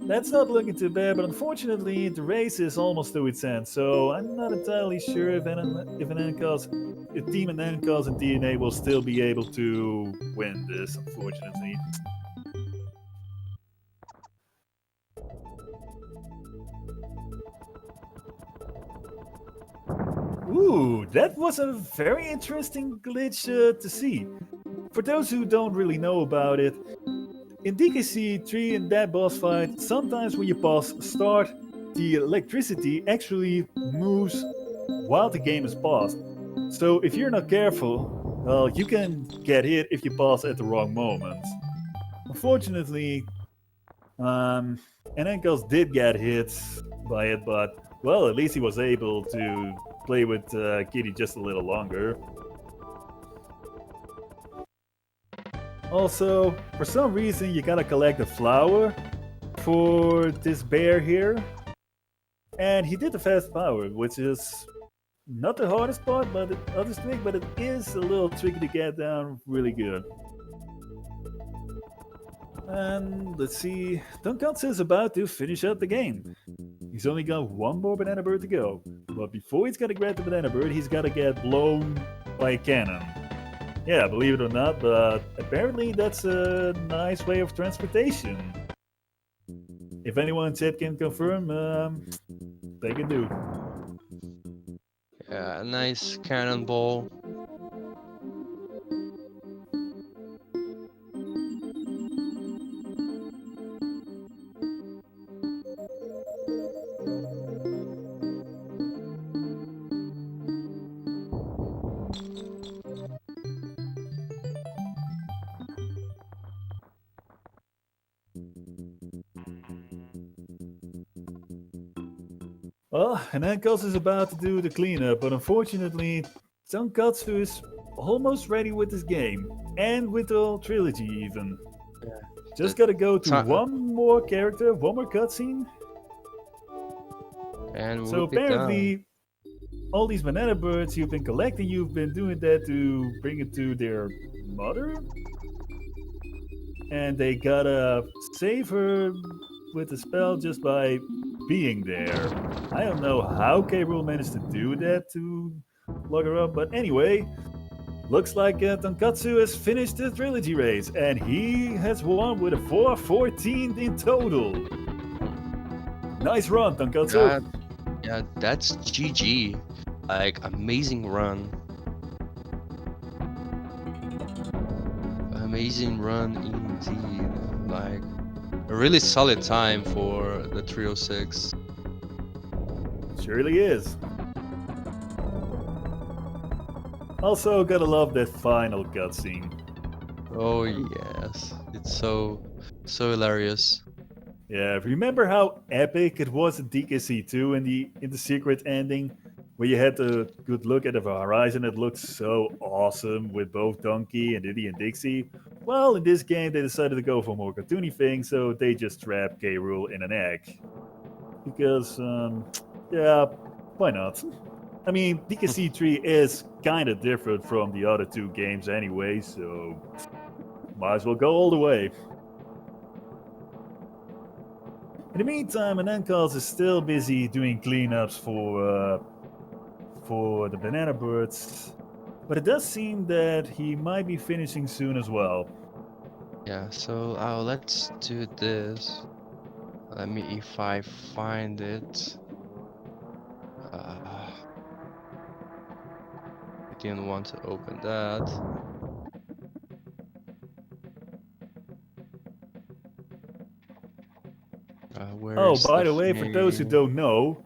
that's not looking too bad, but unfortunately, the race is almost to its end, so I'm not entirely sure if Team Anankos and DNA will still be able to win this, unfortunately. Ooh, that was a very interesting glitch to see. For those who don't really know about it, in DKC 3 in that boss fight, sometimes when you pause start, the electricity actually moves while the game is paused. So if you're not careful, Well, you can get hit if you pause at the wrong moment. Unfortunately, Enkels did get hit by it, but well, at least he was able to play with Kitty just a little longer. Also, for some reason, you gotta collect a flower for this bear here. And he did the fast power, which is not the hardest part, but but it is a little tricky to get down really good. And let's see, tonkotsu is about to finish up the game. He's only got one more banana bird to go. But before he's gonna grab the banana bird, he's gotta get blown by a cannon. Yeah, believe it or not, but apparently that's a nice way of transportation. If anyone in chat can confirm, they can do. Yeah, nice cannonball. Well, and Enkels is about to do the cleanup, but unfortunately, tonkotsu is almost ready with this game. And with the trilogy even. Yeah. Just gotta go to Ton- one more character, one more cutscene. And So we'll be done. apparently, all these banana birds you've been collecting, you've been doing that to bring it to their mother. And they gotta save her with the spell just by being there. I don't know how K. Rool managed to do that to log her up, but anyway, looks like tonkotsu has finished the trilogy race, and he has won with a 4-14 in total. Nice run, tonkotsu. Yeah, that's GG. Like, amazing run. Amazing run indeed. Like, a really solid time for the 306. Surely is. Also, gotta love that final cutscene. Oh yes, it's so hilarious. Yeah, remember how epic it was in DKC2 in the secret ending, where you had a good look at the horizon? It looked so awesome with both Donkey and Diddy and Dixie. Well, in this game they decided to go for more cartoony things, so they just trapped K. Rool in an egg. Because, yeah, why not? I mean, DKC3 is kind of different from the other two games anyway, so might as well go all the way. In the meantime, Enkels is still busy doing cleanups for the banana birds, but it does seem that he might be finishing soon as well. Yeah, so let's do this. Let me, if I find it. I didn't want to open that. Where Oh, is by the the way, for those who thing? don't know,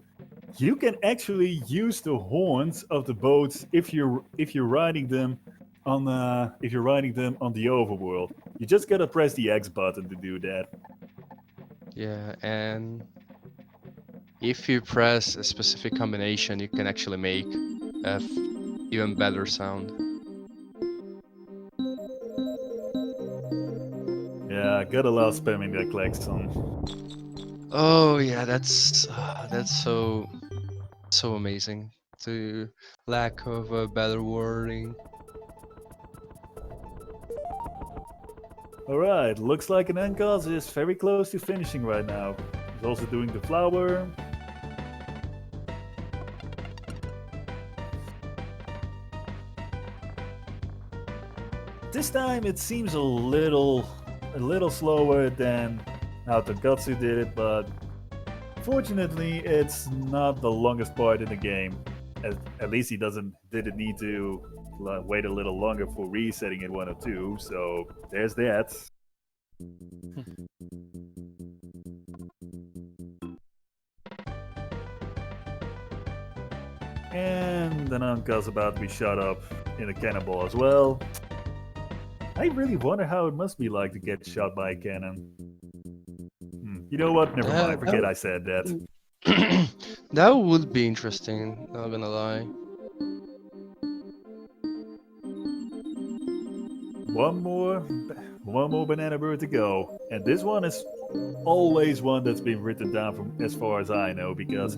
you can actually use the horns of the boats if you're riding them on the overworld. You just gotta press the X button to do that. Yeah, and if you press a specific combination, you can actually make a even better sound. Yeah, gotta love spamming that klaxon. Oh yeah, that's so amazing. To lack of a better wording. Alright, looks like Enkels is very close to finishing right now. He's also doing the flower. This time it seems a little slower than how tonkotsu did it, but fortunately it's not the longest part in the game. At least he didn't need to wait a little longer for resetting in 102, so there's that. And then Anka's about to be shut up. in a cannonball as well. I really wonder how it must be like to get shot by a cannon. You know what? Never mind. Forget I said that. That would be interesting, not gonna lie. One more banana bird to go. And this one is always one that's been written down from as far as I know, because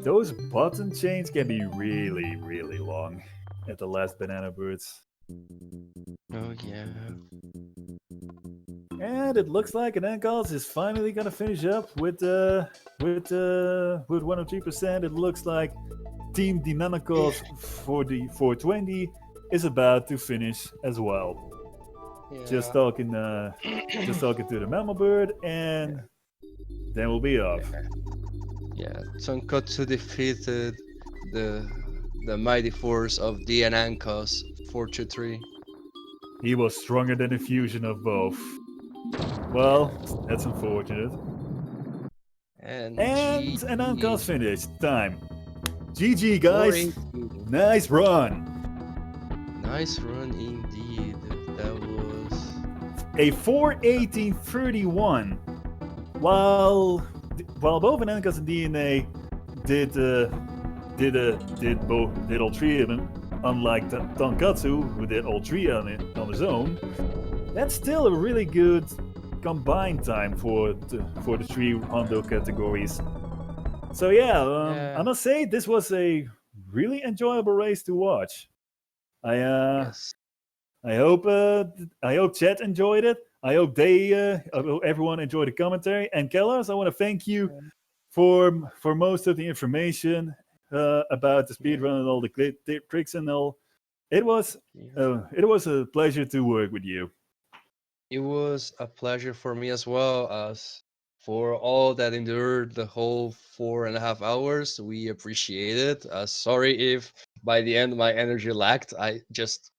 those button chains can be really, really long at the last banana birds. Oh yeah. And it looks like Anankos is finally gonna finish up with 103%. It looks like Team Dna423 for the 420 is about to finish as well. Yeah. Just talking to the mammal bird, and then we'll be off. Yeah, tonkotsu defeated the mighty force of Dna423 423. He was stronger than a fusion of both. Well, that's unfortunate. And Anankos finished. Time. GG, guys. Nice run. Nice run indeed. That was a 4:18:31. While both Anankos and DNA did all three of them, unlike Tonkotsu, who did all three on his own, that's still a really good combined time for the three Hondo categories. So yeah, I must say this was a really enjoyable race to watch. yes. I hope chat enjoyed it. I hope everyone enjoyed the commentary. And Kellers, I want to thank you for most of the information about the speedrun and all the tricks and all. It was a pleasure to work with you. It was a pleasure for me as well, as for all that endured the whole 4.5 hours. We appreciate it. Sorry if by the end my energy lacked. I just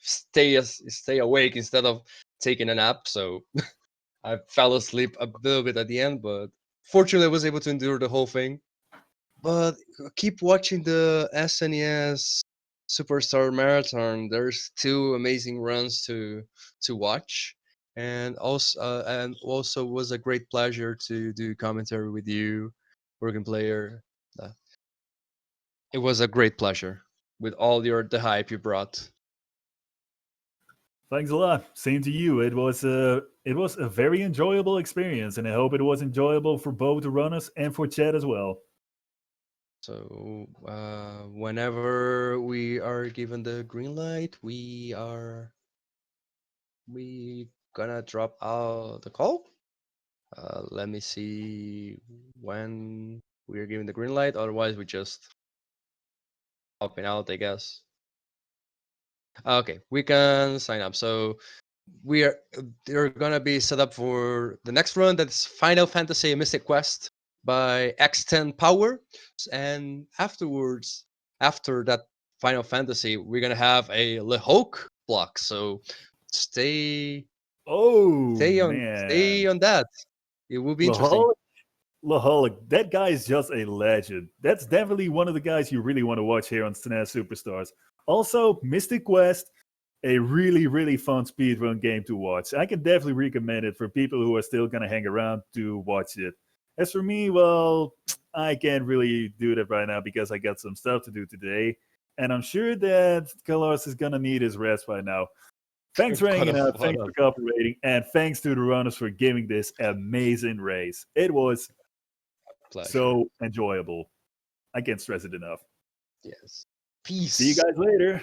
stay awake instead of taking a nap. So I fell asleep a little bit at the end, but fortunately I was able to endure the whole thing. But keep watching the SNES Superstar Marathon. There's two amazing runs to watch, and also was a great pleasure to do commentary with you, Working Player. Uh, It was a great pleasure with all the hype you brought. Thanks a lot. Same to you. It was a very enjoyable experience, and I hope it was enjoyable for both the runners and for chat as well. So whenever we are given the green light, we gonna drop out the call. Let me see when we are given the green light. Otherwise, we just hopping out, I guess. Okay, we can sign up. So they're gonna be set up for the next run. That's Final Fantasy Mystic Quest by X10 Power, and afterwards, after that Final Fantasy, we're gonna have a Lehok block. So stay on that. It will be interesting. Laholic, that guy is just a legend. That's definitely one of the guys you really want to watch here on SNES Superstars. Also, Mystic Quest, a really, really fun speedrun game to watch. I can definitely recommend it for people who are still going to hang around to watch it. As for me, well, I can't really do that right now because I got some stuff to do today. And I'm sure that Carlos is going to need his rest right now. Thanks for hanging out. Thanks for cooperating. And thanks to the runners for giving this amazing race. It was so enjoyable. I can't stress it enough. Yes. Peace. See you guys later.